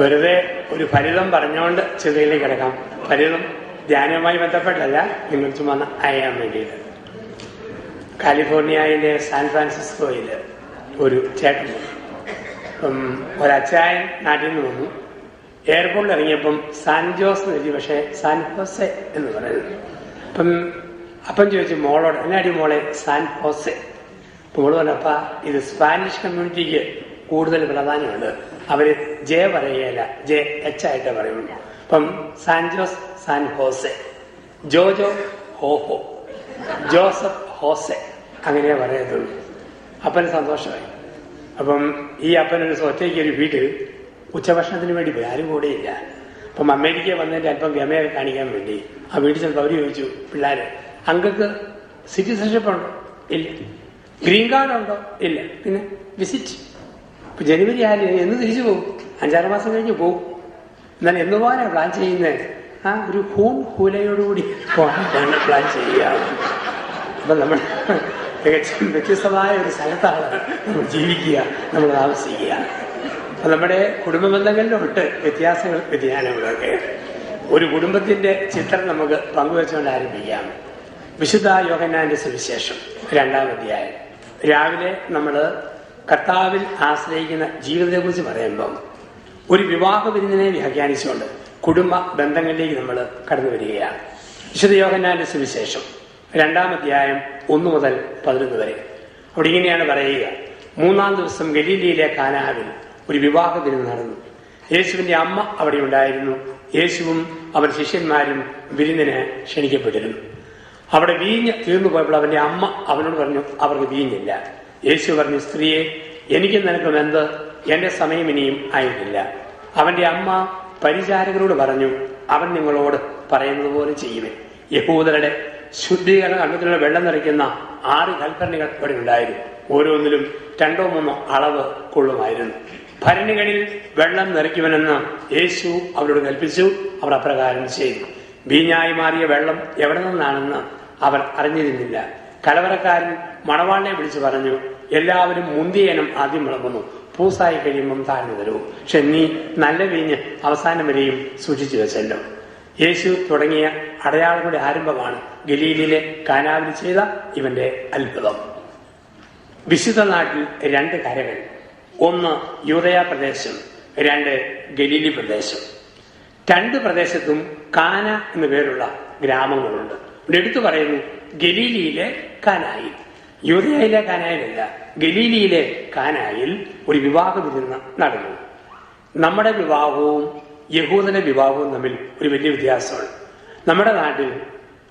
വെറുതെ ഒരു ഫലിതം പറഞ്ഞുകൊണ്ട് ചിന്തയിലേക്ക് കിടക്കാം. ഫലിതം ധ്യാനവുമായി ബന്ധപ്പെട്ടല്ല, നിങ്ങൾ ചുമ്മാ അറിയാൻ വേണ്ടിയിട്ട്. കാലിഫോർണിയയിലെ സാൻ ഫ്രാൻസിസ്കോയിൽ ഒരു ചേട്ടൻ അപ്പം ഒരച്ചായൻ നാട്ടിൽ നിന്ന് വന്നു. എയർപോർട്ടിൽ ഇറങ്ങിയപ്പം സാൻ ജോസ് എന്ന് എഴുതി, പക്ഷേ സാൻ ഹോസെ എന്ന് പറയുന്നത്. അപ്പം ചോദിച്ചു മോളോട്, എന്നാടി മോളെ സാൻ ഹോസെ? മോള് പറഞ്ഞപ്പ ഇത് സ്പാനിഷ് കമ്മ്യൂണിറ്റിക്ക് കൂടുതൽ പ്രാധാന്യമുണ്ട്, അവര് ജെ പറയുകയല്ല, ജെ എച്ച് ആയിട്ട് പറയുള്ളൂ. അപ്പം San Jose San Jose, Jojo Hoho, Joseph Jose, അങ്ങനെയാ പറയത്തുള്ളൂ. അപ്പന് സന്തോഷമായി. അപ്പം ഈ അപ്പനൊരു ഒറ്റയ്ക്ക് ഒരു വീട്ടിൽ ഉച്ചഭക്ഷണത്തിന് വേണ്ടി പോയി, ആരും കൂടെയില്ല. അപ്പം അമേരിക്ക വന്നതിന്റെ അല്പം ഗമയൊക്കെ കാണിക്കാൻ വേണ്ടി ആ വീട്ടിൽ ചെന്നപ്പോൾ അവർ ചോദിച്ചു, പിള്ളേര് അങ്കൾക്ക് സിറ്റിസൺഷിപ്പ് ഉണ്ടോ? ഇല്ല. ഗ്രീൻ കാർഡ് ഉണ്ടോ? ഇല്ല. പിന്നെ വിസിറ്റ്. ഇപ്പൊ ജനുവരി ആയാലും എന്ന് തിരിച്ചു പോകും, 5-6 മാസം കഴിഞ്ഞ് പോകും. എന്നാൽ എന്ന് പോകാനാണ് പ്ലാൻ ചെയ്യുന്നത്? ഒരു ഹൂലയോടുകൂടി പോകാനാണ് പ്ലാൻ ചെയ്യുക. അപ്പൊ നമ്മൾ തികച്ചും വ്യത്യസ്തമായ ഒരു സ്ഥലത്താണ് നമ്മൾ ജീവിക്കുക, നമ്മൾ താമസിക്കുക. അപ്പൊ നമ്മുടെ കുടുംബ ബന്ധങ്ങളിലുണ്ട് വ്യത്യാസങ്ങൾ, വ്യതിയാനങ്ങളൊക്കെ. ഒരു കുടുംബത്തിന്റെ ചിത്രം നമുക്ക് പങ്കുവെച്ചുകൊണ്ട് ആരംഭിക്കാം. വിശുദ്ധ യോഹന്നാന്റെ സുവിശേഷം 2-ാം അധ്യായം. രാവിലെ നമ്മൾ കർത്താവിൽ ആശ്രയിക്കുന്ന ജീവിതത്തെക്കുറിച്ച് പറയുമ്പം ഒരു വിവാഹ വിരുന്നിനെ വ്യാഖ്യാനിച്ചുകൊണ്ട് കുടുംബ ബന്ധങ്ങളിലേക്ക് നമ്മൾ കടന്നു വരികയാണ്. വിശുദ്ധ യോഹന്നാന്റെ സുവിശേഷം 2-ാം അധ്യായം 1 മുതൽ 11 വരെ. അവിടെ ഇങ്ങനെയാണ് പറയുക: 3-ാം ദിവസം ഗലീലയിലെ കാനാവിൽ ഒരു വിവാഹ വിരുന്ന് നടന്നു. യേശുവിന്റെ അമ്മ അവിടെ ഉണ്ടായിരുന്നു. യേശുവും അവർ ശിഷ്യന്മാരും വിരുന്നിന് ക്ഷണിക്കപ്പെട്ടിരുന്നു. അവിടെ വീഞ്ഞ് തീർന്നു പോയപ്പോൾ അവന്റെ അമ്മ അവനോട് പറഞ്ഞു, അവർക്ക് വീഞ്ഞില്ല. യേശു പറഞ്ഞു, സ്ത്രീയെ, എനിക്കും നിനക്കും എന്ത്? എന്റെ സമയം ഇനിയും ആയിട്ടില്ല. അവന്റെ അമ്മ പരിചാരകരോട് പറഞ്ഞു, അവൻ നിങ്ങളോട് പറയുന്നത് പോലെ ചെയ്യുവേ. യഹൂദരുടെ ശുദ്ധീകരണ കർമ്മത്തിലുള്ള വെള്ളം നിറയ്ക്കുന്ന 6 കൽഭരണികൾ ഇവിടെ ഉണ്ടായിരുന്നു. ഓരോന്നിലും 2-3 അളവ് കൊള്ളുമായിരുന്നു. ഭരണികളിൽ വെള്ളം നിറയ്ക്കുമെന്ന് യേശു അവരോട് കൽപ്പിച്ചു. അവർ അപ്രകാരം ചെയ്തു. വീഞ്ഞായി മാറിയ വെള്ളം എവിടെ നിന്നാണെന്ന് അവർ അറിഞ്ഞിരുന്നില്ല. കലവറക്കാരൻ മണവാളിനെ വിളിച്ചു പറഞ്ഞു, എല്ലാവരും മുന്തിയനം ആദ്യം വിളമ്പുന്നു, പൂസായി കഴിയുമ്പം താഴ്ന്നു തരൂ. പക്ഷെ നീ നല്ല വീഞ്ഞ് അവസാനം വരെയും സൂക്ഷിച്ചു വെച്ചല്ലോ. യേശു തുടങ്ങിയ അടയാളങ്ങളുടെ ആരംഭമാണ് ഗലീലയിലെ കാനാവിൽ ചെയ്ത ഇവന്റെ അത്ഭുതം. വിശുദ്ധ നാട്ടിൽ 2 കരകൾ, ഒന്ന് യൂദയ പ്രദേശം, 2 ഗലീലി പ്രദേശം. 2 പ്രദേശത്തും കാന എന്നു പേരുള്ള ഗ്രാമങ്ങളുണ്ട്. ഇവിടെ എടുത്തു പറയുന്നു ഗലീലിയിലെ കാനായിൽ. യൂദയയിലെ കാനായിലല്ല, ഗലീലിയിലെ കാനായിൽ ഒരു വിവാഹ വിരുന്ന് നടന്നു. നമ്മുടെ വിവാഹവും യഹൂദന്റെ വിവാഹവും തമ്മിൽ ഒരു വലിയ വ്യത്യാസമാണ്. നമ്മുടെ നാട്ടിൽ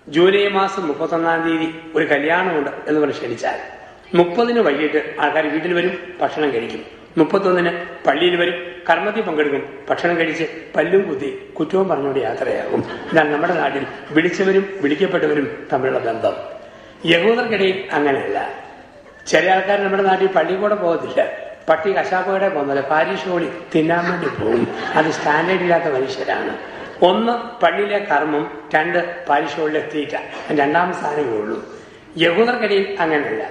ജൂലൈ മാസം 31-ാം തീയതി ഒരു കല്യാണമുണ്ട് എന്ന് പറഞ്ഞ് ക്ഷണിച്ചാൽ 30-ന് വൈകിട്ട് ആൾക്കാർ വീട്ടിൽ വരും, ഭക്ഷണം കഴിക്കും. 31-ന് പള്ളിയിൽ വരും, കർമ്മത്തിൽ പങ്കെടുക്കും, ഭക്ഷണം കഴിച്ച് പല്ലും കുത്തി കുറ്റവും പറഞ്ഞുകൊണ്ട് യാത്രയാകും. എന്നാൽ നമ്മുടെ നാട്ടിൽ വിളിച്ചവരും വിളിക്കപ്പെട്ടവരും തമ്മിലുള്ള ബന്ധം. യഹൂദർക്കിടയിൽ അങ്ങനെയല്ല. ചില ആൾക്കാർ നമ്മുടെ നാട്ടിൽ പള്ളിയിൽ കൂടെ പോകത്തില്ല, പട്ടി കശാപ്പോടെ പോകുന്നില്ല, പാരീഷ് കോഴി തിന്നാൻ വേണ്ടി പോകും. അത് സ്റ്റാൻഡേർഡ് ഇല്ലാത്ത മനുഷ്യരാണ്. 1 പള്ളിയിലെ കർമ്മം, 2 പാരീഷ് കോഴിയിലെ തീറ്റ, 2-ാം സ്ഥാനമേ ഉള്ളൂ. യഹൂദർക്കിടയിൽ അങ്ങനെയല്ല.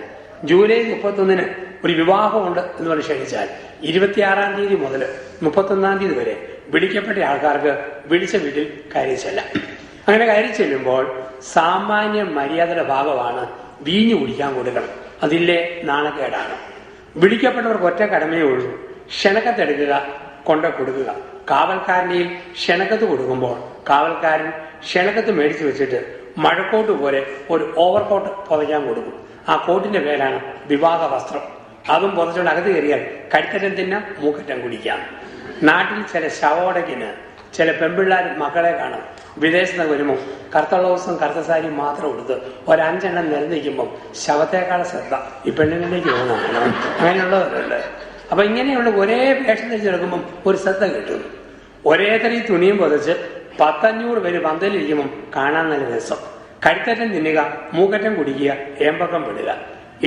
ജൂലൈ 31-ന് ഒരു വിവാഹമുണ്ട് എന്ന് പറഞ്ഞ് ക്ഷണിച്ചാൽ 26-ാം തീയതി മുതൽ 31-ാം തീയതി വരെ വിളിക്കപ്പെട്ട ആൾക്കാർക്ക് വിളിച്ച വീട്ടിൽ കയറി ചെല്ലാം. അങ്ങനെ കയറി ചെല്ലുമ്പോൾ സാമാന്യ മര്യാദയുടെ ഭാഗമാണ് വീഞ്ഞു കുടിക്കാൻ കൊടുക്കണം. അതില്ലേ നാണക്കേടാണ്. വിളിക്കപ്പെട്ടവർക്ക് ഒറ്റ കടമയേ ഉള്ളൂ, ക്ഷണക്കത്തെടുക്കുക, കൊണ്ട കൊടുക്കുക. കാവൽക്കാരൻ്റെയിൽ ക്ഷണക്കത്ത് കൊടുക്കുമ്പോൾ കാവൽക്കാരൻ ക്ഷണക്കത്ത് മേടിച്ചു വെച്ചിട്ട് മഴക്കോട്ട് പോലെ ഒരു ഓവർകോട്ട് പുതയ്ക്കാൻ കൊടുക്കും. ആ കോട്ടിന്റെ പേരാണ് വിവാഹ വസ്ത്രം. അതും പുതച്ചുകൊണ്ട് അകത്ത് കയറിയാൽ കടിത്തറ്റം തിന്നാം, മൂക്കറ്റം കുടിക്കാം. നാട്ടിൽ ചില ശവോടക്കിന് ചില പെൺപിള്ളേർ മക്കളെ കാണാം, വിദേശത്ത് വരുമ്പോൾ കറുത്ത ബ്ലൗസും കറുത്ത സാരിയും മാത്രം കൊടുത്ത് 5 എണ്ണം നിരന്നിരിക്കുമ്പം ശവത്തേക്കാൾ ശ്രദ്ധ ഈ പെണ്ണുങ്ങളിലേക്ക് പോകുന്നതാണ്. അങ്ങനെയുള്ളവരുണ്ട്. അപ്പൊ ഇങ്ങനെയുള്ള ഒരേ വേഷം ധരിച്ച് നടക്കുമ്പം ഒരു ശ്രദ്ധ കിട്ടും. ഒരേ തരി തുണിയും പുതച്ച് 10-500 പേര് പന്തലിരിക്കുമ്പം കാണാൻ നല്ല രസം. കടിത്തറ്റം തിന്നുക, മൂക്കറ്റം കുടിക്കുക, ഏമ്പക്കം വിടുക.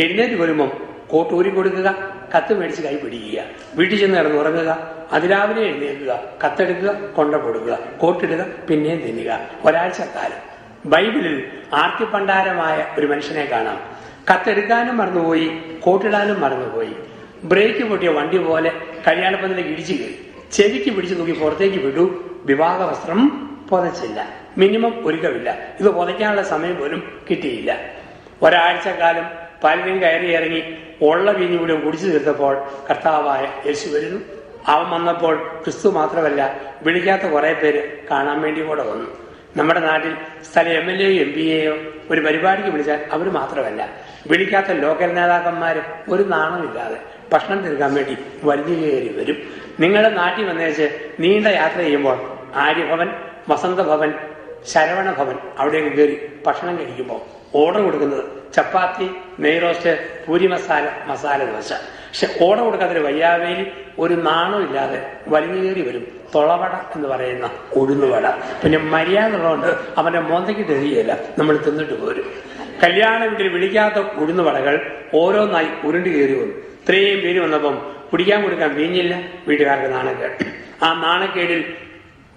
എഴുന്നേറ്റ് വരുമ്പം കോട്ടൂരി കൊടുക്കുക, കത്ത് മേടിച്ച് കൈ പിടിക്കുക, വീട്ടിൽ ചെന്ന് കിടന്ന് ഉറങ്ങുക, അതിരാവിലെ എഴുന്നേൽക്കുക, കത്തെടുക്കുക, കൊണ്ട കൊടുക്കുക, കോട്ടിടുക, പിന്നെയും തിന്നുക. ഒരാഴ്ചക്കാലം. ബൈബിളിൽ ആർത്തിപ്പണ്ടാരമായ ഒരു മനുഷ്യനെ കാണാം. കത്തെടുക്കാനും മറന്നുപോയി, കോട്ടിടാനും മറന്നുപോയി. ബ്രേക്ക് പൊട്ടിയ വണ്ടി പോലെ കല്യാണപ്പന്തലേക്ക് ഇടിച്ചു കയറി. ചെവിക്ക് പിടിച്ചു നോക്കി പുറത്തേക്ക് വിടൂ, വിവാഹ വസ്ത്രം പുതച്ചില്ല, മിനിമം ഒരുക്കമില്ല. ഇത് പുതയ്ക്കാനുള്ള സമയം പോലും കിട്ടിയില്ല. ഒരാഴ്ച കാലം പലരും കയറി ഇറങ്ങി ഉള്ള വീഞ്ഞു കൂടി കുടിച്ചു തീർത്തപ്പോൾ കർത്താവായ യേശു വരുന്നു. അവൻ വന്നപ്പോൾ ക്രിസ്തു മാത്രമല്ല, വിളിക്കാത്ത കുറെ പേര് കാണാൻ വേണ്ടി കൂടെ വന്നു. നമ്മുടെ നാട്ടിൽ സ്ഥല MLA യോ MP യെയോ ഒരു പരിപാടിക്ക് വിളിച്ചാൽ അവർ മാത്രമല്ല, വിളിക്കാത്ത ലോക്കൽ നേതാക്കന്മാര് ഒരു നാണമില്ലാതെ ഭക്ഷണം തീർക്കാൻ വേണ്ടി വലിഞ്ഞു കയറി വരും. നിങ്ങളുടെ നാട്ടിൽ വന്നേച്ച് നീണ്ട യാത്ര ചെയ്യുമ്പോൾ ആര്യഭവൻ, വസന്തഭവൻ, ശരവണഭവൻ അവിടേക്ക് കയറി ഭക്ഷണം കഴിക്കുമ്പോൾ ഓർഡർ കൊടുക്കുന്നത് ചപ്പാത്തി, നെയ്റോസ്റ്റ്, പൂരി മസാല, മസാല ദോശ. പക്ഷെ ഓർഡർ കൊടുക്കാത്തൊരു വയ്യാവേലി ഒരു നാണമില്ലാതെ വലിഞ്ഞു കയറി വരും. തൊളവട എന്ന് പറയുന്ന ഉഴുന്നുവട. പിന്നെ മര്യാദ ഉള്ളതുകൊണ്ട് അവന്റെ മോന്തയ്ക്ക് തെളിയല്ല, നമ്മൾ തിന്നിട്ട് പോരും. കല്യാണ വീട്ടിൽ വിളിക്കാത്ത ഉഴുന്നുവടകൾ ഓരോന്നായി ഉരുണ്ട് കയറി വന്നു. ഇത്രയും പേര് വന്നപ്പം കുടിക്കാൻ കൊടുക്കാൻ വീഞ്ഞില്ല. വീട്ടുകാർക്ക് നാണക്കേട്. ആ നാണക്കേടിൽ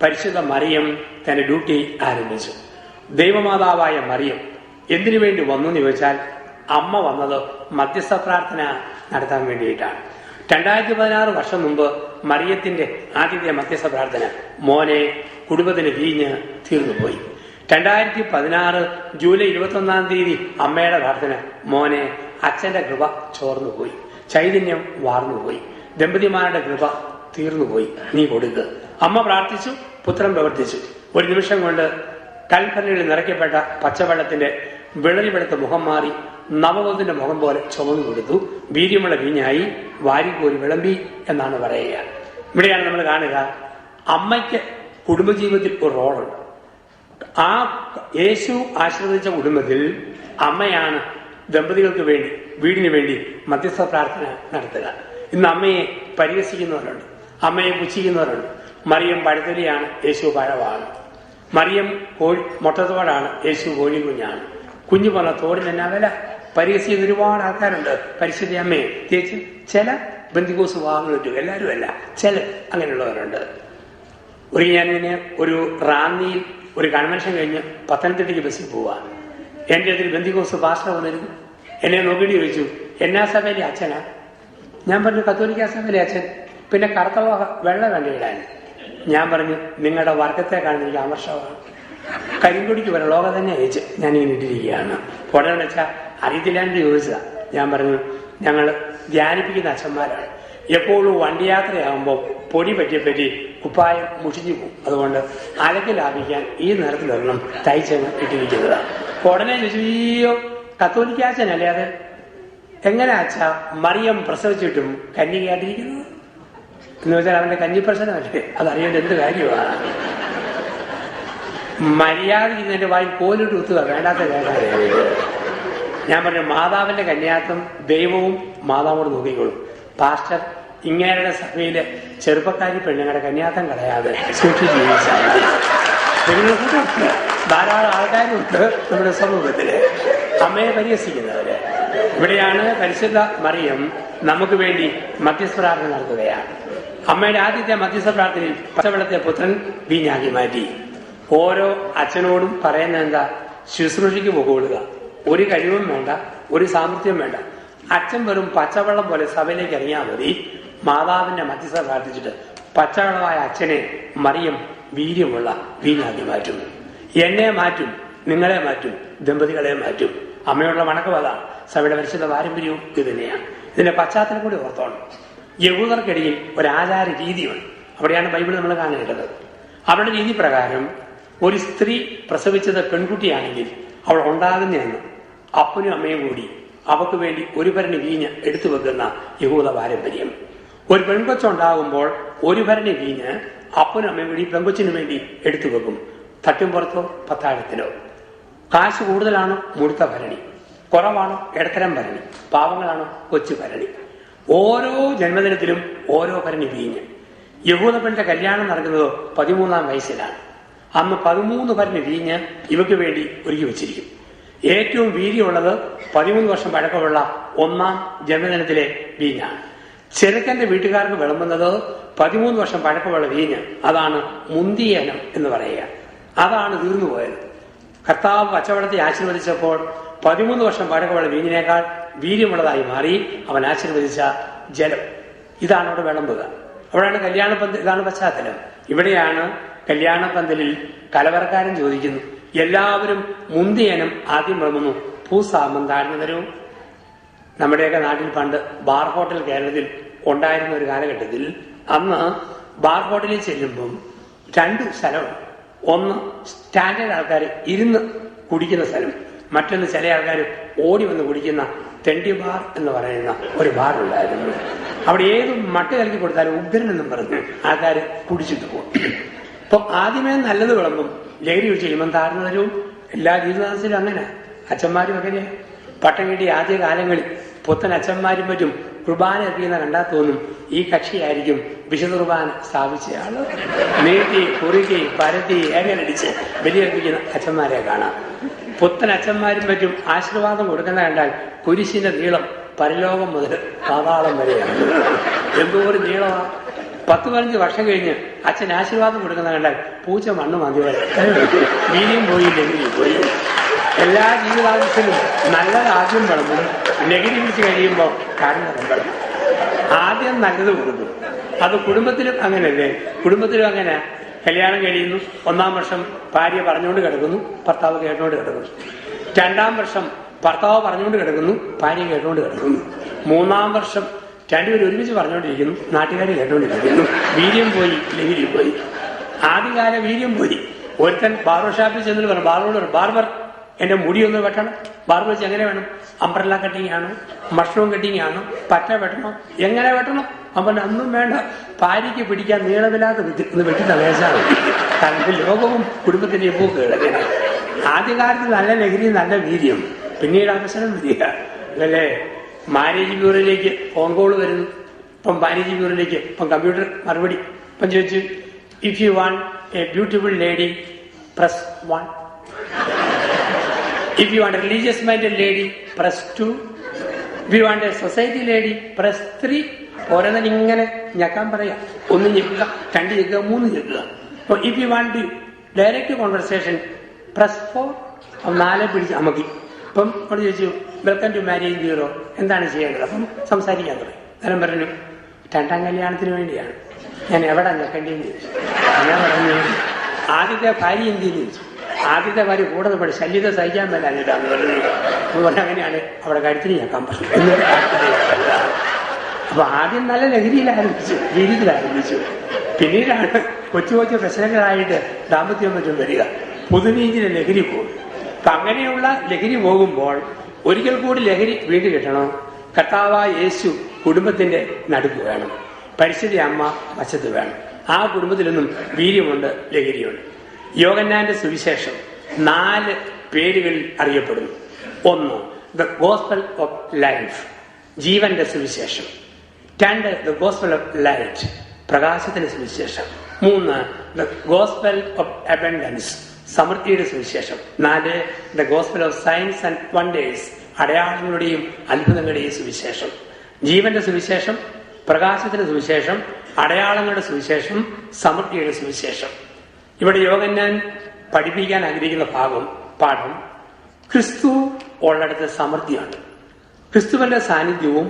പരിശുദ്ധ മറിയം തന്റെ ഡ്യൂട്ടി ആരംഭിച്ചു. ദൈവമാതാവായ മറിയം എന്തിനു വേണ്ടി വന്നു എന്ന് ചോദിച്ചാൽ, അമ്മ വന്നത് മധ്യസ്ഥ പ്രാർത്ഥന നടത്താൻ വേണ്ടിയിട്ടാണ്. 2016 വർഷം മുമ്പ് മറിയത്തിന്റെ ആദ്യത്തെ മധ്യസ്ഥ പ്രാർത്ഥന, മോനെ കുടുംബത്തിന് വീഞ്ഞ് തീർന്നുപോയി. 2016 ജൂലൈ 21 അമ്മയുടെ പ്രാർത്ഥന, മോനെ അച്ഛന്റെ കൃപ ചോർന്നുപോയി, ചൈതന്യം വാർന്നുപോയി, ദമ്പതിമാരുടെ കൃപ തീർന്നുപോയി, നീ കൊടുക്കുക. അമ്മ പ്രാർത്ഥിച്ചു, പുത്രൻ പ്രവർത്തിച്ചു. ഒരു നിമിഷം കൊണ്ട് കൽപ്പനയിൽ നിറയ്ക്കപ്പെട്ട പച്ചവെള്ളത്തിന്റെ വിളറി വെളുത്ത മുഖം മാറി നവവധുവിന്റെ മുഖം പോലെ ചുമന്നു കൊടുത്തു. വീര്യമുള്ള വീഞ്ഞായി വാരിക്കോരി വിളമ്പി എന്നാണ് പറയുക. ഇവിടെയാണ് നമ്മൾ കാണുക, അമ്മയ്ക്ക് കുടുംബജീവിതത്തിൽ ഒരു റോളുണ്ട്. ആ യേശു ആശീർവദിച്ച കുടുംബത്തിൽ അമ്മയാണ് ദമ്പതികൾക്ക് വേണ്ടി, വീടിന് വേണ്ടി മധ്യസ്ഥ പ്രാർത്ഥന നടത്തുക. ഇന്ന് അമ്മയെ പരിഹസിക്കുന്നവരുണ്ട്, അമ്മയെ പുച്ഛിക്കുന്നവരുണ്ട്. മറിയം പഴത്തൊലിയാണ്, യേശു പഴമാണ്. മറിയം മുട്ടത്തോടാണ്, യേശു കോഴിക്കുഞ്ഞാണ്. കുഞ്ഞു പറഞ്ഞ തോടിന് എന്നാ വില? പരിഹസിക്കുന്ന ഒരുപാട് ആൾക്കാരുണ്ട് പരിശുദ്ധ അമ്മയെ. തിരിച്ച് ചില ബന്ധികോസ് വിഭാഗങ്ങളിട്ടു, എല്ലാവരും അല്ല, ചില അങ്ങനെയുള്ളവരുണ്ട്. ഞാനിങ്ങനെ ഒരു റാന്നിയിൽ ഒരു കൺവെൻഷൻ കഴിഞ്ഞ് പത്തനംതിട്ടയ്ക്ക് ബസ്സിൽ പോവാ. എൻ്റെ അടുത്ത് ബന്ധികോസ് പാസ്റ്റർ വന്നിരുന്നു. എന്നെ നോക്കിയിട്ട് ചോദിച്ചു, എന്നാ സഭയിലെ അച്ഛനാ? ഞാൻ പറഞ്ഞു, കത്തോലിക്ക സഭയിലെ അച്ഛൻ. പിന്നെ കറുത്ത വെള്ള കണ്ടിടാൻ. ഞാൻ പറഞ്ഞു, നിങ്ങളുടെ വർഗത്തെ കാണുന്ന എനിക്ക് ആമർഷമാണ്. കരിങ്കൊടിക്ക് വരെ ലോകം തന്നെ അയച്ച് ഞാനിങ്ങനെ ഇട്ടിരിക്കുകയാണ്. ഉടനെ വെച്ചാൽ അറിയത്തില്ലാണ്ട് ചോദിച്ചതാ. ഞാൻ പറഞ്ഞു, ഞങ്ങൾ ധ്യാനിപ്പിക്കുന്ന അച്ഛന്മാരാണ്. എപ്പോഴും വണ്ടി യാത്രയാകുമ്പോൾ പൊടി പറ്റി കുപ്പായം മുഷിഞ്ഞു പോകും. അതുകൊണ്ട് അലക്ക് ലാഭിക്കാൻ ഈ നിറത്തിലൊരെണ്ണം തയ്ച്ചങ്ങ് ഇട്ടിരിക്കുന്നതാണ്. ഉടനെ ചോദിച്ചു, അയ്യോ കത്തോലിക്കാച്ചനല്ലേ അത്? എങ്ങനെ അച്ഛാ മറിയം പ്രസവിച്ചിട്ടും കന്യകയായിട്ടിരിക്കുന്നത്? എന്ന് വെച്ചാൽ അവന്റെ കഞ്ഞിപ്രശ്നമല്ലേ, അതറിയേണ്ട എന്ത് കാര്യമാണ്? മര്യാദ ഇന്നെന്റെ വായി കോലിട്ട് കുത്തുക, വേണ്ടാത്ത കേൾക്കാതെ. ഞാൻ പറഞ്ഞു, മാതാവിന്റെ കന്യാത്വം ദൈവവും മാതാവോട് നോക്കിക്കോളും. പാസ്റ്റർ ഇങ്ങേരുടെ സഭയിലെ ചെറുപ്പക്കാരി പെണ്ണുങ്ങളുടെ കന്യാത്വം കളയാതെ സൂക്ഷിച്ച് ജീവിച്ചാൽ ധാരാളം ആൾക്കാരുണ്ട് നമ്മുടെ സമൂഹത്തില് അമ്മയെ പരിഹസിക്കുന്നവര്. ഇവിടെയാണ് പരിശുദ്ധ മറിയം നമുക്ക് വേണ്ടി മധ്യസ്ഥ പ്രാർത്ഥന നടത്തുകയാണ്. അമ്മയുടെ ആദ്യത്തെ മധ്യസ്ഥ പ്രാർത്ഥനയിൽ പച്ചവെള്ളത്തെ പുത്രൻ വീഞ്ഞാക്കി മാറ്റി. ഓരോ അച്ഛനോടും പറയുന്ന എന്താ? ശുശ്രൂഷയ്ക്ക് പോകൊള്ളുക. ഒരു കഴിവും വേണ്ട, ഒരു സാമർത്ഥ്യം വേണ്ട. അച്ഛൻ വെറും പച്ചവെള്ളം പോലെ സഭയിലേക്ക് ഇറങ്ങിയാൽ മതി. മാതാവിന്റെ മധ്യസ്ഥ പ്രാർത്ഥിച്ചിട്ട് പച്ചവെള്ളമായ അച്ഛനെ മറിയം വീര്യമുള്ള വീഞ്ഞാക്കി മാറ്റും. എന്നെ മാറ്റും, നിങ്ങളെ മാറ്റും, ദമ്പതികളെ മാറ്റും. അമ്മയുള്ള വണക്കം അതാണ്. സഭയുടെ പരിശുദ്ധ പാരമ്പര്യവും ഇത് തന്നെയാണ്. ഇതിന്റെ പശ്ചാത്തലം കൂടി ഓർത്തോണം. യഹൂദർക്കിടയിൽ ഒരാചാര രീതിയുണ്ട്. അവിടെയാണ് ബൈബിൾ നമ്മൾ കാണേണ്ടത്. അവരുടെ രീതി പ്രകാരം ഒരു സ്ത്രീ പ്രസവിച്ചത് പെൺകുട്ടിയാണെങ്കിൽ അവൾ ഉണ്ടാകുന്നതെന്ന് അപ്പനും അമ്മയും കൂടി അവക്ക് വേണ്ടി ഒരു ഭരണി വീഞ്ഞ് എടുത്തു വെക്കുന്ന യഹൂദ പാരമ്പര്യം. ഒരു പെൺകൊച്ചുണ്ടാകുമ്പോൾ ഒരു ഭരണി വീഞ്ഞ് അപ്പനും അമ്മയും കൂടി പെൺകൊച്ചിന് വേണ്ടി എടുത്തു വെക്കും. തട്ടുംപുറത്തോ പത്താഴത്തിലോ. കാശ് കൂടുതലാണോ മുഴുത്ത ഭരണി, കുറവാണോ ഇടത്തരം ഭരണി, പാവങ്ങളാണോ കൊച്ചു ഭരണി. ഓരോ ജന്മദിനത്തിലും ഓരോ ഭരണി വീഞ്ഞ്. യഹൂദ പെണ്ണിന്റെ കല്യാണം നടക്കുന്നത് 13-ാം വയസ്സിലാണ്. അന്ന് 13 ഭരണി വീഞ്ഞ് ഇവക്ക് വേണ്ടി ഒരുക്കി വെച്ചിരിക്കും. ഏറ്റവും വീര്യമുള്ളത് 13 വർഷം പഴക്കമുള്ള 1-ാം ജന്മദിനത്തിലെ വീഞ്ഞാണ്. ചെറുക്കന്റെ വീട്ടുകാർക്ക് വിളമ്പുന്നത് 13 വർഷം പഴക്കമുള്ള വീഞ്ഞ്. അതാണ് മുന്തിയനം എന്ന് പറയുക. അതാണ് തീർന്നുപോയത്. കർത്താവ് പച്ചവെള്ളത്തെ ആശീർവദിച്ചപ്പോൾ 13 വർഷം പഴക്കമുള്ള വീഞ്ഞിനേക്കാൾ വീര്യമുള്ളതായി മാറി അവൻ ആശീർവദിച്ച ജലം. ഇതാണ് അവിടെ വിളമ്പുക. അവിടെയാണ് കല്യാണപ്പന്തൽ. ഇതാണ് പശ്ചാത്തലം. ഇവിടെയാണ് കല്യാണപ്പന്തലിൽ കലവറക്കാരൻ ചോദിക്കുന്നു, എല്ലാവരും മുന്തിയനം ആദ്യം വിളമ്പുന്നു, ഭൂസാമം താഴ്ന്ന തരവും. നമ്മുടെയൊക്കെ നാട്ടിൽ പണ്ട് ബാർ ഹോട്ടൽ കേരളത്തിൽ ഉണ്ടായിരുന്ന ഒരു കാലഘട്ടത്തിൽ അന്ന് ബാർ ഹോട്ടലിൽ ചെല്ലുമ്പം 2 സ്ഥലമാണ്. ഒന്ന് സ്റ്റാൻഡേർഡ് ആൾക്കാർ ഇരുന്ന് കുടിക്കുന്ന സ്ഥലം, മറ്റൊന്ന് ചില ആൾക്കാർ ഓടി വന്ന് കുടിക്കുന്ന തെണ്ടി ബാർ എന്ന് പറയുന്ന ഒരു ബാർ ഉണ്ടായിരുന്നു. അവിടെ ഏത് മട്ട് കലക്കി കൊടുത്താലും ഉഗ്രനെന്നും പറഞ്ഞ് ആൾക്കാർ കുടിച്ചിട്ട് പോകും. അപ്പൊ ആദ്യമേ നല്ലത് വിളമ്പും, ലഹരി ഒഴിച്ച് കഴിയുമ്പം താഴ്ന്നു തരവും. എല്ലാ ജീവിതത്തിലും അങ്ങനെ. അച്ഛന്മാരും അങ്ങനെ പട്ടം കിട്ടി ആദ്യ കാലങ്ങളിൽ പുത്തൻ അച്ഛന്മാരും മറ്റും കുർബാന എത്തിയെന്ന കണ്ടാൽ തോന്നും ഈ കക്ഷിയായിരിക്കും വിശുദ്ധ കുർബാന സ്ഥാപിച്ചയാള്. നീട്ടി കുറുക്കി പരത്തി ഏകനടിച്ച് ബലിയർപ്പിക്കുന്ന അച്ഛന്മാരെ കാണാം. പുത്തൻ അച്ഛന്മാരും മറ്റും ആശീർവാദം കൊടുക്കുന്ന കണ്ടാൽ കുരിശിന്റെ നീളം പരലോകം മുതൽ പാതാളം വരെയാണ്. എന്തോരം നീളമാ! 10-15 വർഷം കഴിഞ്ഞ് അച്ഛൻ ആശീർവാദം കൊടുക്കുന്ന കണ്ടാൽ പൂച്ച മണ്ണ് മതി വരെ. വീര്യം പോയി ലഹരി പോയി. എല്ലാ ജീവിതാവശ്യത്തിലും നല്ലത് ആദ്യം വിളമ്പും, ലഹരി പിടിച്ച് കഴിയുമ്പോൾ കാരണം വിളമ്പും. ആദ്യം നല്ലത് കൊടുക്കും. അത് കുടുംബത്തിലും അങ്ങനെയല്ലേ? കുടുംബത്തിലും അങ്ങനെ. കല്യാണം കഴിയുന്നു, 1-ാം വർഷം ഭാര്യ പറഞ്ഞുകൊണ്ട് കിടക്കുന്നു, ഭർത്താവ് കേട്ടുകൊണ്ട് കിടക്കുന്നു. 2-ാം വർഷം ഭർത്താവ് പറഞ്ഞുകൊണ്ട് കിടക്കുന്നു, ഭാര്യ കേട്ടുകൊണ്ട് കിടക്കുന്നു. 3-ാം വർഷം രണ്ടുപേരും ഒരുമിച്ച് പറഞ്ഞുകൊണ്ടിരിക്കുന്നു, നാട്ടുകാർ കേട്ടുകൊണ്ടിരിക്കുന്നു. വീര്യം പോയി, ലഹരി പോയി. ആദ്യകാല വീര്യം പോയി. ഒരുത്തൻ ബാർബർ ഷാപ്പിൽ ചെന്നിട്ട് പറഞ്ഞു, ബാർബറോട്, ബാർബർ എന്റെ മുടി ഒന്ന് വെട്ടണം. ബാർബർ വെച്ച് എങ്ങനെ വേണം? അംബ്രല്ല കട്ടിങ് ആണോ, മഷ്റൂം കട്ടിങ് ആണോ, പറ്റ വെട്ടണോ, എങ്ങനെ വെട്ടണം? അവൻ അന്നും വേണ്ട, ഭാര്യയ്ക്ക് പിടിക്കാൻ നീളമില്ലാതെ വെട്ടുന്ന വേഷമാണ്. കാരണം ലോകവും കുടുംബത്തിന്റെ പോക്ക് കിടക്കുന്നത്. ആദ്യകാലത്ത് നല്ല ലഹരി, നല്ല വീര്യം, പിന്നീട് അവസരം വരിക അല്ലേ? മാരേജ് ബ്യൂറോയിലേക്ക് ഫോൺ കോൾ വരുന്നു. ഇപ്പം മാരേജ് ബ്യൂറോയിലേക്ക് ഇപ്പം കമ്പ്യൂട്ടർ മറുപടി ഇപ്പം ചോദിച്ചു, if you want A beautiful lady press 1. If you want a religious minded lady, press 2. If you want a society lady, press 3. ഓരോന്നും ഇങ്ങനെ ഞെക്കാൻ പറയാം. 1 ഞെക്കുക, 2 ഞെക്കുക, 3 ഞെക്കുക. If you want to direct conversation, press 4. 4 പിടിച്ച് അമക്കി. അപ്പം അവിടെ ചോദിച്ചു, വെൽക്കം ടു മാരേജ് ബ്യൂറോ, എന്താണ് ചെയ്യേണ്ടത്? അപ്പം സംസാരിക്കാൻ തുടങ്ങി. അന്നേരം പറഞ്ഞു, 2ാം കല്യാണത്തിന് വേണ്ടിയാണ്. ഞാൻ എവിടെ ഞെക്കേണ്ടിയെന്ന് ചോദിച്ചു. ഞാൻ പറഞ്ഞു, ആദ്യത്തെ ഭാര്യ എന്തിയെന്ന് ചോദിച്ചു. ആദ്യത്തെ ഭാര്യ കൂടെ പഠി ശല്യത സഹിക്കാൻ പറ്റാഞ്ഞിട്ടാന്ന് പറഞ്ഞു. അതുകൊണ്ട് അങ്ങനെയാണ് അവിടെ കഴുത്തിന് ഞെക്കാൻ പറഞ്ഞു. അപ്പൊ ആദ്യം നല്ല ലഹരിയിൽ ആരംഭിച്ചു, രീതിയിൽ ആരംഭിച്ചു. പിന്നീടാണ് കൊച്ചു കൊച്ചു പ്രശ്നങ്ങളായിട്ട് ദാമ്പത്യം മറ്റും വരിക. പൊതുരീതിയിലെ ലഹരി പോകും. അപ്പൊ അങ്ങനെയുള്ള ലഹരി പോകുമ്പോൾ ഒരിക്കൽ കൂടി ലഹരി വീണ്ടും കിട്ടണം. കർത്താവായ യേശു കുടുംബത്തിന്റെ നടുക്ക് വേണം, പരിശുദ്ധ അമ്മ വശത്ത് വേണം. ആ കുടുംബത്തിലൊന്നും വീര്യമുണ്ട്, ലഹരിയുണ്ട്. യോഹന്നാന്റെ സുവിശേഷം 4 പേരുകളിൽ അറിയപ്പെടുന്നു. 1, ദ ഗോസ്പൽ ഓഫ് ലൈഫ്, ജീവന്റെ സുവിശേഷം. 2, ദ ഗോസ്പൽ ഓഫ് ലൈറ്റ്, പ്രകാശത്തിന്റെ സുവിശേഷം. 3, ദ ഗോസ്പൽ ഓഫ് അബൻഡൻസ്, സമൃദ്ധിയുടെ സുവിശേഷം. 4, the gospel of signs and wonders, അടയാളങ്ങളുടെയും അത്ഭുതങ്ങളുടെയും സുവിശേഷം. ജീവന്റെ സുവിശേഷം, പ്രകാശത്തിന്റെ സുവിശേഷം, അടയാളങ്ങളുടെ സുവിശേഷം, സമൃദ്ധിയുടെ സുവിശേഷം. ഇവിടെ യോഹന്നാൻ പഠിപ്പിക്കാൻ ആഗ്രഹിക്കുന്ന പാഠം ക്രിസ്തു ഉള്ളിടത്ത് സമൃദ്ധിയാണ്. ക്രിസ്തുവിന്റെ സാന്നിധ്യവും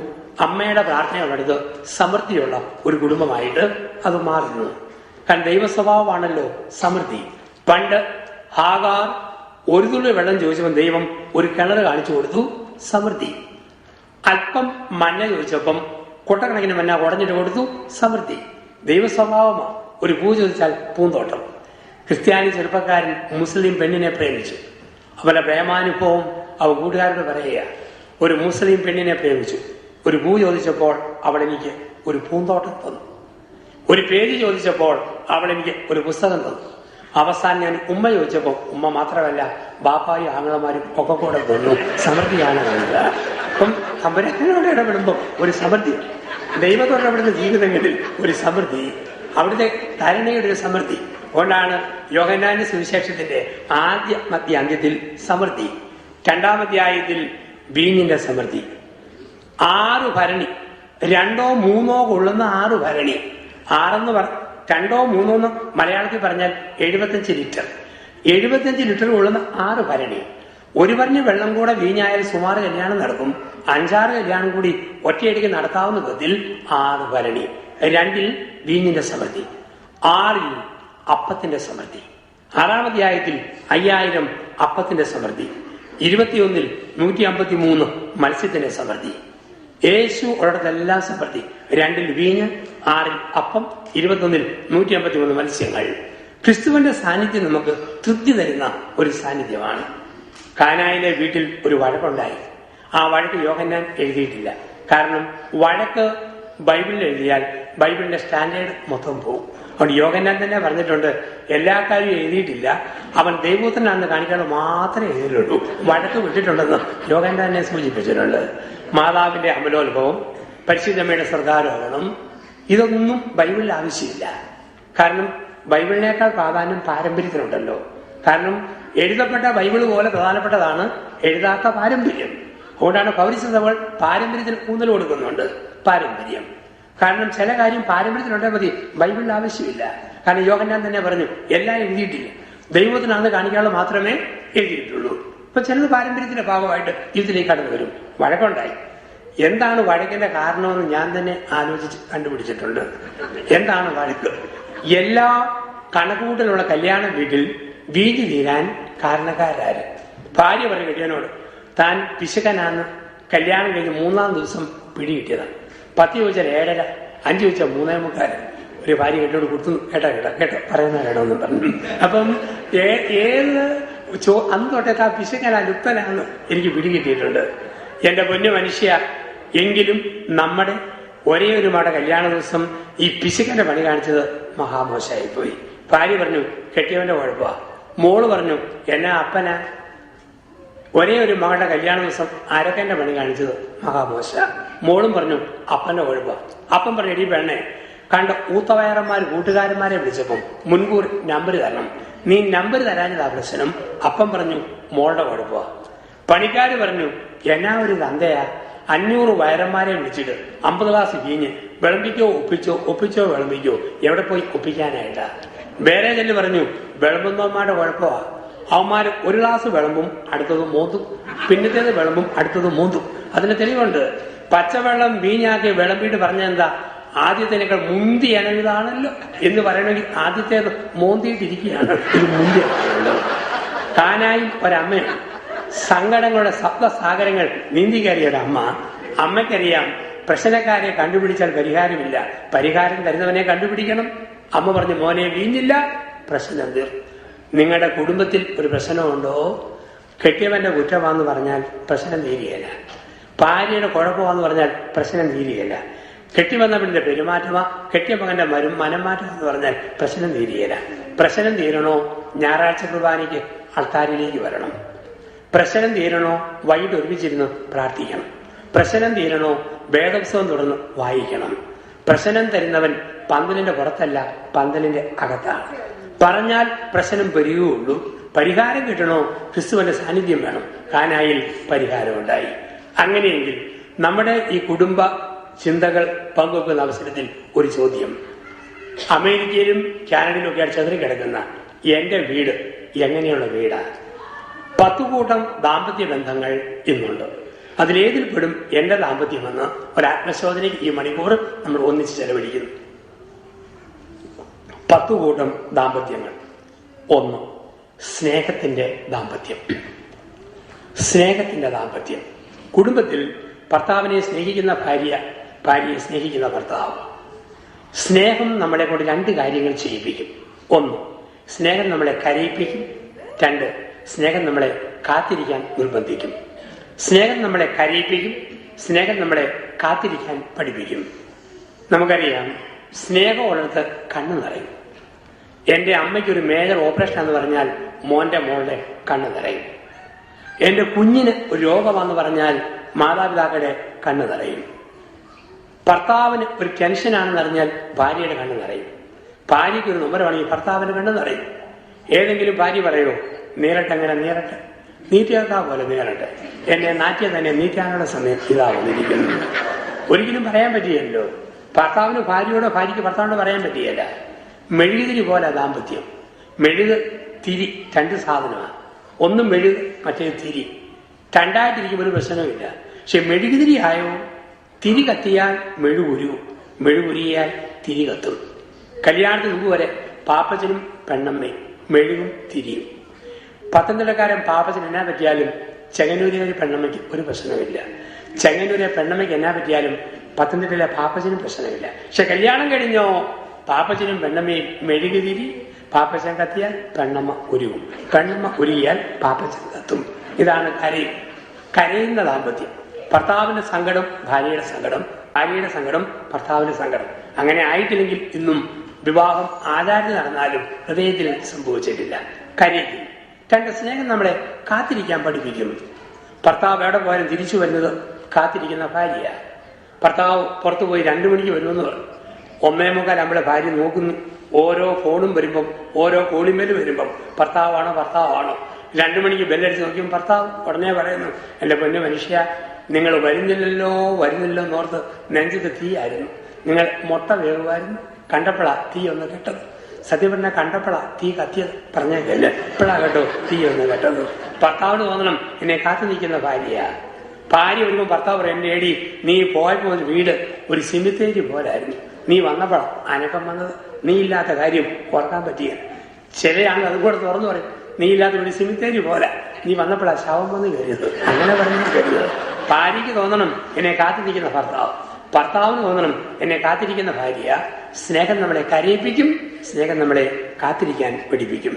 അമ്മയുടെ പ്രാർത്ഥനയുള്ളിടത്ത് സമൃദ്ധിയുള്ള ഒരു കുടുംബമായിട്ട് അത് മാറുന്നു. കാരണം ദൈവ സ്വഭാവമാണല്ലോ സമൃദ്ധി. പണ്ട് ഹാഗാർ ഒരു തുള്ളി വെള്ളം ചോദിച്ചപ്പോൾ ദൈവം ഒരു കിണർ കാണിച്ചു കൊടുത്തു, സമൃദ്ധി. അല്പം മഞ്ഞ ചോദിച്ചപ്പം കൊട്ടക്കണക്കിന് മഞ്ഞ ഉടഞ്ഞിട്ട് കൊടുത്തു, സമൃദ്ധി. ദൈവ സ്വഭാവമാണ്. ഒരു പൂ ചോദിച്ചാൽ പൂന്തോട്ടം. ക്രിസ്ത്യാനി ചെറുപ്പക്കാരൻ മുസ്ലിം പെണ്ണിനെ പ്രേമിച്ചു. അവന്റെ പ്രേമാനുഭവം അവ കൂട്ടുകാരോട് പറയുക. ഒരു മുസ്ലിം പെണ്ണിനെ പ്രേമിച്ചു. ഒരു പൂ ചോദിച്ചപ്പോൾ അവൾ എനിക്ക് ഒരു പൂന്തോട്ടം തന്നു. ഒരു പേജ് ചോദിച്ചപ്പോൾ അവൾ എനിക്ക് ഒരു പുസ്തകം തന്നു. അവസാനം ഞാൻ ഉമ്മ ചോദിച്ചപ്പോൾ ഉമ്മ മാത്രമല്ല ബാപ്പായും ആങ്ങളമാരും ഒക്കെ കൂടെ തന്നു. സമൃദ്ധിയാണ് കാണുക. അപ്പം തമ്പുരാനോട് ഇടപെടുമ്പോൾ ഒരു സമൃദ്ധി, ദൈവത്തോട് ഇടപെടുന്ന ജീവിതങ്ങളിൽ ഒരു സമൃദ്ധി, അവിടുത്തെ ധാരണയുടെ ഒരു സമൃദ്ധി. അതുകൊണ്ടാണ് യോഹന്നാന്റെ സുവിശേഷത്തിന്റെ അന്ത്യത്തിൽ സമൃദ്ധി, 2-ാം അധ്യായത്തിൽ വീഞ്ഞിന്റെ സമൃദ്ധി. 6 ഭരണി, 2ഓ 3ഓ കൊള്ളുന്ന 6 ഭരണി. 6 2ഓ 3ഓ എന്ന് മലയാളത്തിൽ പറഞ്ഞാൽ 75 ലിറ്റർ. 75 ലിറ്റർ കൊള്ളുന്ന 6 ഭരണി. ഒരു ഭരണി വെള്ളം കൂടെ വീഞ്ഞായാൽ സുമാറ് കല്യാണം നടക്കും. 5-6 കല്യാണം കൂടി ഒറ്റയടിക്ക് നടത്താവുന്ന വിധത്തിൽ 6 ഭരണി. 2-ൽ വീഞ്ഞിന്റെ സമൃദ്ധി, 6 അപ്പത്തിന്റെ സമൃദ്ധി, 6-ാം അധ്യായത്തിൽ 5000 അപ്പത്തിന്റെ സമൃദ്ധി, 21 153 മത്സ്യത്തിന്റെ സമൃദ്ധി. യേശു ഉള്ളിടത്തെല്ലാം സമൃദ്ധി. 2 വീഞ്ഞ്, 6 അപ്പം, 21 153 മത്സ്യങ്ങൾ. ക്രിസ്തുവിന്റെ സാന്നിധ്യം നമുക്ക് തൃപ്തി തരുന്ന ഒരു സാന്നിധ്യമാണ്. കാനായിലെ വീട്ടിൽ ഒരു വഴക്കുണ്ടായി. ആ വഴക്ക് യോഹന്നാൻ എഴുതിയിട്ടില്ല. കാരണം വഴക്ക് ബൈബിളിൽ എഴുതിയാൽ ബൈബിളിന്റെ സ്റ്റാൻഡേർഡ് മൊത്തം പോകും. അതുകൊണ്ട് യോഹന്നാൻ തന്നെ പറഞ്ഞിട്ടുണ്ട്, എല്ലാ കാര്യവും എഴുതിയിട്ടില്ല, അവൻ ദൈവപുത്രനാണെന്ന് കാണിക്കാൻ മാത്രമേ എഴുതിയിട്ടുള്ളൂ. വഴക്ക് വിട്ടിട്ടുണ്ടെന്ന് യോഹന്നാൻ തന്നെ സൂചിപ്പിച്ചിട്ടുണ്ട്. മാതാവിന്റെ അമലോത്ഭവം, പരിശുദ്ധമ്മയുടെ സ്വർഗാരോഹണം, ഇതൊന്നും ബൈബിളിൽ ആവശ്യമില്ല. കാരണം ബൈബിളിനേക്കാൾ പ്രാധാന്യം പാരമ്പര്യത്തിനുണ്ടല്ലോ. കാരണം എഴുതപ്പെട്ട ബൈബിള് പോലെ പ്രധാനപ്പെട്ടതാണ് എഴുതാത്ത പാരമ്പര്യം. അതുകൊണ്ടാണ് പൗരസ്ത്യസഭകൾ പാരമ്പര്യത്തിന് ഊന്നൽ കൊടുക്കുന്നുണ്ട്. പാരമ്പര്യം കാരണം ചില കാര്യം പാരമ്പര്യത്തിലുണ്ടേ മതി, ബൈബിളിൽ ആവശ്യമില്ല. കാരണം യോഹന്നാൻ തന്നെ പറഞ്ഞു, എല്ലാം എഴുതിയിട്ടില്ല, ദൈവത്തിനാണെന്ന് കാണിക്കാനുള്ള മാത്രമേ എഴുതിയിട്ടുള്ളൂ. അപ്പൊ ചിലത് പാരമ്പര്യത്തിന്റെ ഭാഗമായിട്ട് ഇതിലേക്ക് കടന്നു വരും. വഴക്കുണ്ടായി. എന്താണ് വഴക്കിന്റെ കാരണമെന്ന് ഞാൻ തന്നെ ആലോചിച്ച് കണ്ടുപിടിച്ചിട്ടുണ്ട്. എന്താണ് വഴക്ക്? എല്ലാ കണക്കുകൂട്ടലുള്ള കല്യാണ വീട്ടിൽ വീഞ്ഞ് തീരാൻ കാരണക്കാരാര്? ഭാര്യ പറഞ്ഞു കെട്ടിയവനോട്, താൻ പിശുക്കനാന്ന് കല്യാണം കഴിഞ്ഞ് 3-ാം ദിവസം പിടികിട്ടിയതാണ്. 10 ചോദിച്ചാൽ 7:30, 5 ചോദിച്ചാൽ 3:45. ഒരു ഭാര്യ കെട്ടോട് കൊടുത്തു, കേട്ടോ പറയുന്ന കേട്ടോന്ന് പറഞ്ഞു. അപ്പം അന്ന് തൊട്ടേ ആ പിശുക്കനാ ലുപ്തനാന്ന് എനിക്ക് പിടികിട്ടിയിട്ടുണ്ട്. എന്റെ പൊന്നു മനുഷ്യ, എങ്കിലും നമ്മുടെ ഒരേ ഒരു മട കല്യാണ ദിവസം ഈ പിശുക്കന്റെ പണി കാണിച്ചത് മഹാമോശമായി പോയി. ഭാര്യ പറഞ്ഞു കെട്ടിയവന്റെ കുഴപ്പമാ. മോള് പറഞ്ഞു എന്നാ അപ്പനാ. ഒരേ ഒരു മകളുടെ കല്യാണ ദിവസം അരക്കന്റെ പണി കാണിച്ചത് മഹാമോശ. മോളും പറഞ്ഞു അപ്പന്റെ കുഴപ്പ. അപ്പം പറഞ്ഞു എടി പെണ്ണെ, കണ്ട ഊത്തവയറന്മാർ കൂട്ടുകാരന്മാരെ വിളിച്ചപ്പം മുൻകൂർ നമ്പർ തരണം, നീ നമ്പർ തരാഞ്ഞതാ പ്രശ്നം. അപ്പം പറഞ്ഞു മോളുടെ കുഴപ്പ. പണിക്കാര് പറഞ്ഞു എന്നാ ഒരു തന്തയാ, 500 വയറന്മാരെ വിളിച്ചിട്ട് 50 ഗ്ലാസ് വീഞ്ഞ് വിളമ്പിക്കോ ഒപ്പിച്ചോ വിളമ്പിക്കോ, എവിടെ പോയി ഒപ്പിക്കാനായിട്ടാ. വേറെ ചെല്ലു പറഞ്ഞു വിളമ്പുന്നവന്മാരുടെ കുഴപ്പമാ, അവന്മാര് 1 ഗ്ലാസ് വിളമ്പും അടുത്തത് മൂത്തും, പിന്നത്തേത് വിളമ്പും അടുത്തത് മൂത്തും. അതിന് തെളിവുണ്ട്. പച്ചവെള്ളം വീഞ്ഞാക്കി വിളമ്പിയിട്ട് പറഞ്ഞെന്താ, ആദ്യത്തേനേക്കാൾ മുന്തി അനവിതാണല്ലോ എന്ന് പറയണമെങ്കിൽ ആദ്യത്തേത് മോന്തിയിട്ടിരിക്കുകയാണ്, ഇത് മുന്തിയുള്ളത്. കാനായി ഒരമ്മയാണ്. സങ്കടങ്ങളുടെ സപ്തസാഗരങ്ങൾ നീന്തി കയറിയ ഒരമ്മ. അമ്മയ്ക്കറിയാം പ്രശ്നക്കാരെ കണ്ടുപിടിച്ചാൽ പരിഹാരമില്ല, പരിഹാരം തരുന്നവനെ കണ്ടുപിടിക്കണം. അമ്മ പറഞ്ഞു മോനെ വീഞ്ഞില്ല, പ്രശ്നം തീർന്നു. നിങ്ങളുടെ കുടുംബത്തിൽ ഒരു പ്രശ്നമുണ്ടോ, കെട്ടിയവന്റെ കുറ്റമാണെന്ന് പറഞ്ഞാൽ പ്രശ്നം തീരുകയില്ല. ഭാര്യയുടെ കുഴപ്പമാണെന്ന് പറഞ്ഞാൽ പ്രശ്നം തീരുകയില്ല. കെട്ടിവന്നവന്റെ പെരുമാറ്റമാ, കെട്ടിയ മകന്റെ മനംമാറ്റമാണെന്ന് പറഞ്ഞാൽ പ്രശ്നം തീരുകയില്ല. പ്രശ്നം തീരണോ ഞായറാഴ്ച കുർബാനയ്ക്ക് അൾത്താരിലേക്ക് വരണം. പ്രശ്നം തീരണോ വൈകിട്ട് ഒരുമിച്ചിരുന്ന് പ്രാർത്ഥിക്കണം. പ്രശ്നം തീരണോ വേദപുസ്തകം തുറന്ന് വായിക്കണം. പ്രശ്നം തരുന്നവൻ പന്തലിന്റെ പുറത്തല്ല, പന്തലിന്റെ അകത്താണ്. പറഞ്ഞാൽ പ്രശ്നം പെരുകുകയുള്ളൂ. പരിഹാരം കിട്ടണോ ക്രിസ്തുവിന്റെ സാന്നിധ്യം വേണം. കാനായിൽ പരിഹാരമുണ്ടായി. അങ്ങനെയെങ്കിൽ നമ്മുടെ ഈ കുടുംബ ചിന്തകൾ പങ്കുവെക്കുന്ന അവസരത്തിൽ ഒരു ചോദ്യം. അമേരിക്കയിലും കാനഡയിലും ഒക്കെ ചെതറിക്കിടക്കുന്ന എന്റെ വീട് എങ്ങനെയുള്ള വീടാണ്? 10 കൂട്ടം ദാമ്പത്യ ബന്ധങ്ങൾ ഇന്നുണ്ട്. അതിലേതിൽ പെടും എന്റെ ദാമ്പത്യമെന്ന് ഒരാത്മശോധനയ്ക്ക് ഈ മണിക്കൂർ നമ്മൾ ഒന്നിച്ച് ചെലവഴിക്കുന്നു. 10 കൂട്ടം ദാമ്പത്യങ്ങൾ. 1. സ്നേഹത്തിന്റെ ദാമ്പത്യം. സ്നേഹത്തിന്റെ ദാമ്പത്യം. കുടുംബത്തിൽ ഭർത്താവിനെ സ്നേഹിക്കുന്ന ഭാര്യ, ഭാര്യയെ സ്നേഹിക്കുന്ന ഭർത്താവ്. സ്നേഹം നമ്മളെ കൊണ്ട് 2 കാര്യങ്ങൾ ചെയ്യിപ്പിക്കും. 1. സ്നേഹം നമ്മളെ കരയിപ്പിക്കും. 2. സ്നേഹം നമ്മളെ കാത്തിരിക്കാൻ നിർബന്ധിക്കും. സ്നേഹം നമ്മളെ കരയിപ്പിക്കും. സ്നേഹം നമ്മളെ കാത്തിരിക്കാൻ പഠിപ്പിക്കും. നമുക്കറിയാം, സ്നേഹമുള്ളിടത്ത് കണ്ണ് നിറയും. എന്റെ അമ്മയ്ക്കൊരു മേജർ ഓപ്പറേഷൻ എന്ന് പറഞ്ഞാൽ മോന്റെ മോളുടെ കണ്ണ് നിറയും. എന്റെ കുഞ്ഞിന് ഒരു രോഗമാണെന്ന് പറഞ്ഞാൽ മാതാപിതാക്കളുടെ കണ്ണ് നിറയും. ഭർത്താവിന് ഒരു ടെൻഷനാണെന്ന് അറിഞ്ഞാൽ ഭാര്യയുടെ കണ്ണ് നിറയും. ഭാര്യയ്ക്ക് ഒരു നമ്പരമാണെങ്കിൽ ഭർത്താവിന് കണ്ണ് നിറയും. ഏതെങ്കിലും ഭാര്യ പറയോ നീരട്ടെങ്ങനെ നീരട്ടെ, നീറ്റിയാക്കാ പോലെ നീരട്ടെ, എന്നെ നാറ്റിയ തന്നെ നീറ്റാനുള്ള സമയം ഇതാ വന്നിരിക്കുന്നു. ഒരിക്കലും പറയാൻ പറ്റിയല്ലോ. ഭർത്താവിന് ഭാര്യയോടോ ഭാര്യയ്ക്ക് ഭർത്താവിനോട് പറയാൻ പറ്റിയല്ല. മെഴുകുതിരി പോലെ ദാമ്പത്യം. മെഴുക് തിരി 2 സാധനമാണ്. ഒന്ന് മെഴുക്, മറ്റേ തിരി. 2ആയിട്ടിരിക്കുമ്പോൾ ഒരു പ്രശ്നവുമില്ല. പക്ഷെ മെഴുകുതിരി ആയോ, തിരി കത്തിയാൽ മെഴുകുരുവും, മെഴുകുരുകിയാൽ തിരി കത്തും. കല്യാണത്തിന് മുമ്പ് വരെ പാപ്പച്ചനും പെണ്ണമ്മയും മെഴുകും തിരിയും. പത്തനംതിട്ടക്കാരൻ പാപ്പച്ചൻ എന്നാ പറ്റിയാലും ചെങ്ങന്നൂരിലെ പെണ്ണമ്മയ്ക്ക് ഒരു പ്രശ്നമില്ല. ചെങ്ങന്നൂരെ പെണ്ണമ്മയ്ക്ക് എന്നാ പറ്റിയാലും പത്തനംതിട്ടയിലെ പാപ്പച്ചനും പ്രശ്നമില്ല. പക്ഷെ കല്യാണം കഴിഞ്ഞോ പാപ്പച്ചനും പെണ്ണമ്മയും മെഴുകുതിരി. പാപ്പച്ചൻ കത്തിയാൽ പെണ്ണമ്മ ഉരുകും, പെണ്ണമ്മ ഉരുകിയാൽ പാപ്പച്ചൻ കത്തും. ഇതാണ് കരയുന്ന ദാമ്പത്യം. ഭർത്താവിന്റെ സങ്കടം ഭാര്യയുടെ സങ്കടം, ഭാര്യയുടെ സങ്കടം ഭർത്താവിന്റെ സങ്കടം. അങ്ങനെ ആയിട്ടില്ലെങ്കിൽ ഇന്നും വിവാഹം ആചാരത്തിൽ നടന്നാലും ഹൃദയത്തിൽ സംഭവിച്ചിട്ടില്ല. കരയിക്കും. രണ്ട്, സ്നേഹം നമ്മളെ കാത്തിരിക്കാൻ പഠിപ്പിക്കും. ഭർത്താവ് എവിടെ പോയാലും തിരിച്ചു വരുന്നത് കാത്തിരിക്കുന്ന ഭാര്യ. ഭർത്താവ് പുറത്തു പോയി 2 മണിക്ക് വരുമെന്ന് പറഞ്ഞു. 1:45 നമ്മളെ ഭാര്യ നോക്കുന്നു. ഓരോ ഫോണും വരുമ്പം, ഓരോ കോളിമേലും വരുമ്പം ഭർത്താവാണോ 2 മണിക്ക് ബെല്ലടിച്ച് നോക്കിയും ഭർത്താവ് ഉടനെ പറയുന്നു, എന്റെ പൊന്നു മനുഷ്യ, നിങ്ങൾ വരുന്നില്ലല്ലോ എന്നോർത്ത് നെഞ്ചത്ത് തീയായിരുന്നു. നിങ്ങൾ മുട്ട വേവുമായിരുന്നു, കണ്ടപ്പോഴാ തീ ഒന്ന് കെട്ടത്. സത്യം പറഞ്ഞാൽ കണ്ടപ്പോഴാ തീ കത്തിയത്, പറഞ്ഞേക്കല്ലേ, ഇപ്പോഴാ കേട്ടോ തീ ഒന്ന് കെട്ടത്. ഭർത്താവിന് തോന്നണം എന്നെ കാത്തു നിൽക്കുന്ന ഭാര്യ വരുമ്പോൾ ഭർത്താവ് പറയും, എന്റെ ഏടി നീ പോയപ്പോ വീട് ഒരു സിമിത്തേരി പോലായിരുന്നു, നീ വന്നപ്പോഴാ അനക്കം വന്നത്, നീ ഇല്ലാത്ത കാര്യം ഓർക്കാൻ പറ്റിയ. ചിലയാണ് അതും കൂടെ തുറന്നു പറയും, നീ ഇല്ലാത്ത ഒരു സിമിത്തേരി പോലെ, നീ വന്നപ്പോഴാ ശവം വന്ന് കയറിയത്. അങ്ങനെ പറഞ്ഞു കരുതത്. ഭാര്യയ്ക്ക് തോന്നണം എന്നെ കാത്തിരിക്കുന്ന ഭർത്താവിന് തോന്നണം എന്നെ കാത്തിരിക്കുന്ന ഭാര്യ. സ്നേഹം നമ്മളെ കരയിപ്പിക്കും, സ്നേഹം നമ്മളെ കാത്തിരിക്കാൻ പഠിപ്പിക്കും.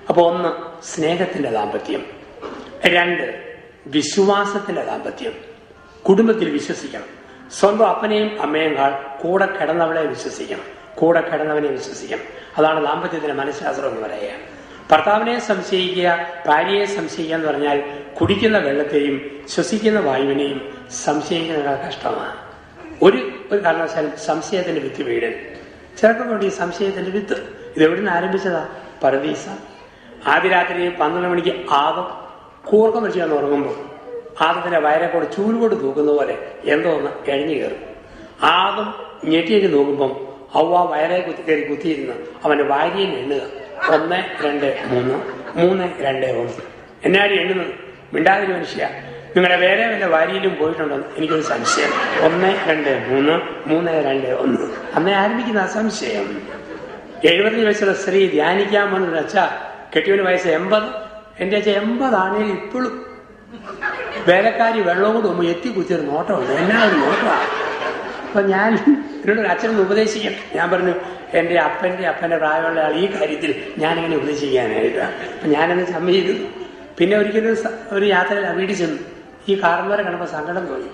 അപ്പൊ 1 സ്നേഹത്തിന്റെ ദാമ്പത്യം. 2 വിശ്വാസത്തിന്റെ ദാമ്പത്യം. കുടുംബത്തിൽ വിശ്വസിക്കണം. സ്വന്തം അപ്പനെയും അമ്മയേക്കാൾ കൂടെ കിടന്നവളെ വിശ്വസിക്കണം, കൂടെ കിടന്നവനെ വിശ്വസിക്കണം. അതാണ് ദാമ്പത്യത്തിന്റെ മനഃശാസ്ത്രം എന്ന് പറയുക. ഭർത്താവിനെ സംശയിക്കുക, ഭാര്യയെ സംശയിക്കുക എന്ന് പറഞ്ഞാൽ കുടിക്കുന്ന വെള്ളത്തെയും ശ്വസിക്കുന്ന വായുവിനെയും സംശയിക്കുന്ന കഷ്ടമാണ്. ഒരു കാരണവശാലും സംശയത്തിന്റെ വിത്ത് വീടരുത്. ചിലർക്ക് വേണ്ടി സംശയത്തിന്റെ വിത്ത് ഇതെവിടുന്ന് ആരംഭിച്ചതാ? പരദീസ. ആദ്യ രാത്രി 12 മണിക്ക് ആദം കൂർക്കം വെച്ച് കിടന്ന് ഉറങ്ങുമ്പോൾ ആദത്തിന്റെ വയറെക്കൂടെ ചൂലുകൊണ്ട് തൂക്കുന്ന പോലെ എന്തോ ഒന്ന് എഴഞ്ഞു കയറും. ആദം ഞെട്ടിയേക്ക് നോക്കുമ്പം അവ വയറെ കയറി കുത്തിയിരുന്ന് അവന്റെ ഭാര്യയെ എണ്ണുക. 1, 2, 3, 3, 2, 1. എന്നാടി എണ്ണുന്നത്? മിണ്ടാതിരി മനുഷ്യ, നിങ്ങളുടെ വേറെ വല്ല ഭാര്യയിലും പോയിട്ടുണ്ടോ? എനിക്കൊരു സംശയം. 1, 2, 3, 3, 2, 1. അന്നേ ആരംഭിക്കുന്ന സംശയം. 75 വയസ്സുള്ള സ്ത്രീ ധ്യാനിക്കാൻ വന്നത് വെച്ചാ കെട്ടിയവന് വയസ്സ് 80. എന്റെ അച്ഛൻ 80 ആണെങ്കിൽ ഇപ്പോഴും വേലക്കാരി വെള്ളവും കൂടെ മുമ്പ് എത്തി കുത്തിയൊരു നോട്ടമുണ്ട്. എന്നാ ഒരു നോട്ടമാണ്. അപ്പൊ ഞാൻ എന്നോട് അച്ഛനൊന്ന് ഉപദേശിക്കണം. ഞാൻ പറഞ്ഞു, എന്റെ അപ്പന്റെ പ്രായമുള്ള ആൾ ഈ കാര്യത്തിൽ ഞാനിങ്ങനെ ഉപദേശിക്കാനായിട്ട്. അപ്പൊ ഞാനെന്ന് സമ്മതിച്ചു. പിന്നെ ഒരിക്കലും ഒരു യാത്രയിൽ വീട്ടിൽ ചെന്നു. ഈ കാർന്നവരെ കണ്ടപ്പോൾ സങ്കടം തോന്നി.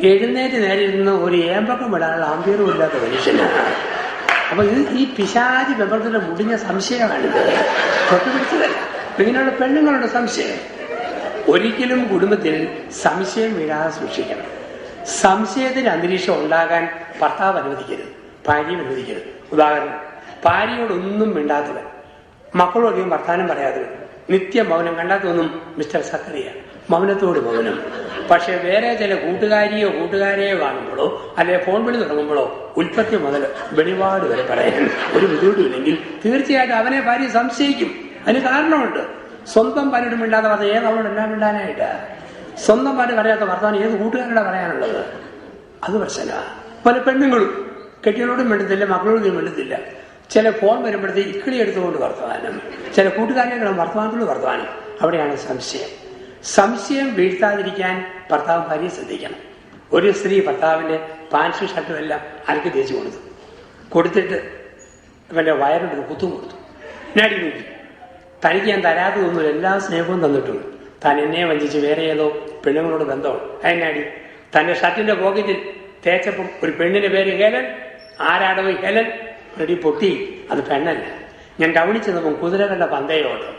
എഴുന്നേറ്റ് നേരെ ഇരുന്ന് ഒരു ഏമ്പക്കം വിടാനുള്ള ആംബിയറും ഇല്ലാത്ത മനുഷ്യനാണ്. അപ്പൊ ഈ പിശാചി ബന്ധത്തിന്റെ മുടിഞ്ഞ സംശയമാണിത്, തൊട്ടുപിടിച്ചതല്ല. ഇങ്ങനെയുള്ള പെണ്ണുങ്ങളുടെ സംശയം. ഒരിക്കലും കുടുംബത്തിൽ സംശയം വീഴാതെ സൂക്ഷിക്കണം. സംശയത്തിന്റെ അന്തരീക്ഷം ഉണ്ടാകാൻ ഭർത്താവ് അനുവദിക്കരുത്, ഭാര്യയും അനുവദിക്കരുത്. ഉദാഹരണം, ഭാര്യയോടൊന്നും മിണ്ടാത്തവൻ, മക്കളോടൊന്നും വർത്താനം പറയാത്തവൻ, നിത്യ മൗനം. കണ്ടാത്തൊന്നും മിസ്റ്റർ സക്കറിയ, മൗനത്തോട് മൗനം. പക്ഷെ വേറെ ചില കൂട്ടുകാരെയോ കാണുമ്പോഴോ അല്ലെങ്കിൽ ഫോൺ വിളി തുടങ്ങുമ്പോഴോ ഉൽപ്പത്തി മുതൽ വെളിപാട് വരെ പറയാൻ ഒരു ബുദ്ധിമുട്ടില്ലെങ്കിൽ തീർച്ചയായിട്ടും അവനെ ഭാര്യ സംശയിക്കും. അതിന് കാരണമുണ്ട്. സ്വന്തം ഭാര്യയോട് മിണ്ടാത്ത വർത്തമാനം ഏത് അവളോട് എല്ലാം മിണ്ടാനായിട്ട്? സ്വന്തം ഭാര്യ പറയാത്ത വർത്തമാനം ഏത് കൂട്ടുകാരുടെ പറയാനുള്ളത്? അത് പ്രശ്നമാണ്. പല പെണ്ണുങ്ങളും കെട്ടികളോടും മിണ്ടത്തില്ല, മക്കളോടും മിണ്ടത്തില്ല. ചില ഫോൺ വരുമ്പോഴത്തേക്ക് ഇക്കിളി എടുത്തുകൊണ്ട് വർത്തമാനം, ചില കൂട്ടുകാരെ വർത്തമാനത്തോട് വർത്തമാനം. അവിടെയാണ് സംശയം വീഴ്ത്താതിരിക്കാൻ ഭർത്താവ് ഭാര്യയെ ശ്രദ്ധിക്കണം. ഒരു സ്ത്രീ ഭർത്താവിന്റെ പാൻസും ഷർട്ടും എല്ലാം അലക്കി തേച്ച് കൊടുത്തിട്ട് അവന്റെ വയറിനൊരു കുത്തും കൊടുത്തു. നാടി നോക്കി, തനിക്ക് ഞാൻ തരാത്തതൊന്നും എല്ലാ സ്നേഹവും തന്നിട്ടുണ്ട്, താൻ എന്നെ വഞ്ചിച്ച് വേറെ ഏതോ പെണ്ണുങ്ങളോട് ബന്ധമാണ്. അതിനാടി തന്റെ ഷർട്ടിന്റെ പോക്കറ്റിൽ തേച്ചപ്പം ഒരു പെണ്ണിന്റെ പേര് ഹെലൻ. ആരാടോ ഹെലൻ? റെഡി പൊട്ടി. അത് പെണ്ണല്ല. ഞാൻ ടൗണിൽ ചെന്നപ്പം കുതിരകളുടെ പന്തയോട്ടം,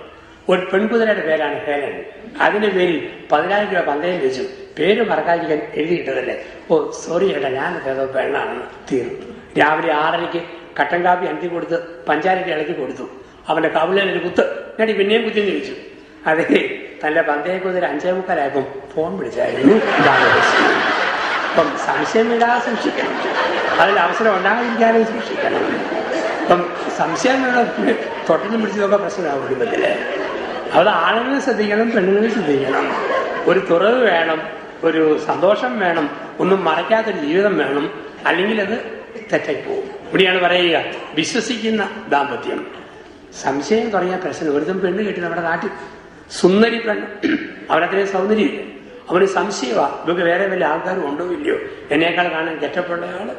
ഒരു പെൺകുതിരയുടെ പേരാണ് ഹെലൻ. അതിന്റെ പേരിൽ 10,000 രൂപ പന്തയം വെച്ചു. പേര് മറക്കാതിരിക്കാൻ എഴുതിയിട്ടതല്ലേ. ഓ സോറി ചേട്ടാ, ഞാനത് ഏതോ പെണ്ണാണെന്ന് തീർന്നു. രാവിലെ 6:30 കട്ടൻ കാപ്പി അനത്തി കൊടുത്ത് പഞ്ചാരയ്ക്ക് ഇളക്കി കൊടുത്തു. അവന്റെ കവിളിലൊരു കുത്ത്. ഞാനീ പിന്നെയും കുത്തിന്ന് ചോദിച്ചു. അതെ, തന്റെ പന്തയക്കുതിര 5:45 ഫോൺ വിളിച്ചായിരുന്നു. അപ്പം സംശയം ഇടാതെ സൂക്ഷിക്കണം. അതിൽ അവസരം ഉണ്ടാകാതിരിക്കാനും സൂക്ഷിക്കണം. അപ്പം സംശയമുള്ള തൊട്ടനും പിടിച്ചതൊക്കെ പ്രശ്നമാകും കുടുംബത്തില്. അവിടെ ആണുങ്ങളെ ശ്രദ്ധിക്കണം, പെണ്ണുങ്ങളെ ശ്രദ്ധിക്കണം. ഒരു തുറവ് വേണം, ഒരു സന്തോഷം വേണം, ഒന്നും മറയ്ക്കാത്തൊരു ജീവിതം വേണം. അല്ലെങ്കിൽ അത് തെറ്റായി പോകും. ഇവിടെയാണ് പറയുക വിശ്വസിക്കുന്ന ദാമ്പത്യം. സംശയം തുടങ്ങിയ പ്രശ്നം. ഒരുത്തും പെണ്ണ് കെട്ടി നമ്മുടെ നാട്ടിൽ സുന്ദരി പെണ്ണ്, അവനത്രയും സൗന്ദര്യമില്ല, അവന് സംശയമാണ് ഇവർക്ക് വേറെ വല്ല ആൾക്കാരും ഉണ്ടോ ഇല്ലയോ, എന്നേക്കാൾ കാണാൻ കെട്ടപ്പുള്ള ആള്.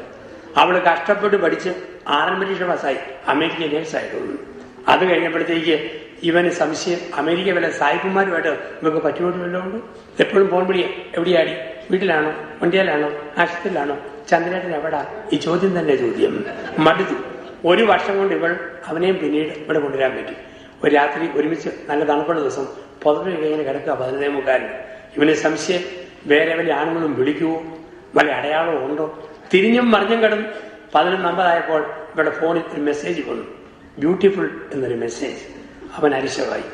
അവള് കഷ്ടപ്പെട്ട് പഠിച്ച് പരീക്ഷ പാസ്സായി, അമേരിക്ക നേഴ്സായിരുന്നു. അത് കഴിഞ്ഞപ്പോഴത്തേക്ക് ഇവന് സംശയം, അമേരിക്ക വല്ല സായിപ്പന്മാരുമായിട്ട് ഇവർക്ക് പറ്റുപോലും ഉണ്ട്. എപ്പോഴും ഫോൺ വിളിയാ, എവിടെയാടി, വീട്ടിലാണോ, വണ്ടിയിലാണോ, ആശുപത്രിയിലാണോ, ചന്ദ്രേട്ടൻ എവിടാ, ഈ ചോദ്യം തന്നെ ചോദ്യം. മടുത്തു. 1 വർഷം കൊണ്ട് ഇവൾ അവനെയും പിന്നീട് ഇവിടെ കൊണ്ടുവരാൻ പറ്റി. ഒരു രാത്രി ഒരുമിച്ച് നല്ല തണുപ്പുള്ള ദിവസം പുറമെ ഇങ്ങനെ കിടക്കുക 11:45. ഇവന് സംശയം, വേറെ വല്ല ആണുങ്ങളും വിളിക്കുവോ, വല്ല അടയാളമോ ഉണ്ടോ. തിരിഞ്ഞും മറിഞ്ഞും കിടന്നു. 11:50 ഇവരുടെ ഫോണിൽ ഒരു മെസ്സേജ് വന്നു, ബ്യൂട്ടിഫുൾ എന്നൊരു മെസ്സേജ്. അവൻ അരിശമായി.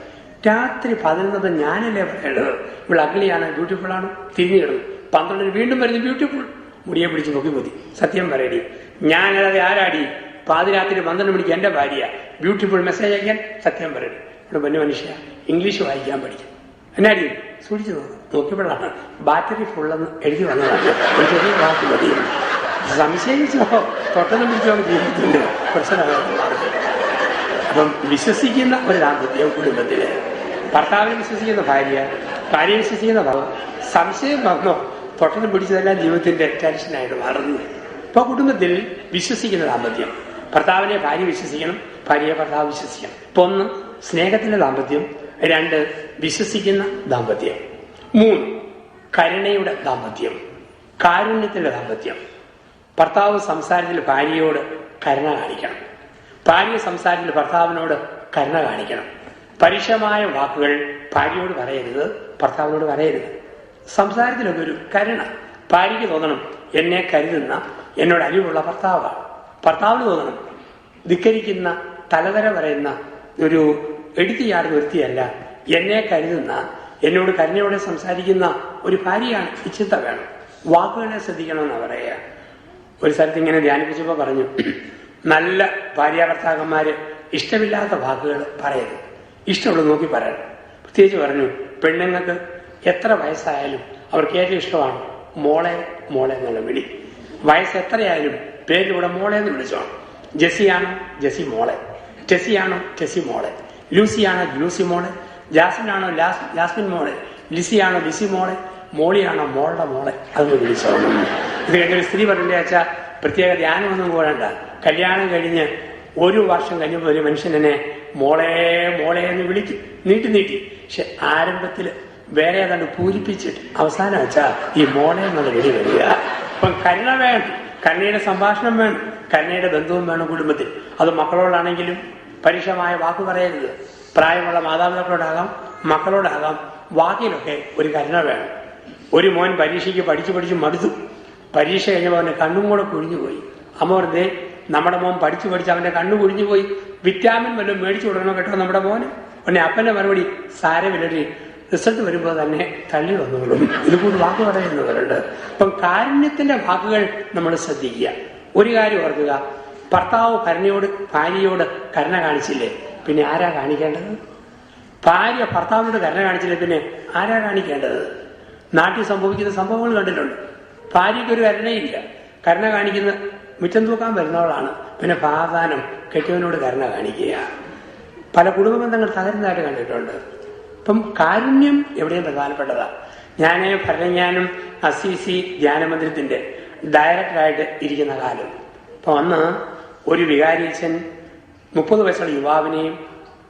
രാത്രി 11 ഞാനല്ലേ പറയേണ്ടത്, ഇവൾ അഗ്ലിയാണ് ബ്യൂട്ടിഫുൾ ആണ്. തിരിഞ്ഞു കിടന്നു. 12 വീണ്ടും വരുന്നു, ബ്യൂട്ടിഫുൾ. മുടിയെ പിടിച്ച് നോക്കി സത്യം പറയടി, ഞാനല്ലാതെ ആരാടി, പാതിരാത്രി 12 മണിക്ക് എന്റെ ഭാര്യ ബ്യൂട്ടിഫുൾ മെസ്സേജ് അയക്കാൻ, സത്യം പറയടി. ഇവിടെ പൊന്നു മനുഷ്യ, ഇംഗ്ലീഷ് വായിക്കാൻ പഠിക്കും. എന്നാടി സൂക്ഷിച്ചു നോക്കിയപ്പോഴാണ് ബാറ്ററി ഫുള്ളെന്ന് എഴുതി വന്നതാണ്. ഒരു ചെറിയ വാക്ക് മതി. സംശയിച്ചോ തൊട്ടൊന്നും പിടിച്ചോ ജീവിതത്തിന്റെ പ്രശ്നമായിട്ട്. അപ്പം വിശ്വസിക്കുന്ന ഒരു ദാമ്പത്യം കുടുംബത്തില്, ഭർത്താവിനെ വിശ്വസിക്കുന്ന ഭാര്യ, ഭാര്യയെ വിശ്വസിക്കുന്ന ഭർത്താവ്, സംശയം വന്നോ തൊട്ടൊന്നും പിടിച്ചതെല്ലാം ജീവിതത്തിന്റെ ടെൻഷനായിട്ട് മാറുന്നു. ഇപ്പൊ കുടുംബത്തിൽ വിശ്വസിക്കുന്ന ദാമ്പത്യം, ഭർത്താവിനെ ഭാര്യ വിശ്വസിക്കണം, ഭാര്യയെ ഭർത്താവ് വിശ്വസിക്കണം. ഇപ്പൊ 1 സ്നേഹത്തിന്റെ ദാമ്പത്യം, 2 വിശ്വസിക്കുന്ന ദാമ്പത്യം, 3 കരുണയുടെ ദാമ്പത്യം, കാരുണ്യത്തിന്റെ ദാമ്പത്യം. ഭർത്താവ് സംസാരത്തിൽ ഭാര്യയോട് കരുണ കാണിക്കണം, ഭാര്യ സംസാരത്തിൽ ഭർത്താവിനോട് കരുണ കാണിക്കണം. പരുഷമായ വാക്കുകൾ ഭാര്യയോട് പറയരുത്, ഭർത്താവിനോട് പറയരുത്. സംസാരത്തിലൊക്കെ ഒരു കരുണ ഭാര്യയ്ക്ക് തോന്നണം, എന്നെ കരുതുന്ന എന്നോട് അലിവുള്ള ഭർത്താവാണ്. ഭർത്താവിന് തോന്നണം, ധിക്കരിക്കുന്ന തലവര പറയുന്ന ഒരു എടുത്തിയാടുന്ന വ്യക്തിയല്ല, എന്നെ കരുതുന്ന എന്നോട് കരുണയോടെ സംസാരിക്കുന്ന ഒരു ഭാര്യയാണ്. ഈ ചിന്ത വേണം. വാക്കുകളെ ശ്രദ്ധിക്കണമെന്നാണ് പറയുക. ഒരു സ്ഥലത്ത് ഇങ്ങനെ ധ്യാനിപ്പിച്ചപ്പോൾ പറഞ്ഞു, നല്ല ഭാര്യാഭർത്താക്കന്മാര് ഇഷ്ടമില്ലാത്ത വാക്കുകൾ പറയരുത്, ഇഷ്ടമുള്ളത് നോക്കി പറയണം. പ്രത്യേകിച്ച് പറഞ്ഞു, പെണ്ണുങ്ങൾക്ക് എത്ര വയസ്സായാലും അവർക്ക് ഏറ്റവും ഇഷ്ടമാണ് മോളെ മോളെ എന്നുള്ള വിളി. വയസ്സ് എത്രയായാലും പേരിലൂടെ മോളെ എന്ന് വിളിച്ചോണം. ജെസ്സിയാണോ ജെസ്സി മോളെ, ടെസ്സിയാണോ ടെസ്സി മോളെ, ലൂസിയാണോ ലൂസി മോളെ, ജാസ്മിനാണോ ജാസ്മിൻ മോളെ, ലിസിയാണോ ലിസി മോളെ, മോളിയാണോ മോളുടെ മോളെ, അതൊന്ന് വിളിച്ചോണം. ഇത് കഴിഞ്ഞൊരു സ്ത്രീ പറഞ്ഞാച്ചാൽ പ്രത്യേക ധ്യാനമൊന്നും പോകണ്ട. കല്യാണം കഴിഞ്ഞ് 1 വർഷം കഴിഞ്ഞപ്പോൾ ഒരു മനുഷ്യനെ മോളെ മോളെ എന്ന് വിളിക്കും, നീട്ടി. പക്ഷെ ആരംഭത്തിൽ വേറെ ഏതാണ്ട് പൂരിപ്പിച്ചിട്ട് അവസാനം വെച്ചാൽ ഈ മോളെ എന്നുള്ള വിളി വരിക. അപ്പം കരുണ വേണം, കരുണയുടെ സംഭാഷണം വേണം, കരുണയുടെ ബന്ധവും വേണം കുടുംബത്തിൽ. അത് മക്കളോടാണെങ്കിലും പരുഷമായ വാക്ക് പറയരുത്. പ്രായമുള്ള മാതാപിതാക്കളോടാകാം, മക്കളോടാകാം, വാക്കിലൊക്കെ ഒരു കരുണ വേണം. ഒരു മോൻ പരീക്ഷയ്ക്ക് പഠിച്ച് മടുത്തു. പരീക്ഷ കഴിഞ്ഞപ്പോൾ അവന്റെ കണ്ണും കൂടെ കുഴിഞ്ഞുപോയി. അമ്മ പറഞ്ഞേ, നമ്മുടെ മോൻ പഠിച്ച് അവന്റെ കണ്ണു കുഴിഞ്ഞുപോയി, വിറ്റാമിൻ വല്ലതും മേടിച്ചു കൊടുക്കണോ കേട്ടോ നമ്മുടെ മോന്. പിന്നെ അപ്പന്റെ മറുപടി, സാരമില്ലടി, റിസൾട്ട് വരുമ്പോൾ തന്നെ തള്ളി വന്നോളും. ഇത് കൂടി വാക്ക് പറയുന്നവരുണ്ട്. അപ്പം കാരുണ്യത്തിന്റെ വാക്കുകൾ നമ്മൾ ശ്രദ്ധിക്കുക. ഒരു കാര്യം ഓർക്കുക, ഭർത്താവ് കരുണയോട് ഭാര്യയോട് കരുണ കാണിച്ചില്ലേ, പിന്നെ ആരാ കാണിക്കേണ്ടത്? ഭാര്യ ഭർത്താവിനോട് കരുണ കാണിച്ചില്ലേ, പിന്നെ ആരാ കാണിക്കേണ്ടത്? നാട്ടിൽ സംഭവിക്കുന്ന സംഭവങ്ങൾ കണ്ടിട്ടുണ്ട്. ഭാര്യയ്ക്കൊരു കരുണയില്ല, കരുണ കാണിക്കുന്ന മിച്ചം തൂക്കാൻ വരുന്നവളാണ്. പിന്നെ പാതാനം കെട്ടിയവനോട് കരുണ കാണിക്കുക. പല കുടുംബ ബന്ധങ്ങൾ തകരുന്നതായിട്ട് കണ്ടിട്ടുണ്ട്. അപ്പം കാരുണ്യം എവിടെയും പ്രധാനപ്പെട്ടതാണ്. ഞാൻ ഭരണജ്ഞാനം അസീസി ധ്യാനമന്ദിരത്തിന്റെ ഡയറക്ടറായിട്ട് ഇരിക്കുന്ന കാലം. അപ്പൊ അന്ന് ഒരു വികാരിയച്ഛൻ 30 വയസ്സുള്ള യുവാവിനെയും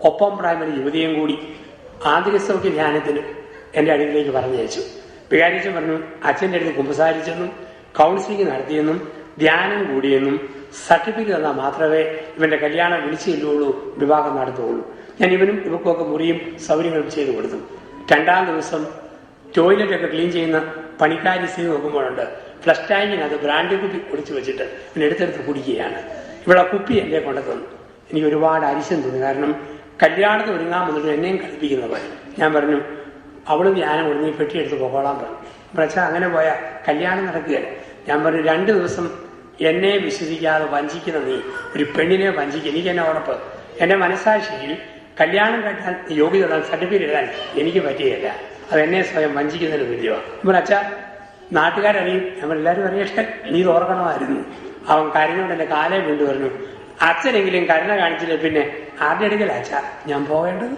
ഒപ്പം പ്രായമുള്ള യുവതിയും കൂടി ആന്തരിക സൗഖ്യ ധ്യാനത്തിന് എന്റെ അടുക്കിലേക്ക് പറഞ്ഞയച്ചു. വികാരിയച്ഛൻ പറഞ്ഞു, അച്ഛൻ്റെ അടുത്ത് കുമ്പസാരിച്ചെന്നും കൗൺസിലിംഗ് നടത്തിയെന്നും ധ്യാനം കൂടിയെന്നും സർട്ടിഫിക്കറ്റ് തന്നാൽ മാത്രമേ ഇവന്റെ കല്യാണം വിളിച്ചു ചെല്ലുള്ളൂ, വിവാഹം നടത്തുകയുള്ളൂ. ഞാൻ ഇവനും ഇവക്കൊക്കെ മുറിയും സൗകര്യങ്ങളും ചെയ്തു കൊടുത്തു. 2ാം ദിവസം ടോയ്ലറ്റൊക്കെ ക്ലീൻ ചെയ്യുന്ന പണിക്കാരി സ്ഥിതി നോക്കുമ്പോഴുണ്ട് ഫ്ലഷ് ടാങ്കിനകത്ത് ബ്രാൻഡി കുപ്പി ഒളിച്ചു വെച്ചിട്ട് പിന്നെ എടുത്തെടുത്ത് കുടിക്കുകയാണ്. ഇവിടെ കുപ്പി എന്നെ കൊണ്ടുതന്നു. എനിക്ക് ഒരുപാട് അരിശം തോന്നി. കാരണം കല്യാണത്തിന് ഒരുങ്ങാൻ വന്നിട്ട് എന്നെയും കളിപ്പിക്കുന്നവർ. ഞാൻ പറഞ്ഞു, അവള് ധ്യാനം കൊടുത്ത് പെട്ടി എടുത്ത് പോകോളാൻ പറഞ്ഞു. പക്ഷേ അങ്ങനെ പോയാൽ കല്യാണം നടക്കുകയല്ല. ഞാൻ പറഞ്ഞു, 2 ദിവസം എന്നെ വിശ്വസിക്കാതെ വഞ്ചിക്കുന്ന നീ ഒരു പെണ്ണിനെ വഞ്ചിക്കുക, എനിക്ക് എന്നെ ഉറപ്പ്. എന്റെ മനസ്സാക്ഷിയിൽ കല്യാണം കെട്ടാൻ യോഗ്യത ഇടാൻ സർട്ടിഫിക്കറ്റ് ഇടാൻ എനിക്ക് പറ്റുകയില്ല. അത് എന്നെ സ്വയം വഞ്ചിക്കുന്നതിന് തുല്യമാണ്. നമ്മൾ അച്ഛാ നാട്ടുകാരറിയും, നമ്മൾ എല്ലാവരും അറിയട്ടെ, നീ ഓർക്കണമായിരുന്നു. അവൻ കരഞ്ഞുകൊണ്ട് എന്റെ കാലേ വീണ്ടു പറഞ്ഞു, അച്ഛനെങ്കിലും കരുണ കാണിച്ചില്ല പിന്നെ ആരുടെ അടുക്കല അച്ഛ ഞാൻ പോകേണ്ടത്?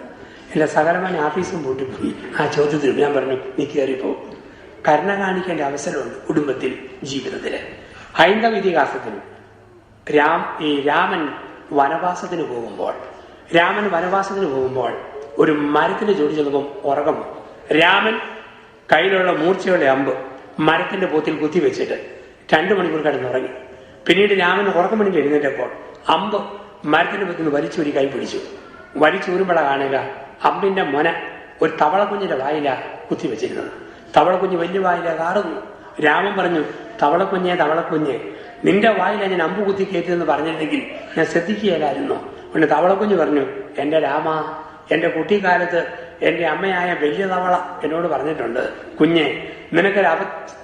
എന്റെ സകലമായ ആഫീസും പൂട്ടിപ്പോയി. ആ ചോദ്യത്തിൽ ഞാൻ പറഞ്ഞു, നീ കയറിപ്പോ. കരുണ കാണിക്കേണ്ട അവസരമുണ്ട് കുടുംബത്തിൽ, ജീവിതത്തില്. ഹൈന്ദവ ഇതിഹാസത്തിനും രാമൻ വനവാസത്തിന് പോകുമ്പോൾ ഒരു മരത്തിന്റെ ചൂടി ചെന്നപ്പം ഉറക്കം. രാമൻ കയ്യിലുള്ള മൂർച്ചയുള്ള അമ്പ് മരത്തിന്റെ പോത്തിൽ കുത്തിവെച്ചിട്ട് 2 മണിക്കൂർ കിടന്നുറങ്ങി. പിന്നീട് രാമൻ ഉറക്കം മണിക്ക് എഴുന്നേറ്റപ്പോൾ അമ്പ് മരത്തിന്റെ പോത്തിൽ നിന്ന് വലിച്ചൂരി കൈ പിടിച്ചു. വലിച്ചൂരുമ്പോഴ കാണുക അമ്പിന്റെ മൊന ഒരു തവളക്കുഞ്ഞിന്റെ വായില കുത്തിവെച്ചിരുന്നത്. തവളക്കുഞ്ഞ് വലിയ വായില കാറുന്നു. രാമൻ പറഞ്ഞു, തവളക്കുഞ്ഞെ നിന്റെ വായില ഞാൻ അമ്പ് കുത്തി കയറ്റിയെന്ന് പറഞ്ഞിരുന്നെങ്കിൽ ഞാൻ ശ്രദ്ധിക്കുകയില്ലായിരുന്നു. പിന്നെ തവളക്കുഞ്ഞ് പറഞ്ഞു, എന്റെ രാമ, എന്റെ കുട്ടിക്കാലത്ത് എന്റെ അമ്മയായ വലിയ തവള എന്നോട് പറഞ്ഞിട്ടുണ്ട്, കുഞ്ഞെ നിനക്കൊരു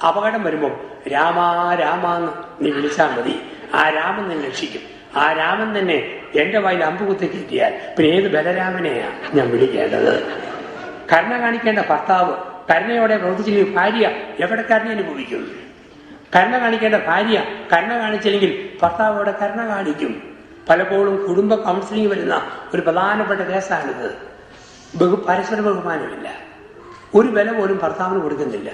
അപകടം വരുമ്പം രാമാന്ന് നീ വിളിച്ചാൽ മതി. ആ രാമൻ നിന്നെ രക്ഷിക്കും. ആ രാമൻ തന്നെ എന്റെ വായിൽ അമ്പ് കുത്തി കയറ്റിയാൽ പിന്നെ ഏത് ബലരാമനെയാ ഞാൻ വിളിക്കേണ്ടത്? കരുണ കാണിക്കേണ്ട ഭർത്താവ് കരുണയോടെ പ്രവർത്തിച്ചില്ലെങ്കിൽ ഭാര്യ എവിടെ കരുണ അനുഭവിക്കും? കരുണ കാണിക്കേണ്ട ഭാര്യ കരുണ കാണിച്ചില്ലെങ്കിൽ ഭർത്താവോടെ കരുണ കാണിക്കും. പലപ്പോഴും കുടുംബ കൗൺസിലിംഗ് വരുന്ന ഒരു പ്രധാനപ്പെട്ട കേസാണിത്. പരസ്പര ബഹുമാനമില്ല. ഒരു വില പോലും ഭർത്താവിന് കൊടുക്കുന്നില്ല.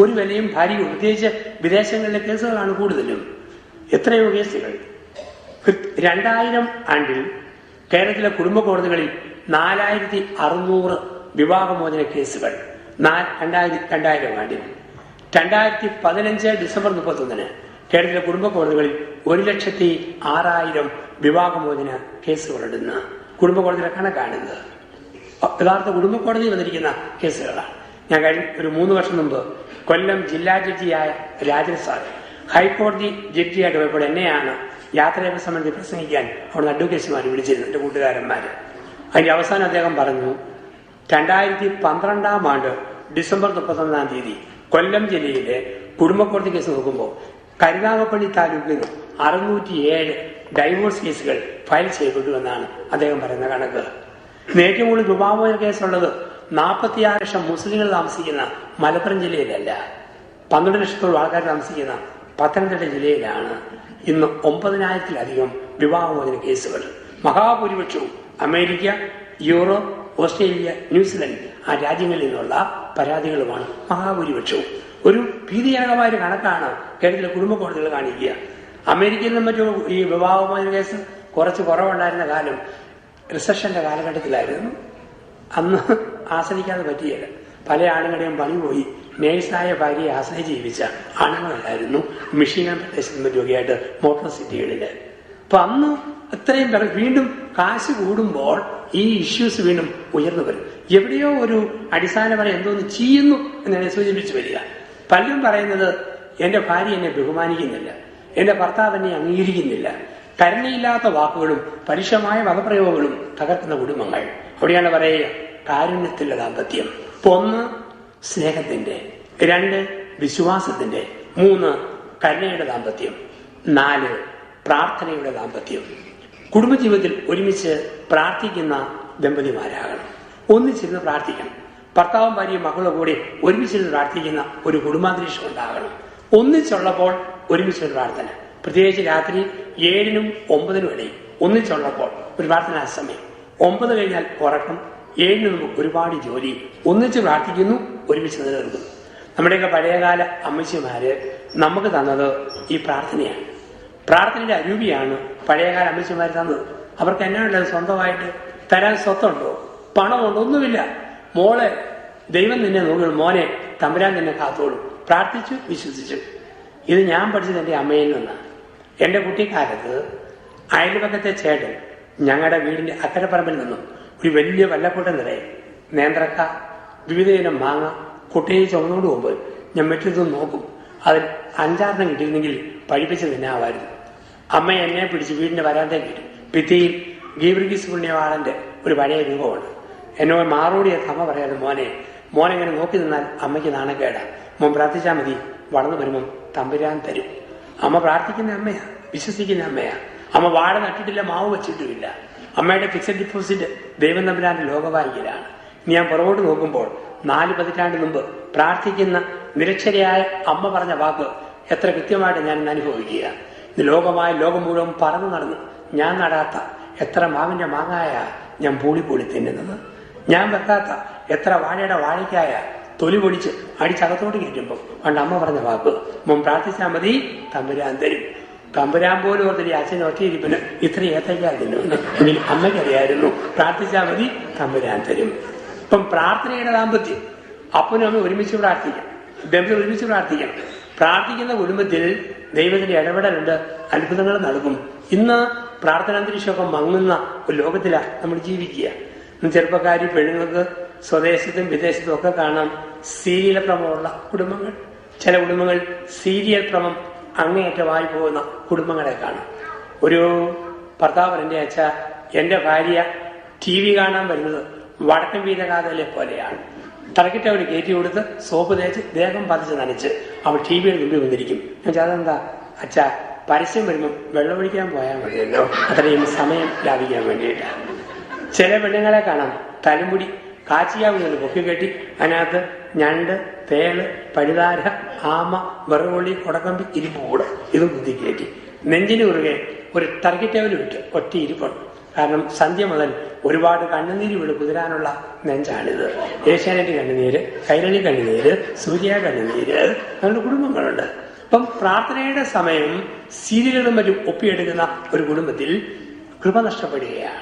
ഒരു വിലയും ഭാര്യയും, പ്രത്യേകിച്ച് വിദേശങ്ങളിലെ കേസുകളാണ് കൂടുതലും. എത്രയോ കേസുകൾ. 2000 ആണ്ടിൽ കേരളത്തിലെ കുടുംബ കോടതികളിൽ 4600 വിവാഹമോചന കേസുകൾ. 2000 ആണ്ടിൽ 2015 ഡിസംബർ 31 കേരളത്തിലെ കുടുംബ കോടതികളിൽ 1,06,000 വിവാഹമോചന കേസുകളുണ്ടെന്ന് കുടുംബ കോടതിയുടെ കണക്കാണിത്. യഥാർത്ഥ കുടുംബ കോടതി വന്നിരിക്കുന്ന കേസുകളാണ്. ഞാൻ കഴിഞ്ഞ ഒരു 3 വർഷം മുമ്പ് കൊല്ലം ജില്ലാ ജഡ്ജിയായ രാജൻ സാർ ഹൈക്കോടതി ജഡ്ജിയായിട്ട് പോയപ്പോൾ എന്നെയാണ് യാത്രയെ സംബന്ധിച്ച് പ്രസംഗിക്കാൻ അവിടുന്ന് അഡ്വക്കേറ്റ്മാർ വിളിച്ചിരുന്നു, എന്റെ കൂട്ടുകാരന്മാര്. അതിന്റെ അവസാനം അദ്ദേഹം പറഞ്ഞു, 2012 ആണ്ട് ഡിസംബർ 31 കൊല്ലം ജില്ലയിലെ കുടുംബ കോടതി കേസ് നോക്കുമ്പോൾ കരുനാഗപ്പള്ളി താലൂക്കിൽ 607 ഡൈവോഴ്സ് കേസുകൾ ഫയൽ ചെയ്യപ്പെട്ടു എന്നാണ് അദ്ദേഹം പറയുന്ന കണക്ക്. ഏറ്റവും കൂടുതൽ വിവാഹമോചന കേസുള്ളത് 46 ലക്ഷം മുസ്ലിങ്ങൾ താമസിക്കുന്ന മലപ്പുറം ജില്ലയിലല്ല, 12 ലക്ഷത്തോളം ആൾക്കാർ താമസിക്കുന്ന പത്തനംതിട്ട ജില്ലയിലാണ് ഇന്ന് 9,000-ലധികം വിവാഹമോചന കേസുകൾ. മഹാഭൂരിപക്ഷവും അമേരിക്ക, യൂറോപ്പ്, ഓസ്ട്രേലിയ, ന്യൂസിലൻഡ് ആ രാജ്യങ്ങളിൽ നിന്നുള്ള പരാതികളുമാണ് മഹാഭൂരിപക്ഷവും. ഒരു ഭീതിജനകമായ ഒരു കണക്കാണ് കേരളത്തിലെ കുടുംബ കോടതികൾ കാണിക്കുക. അമേരിക്കയിൽ നിന്നും മറ്റും ഈ വിവാഹമോചന കേസ് കുറച്ച് കുറവുണ്ടായിരുന്ന കാലം റിസഷന്റെ കാലഘട്ടത്തിലായിരുന്നു. അന്ന് ആശ്രയിക്കാതെ പറ്റിയില്ല. പല ആണുങ്ങളുടെയും പണി പോയി നേഴ്സായ ഭാര്യയെ ആശ്രയിച്ച് ജീവിച്ച ആണുങ്ങളല്ലായിരുന്നു മിഷിഗൺ പ്രദേശത്തും മറ്റുമൊക്കെയായിട്ട് മോട്ടോർ സിറ്റികളില്. അപ്പൊ അന്ന് ഇത്രയും പേർ വീണ്ടും കാശ് കൂടുമ്പോൾ ഈ ഇഷ്യൂസ് വീണ്ടും ഉയർന്നു വരും. എവിടെയോ ഒരു അടിസ്ഥാനപരം എന്തോന്ന് ചെയ്യുന്നു എന്നാണ് സൂചിപ്പിച്ചു വരിക. പലരും പറയുന്നത് എന്റെ ഭാര്യ എന്നെ ബഹുമാനിക്കുന്നില്ല, എന്റെ ഭർത്താവ് എന്നെ അംഗീകരിക്കുന്നില്ല. കരുണയില്ലാത്ത വാക്കുകളും പരുഷമായ വകപ്രയോഗങ്ങളും തകർക്കുന്ന കുടുംബങ്ങൾ. അവിടെയാണ് പറയുക കാരുണ്യത്തിന്റെ ദാമ്പത്യം. 1 സ്നേഹത്തിന്റെ, 2 വിശ്വാസത്തിന്റെ, 3 കരുണയുടെ ദാമ്പത്യം, 4 പ്രാർത്ഥനയുടെ ദാമ്പത്യം. കുടുംബജീവിതത്തിൽ ഒരുമിച്ച് പ്രാർത്ഥിക്കുന്ന ദമ്പതിമാരാകണം. ഒന്നിച്ചിരുന്ന് പ്രാർത്ഥിക്കണം. ഭർത്താവും ഭാര്യയും മക്കളും കൂടി ഒരുമിച്ചിരുന്ന് പ്രാർത്ഥിക്കുന്ന ഒരു കുടുംബാന്തരീക്ഷം ഉണ്ടാകണം. ഒന്നിച്ചുള്ളപ്പോൾ ഒരുമിച്ചൊരു പ്രാർത്ഥന, പ്രത്യേകിച്ച് രാത്രി 7-നും 9-നും ഇടയിൽ ഒന്നിച്ചുള്ളപ്പോൾ ഒരു പ്രാർത്ഥനാ സമയം. 9 കഴിഞ്ഞാൽ ഉറക്കം, 7-ന് മുമ്പ് ഒരുപാട് ജോലി. ഒന്നിച്ച് പ്രാർത്ഥിക്കുന്നു, ഒരുമിച്ച് നിലനിൽക്കുന്നു. നമ്മുടെയൊക്കെ പഴയകാല അമ്മച്ചിമാര് നമുക്ക് തന്നത് ഈ പ്രാർത്ഥനയാണ്. പ്രാർത്ഥനയുടെ അരൂപിയാണ് പഴയകാല അമ്മച്ചിമാർ തന്നത്. അവർക്ക് എന്നാണുള്ളത്? സ്വന്തമായിട്ട് തരാൻ സ്വത്തുണ്ടോ, പണമുണ്ടോ? ഒന്നുമില്ല. മോളെ ദൈവം നിന്നെ നോക്കണം, മോനെ തമ്പുരാൻ നിന്നെ കാത്തോളും. പ്രാർത്ഥിച്ചു, വിശ്വസിച്ചു. ഇത് ഞാൻ പഠിച്ചത് എന്റെ അമ്മയിൽ നിന്നാണ്. എന്റെ കുട്ടിക്കാലത്ത് അയൽപക്കത്തെ ചേട്ടൻ ഞങ്ങളുടെ വീടിന്റെ അക്കരപ്പറമ്പിൽ നിന്നും ഒരു വലിയ വല്ലക്കൂട്ടം നിറയെ നേന്ത്രക്ക, വിവിധ ഇനം മാങ്ങ കുട്ടിയെ ചുമന്നുകൊണ്ട് പോകുമ്പോൾ ഞാൻ മെറ്റെടുത്ത് നോക്കും. അതിൽ 5-6 കിട്ടിയിരുന്നെങ്കിൽ പഠിപ്പിച്ച് തിന്നാവായിരുന്നു. അമ്മ എന്നെ പിടിച്ച് വീടിന്റെ വരാന്തയിൽ കിട്ടും. ഭിത്തിയിൽ ഗീവർഗീസ് പുണ്യവാളന്റെ ഒരു പഴയ രൂപമാണ്. എന്നോട് മാറോടിയൊക്കെ അമ്മ പറയാതെ, മോനെങ്ങനെ നോക്കി നിന്നാൽ അമ്മയ്ക്ക് നാണക്കേടാ, മോൻ പ്രാർത്ഥിച്ചാൽ മതി, വളർന്നു വരുമ്പം തമ്പുരാൻ തരും. അമ്മ പ്രാർത്ഥിക്കുന്ന അമ്മയാ, വിശ്വസിക്കുന്ന അമ്മയാ. അമ്മ വാഴ നട്ടിട്ടില്ല, മാവ് വെച്ചിട്ടുമില്ല. അമ്മയുടെ ഫിക്സഡ് ഡിപ്പോസിറ്റ് ദൈവം തമ്പുരാന്റെ ലോകവാഹികയിലാണ്. ഇനി ഞാൻ പുറകോട്ട് നോക്കുമ്പോൾ 4 പതിറ്റാണ്ട് മുമ്പ് പ്രാർത്ഥിക്കുന്ന നിരക്ഷരയായ അമ്മ പറഞ്ഞ വാക്ക് എത്ര കൃത്യമായിട്ട് ഞാൻ അനുഭവിക്കുക. ലോകം മുഴുവൻ പറന്നു നടന്നു. ഞാൻ നടാത്ത എത്ര മാവിന്റെ മാങ്ങായ ഞാൻ പൂളി തിന്നുന്നത്, ഞാൻ വെക്കാത്ത എത്ര വാഴയുടെ വാഴയ്ക്കായ തൊലി പൊടിച്ച് അടിച്ചകത്തോട്ട് കയറ്റുമ്പോൾ പണ്ട് അമ്മ പറഞ്ഞ വാക്ക്, മുൻ പ്രാർത്ഥിച്ചാൽ മതി തമ്പുരാൻ തരും. തമ്പുരാൻ പോലും ഓർത്തിരി അച്ഛൻ ഒറ്റയിരിപ്പിന് ഇത്ര ഏത്തയ്ക്കാതില്ല എങ്കിൽ അമ്മയ്ക്കറിയായിരുന്നു പ്രാർത്ഥിച്ചാൽ മതി തമ്പുരാൻ തരും. ഇപ്പം പ്രാർത്ഥനയുടെ ദാമ്പത്യം അപ്പനും അമ്മ ഒരുമിച്ച് പ്രാർത്ഥിക്കണം, ദമ്പതികൾ ഒരുമിച്ച് പ്രാർത്ഥിക്കണം. പ്രാർത്ഥിക്കുന്ന കുടുംബത്തിൽ ദൈവത്തിന്റെ ഇടപെടലുണ്ട്, അത്ഭുതങ്ങൾ നടക്കും. ഇന്ന് പ്രാർത്ഥനാന്തരീക്ഷമൊക്കെ മങ്ങുന്ന ഒരു ലോകത്തിലാണ് നമ്മൾ ജീവിക്കുക. ചെറുപ്പക്കാരി പെണ്ണുങ്ങൾക്ക് സ്വദേശത്തും വിദേശത്തും ഒക്കെ കാണാം സീരിയൽ ഭ്രമമുള്ള കുടുംബങ്ങൾ. ചില കുടുംബങ്ങൾ സീരിയൽ ഭ്രമം അങ്ങേയറ്റമായി പോകുന്ന കുടുംബങ്ങളെ കാണാം. ഒരു ഭർത്താവ് എൻ്റെ അച്ഛ, എൻ്റെ ഭാര്യ TV കാണാൻ വരുന്നത് വടക്കൻ വീരഗാഥയിലെ പോലെയാണ്. തറക്കിട്ട് അവർ കയറ്റി കൊടുത്ത് സോപ്പ് തേച്ച് ദേഹം പതിച്ച് നനച്ച് അവൾ TV മുമ്പിൽ വന്നിരിക്കും. അതെന്താ അച്ഛ, പരസ്യം വരുമ്പം വെള്ളമൊഴിക്കാൻ പോയാൽ മതിയല്ലോ, അത്രയും സമയം ലാഭിക്കാൻ വേണ്ടിയിട്ടാണ്. ചില പെണ്ണുങ്ങളെ കാണാം തലമുടി കാച്ചിയാവുന്നത് പൊക്കിക്കെട്ടി അതിനകത്ത് ഞണ്ട്, തേള്, പഴുതാര, ആമ, വെറുകൊള്ളി, കൊടക്കമ്പി, ഇരിപ്പൂട് ഇതും കുത്തി കയറ്റി നെഞ്ചിന് കുറുകെ ഒരു ടർക്കിറ്റേവൽ വിട്ട് ഒറ്റ ഇരിപ്പുണ്ട്. കാരണം സന്ധ്യ മുതൽ ഒരുപാട് കണ്ണുനീര് വീട് കുതിരാനുള്ള നെഞ്ചാണിത്. ഏഷ്യാനെറ്റ് കണ്ണുനീര്, കൈരളി കണ്ണുനീര്, സൂര്യ കണ്ണുനീര്, അങ്ങനെ കുടുംബങ്ങളുണ്ട്. അപ്പം പ്രാർത്ഥനയുടെ സമയം സീരിയലുകളും മറ്റും ഒപ്പിയെടുക്കുന്ന ഒരു കുടുംബത്തിൽ കൃപ നഷ്ടപ്പെടുകയാണ്.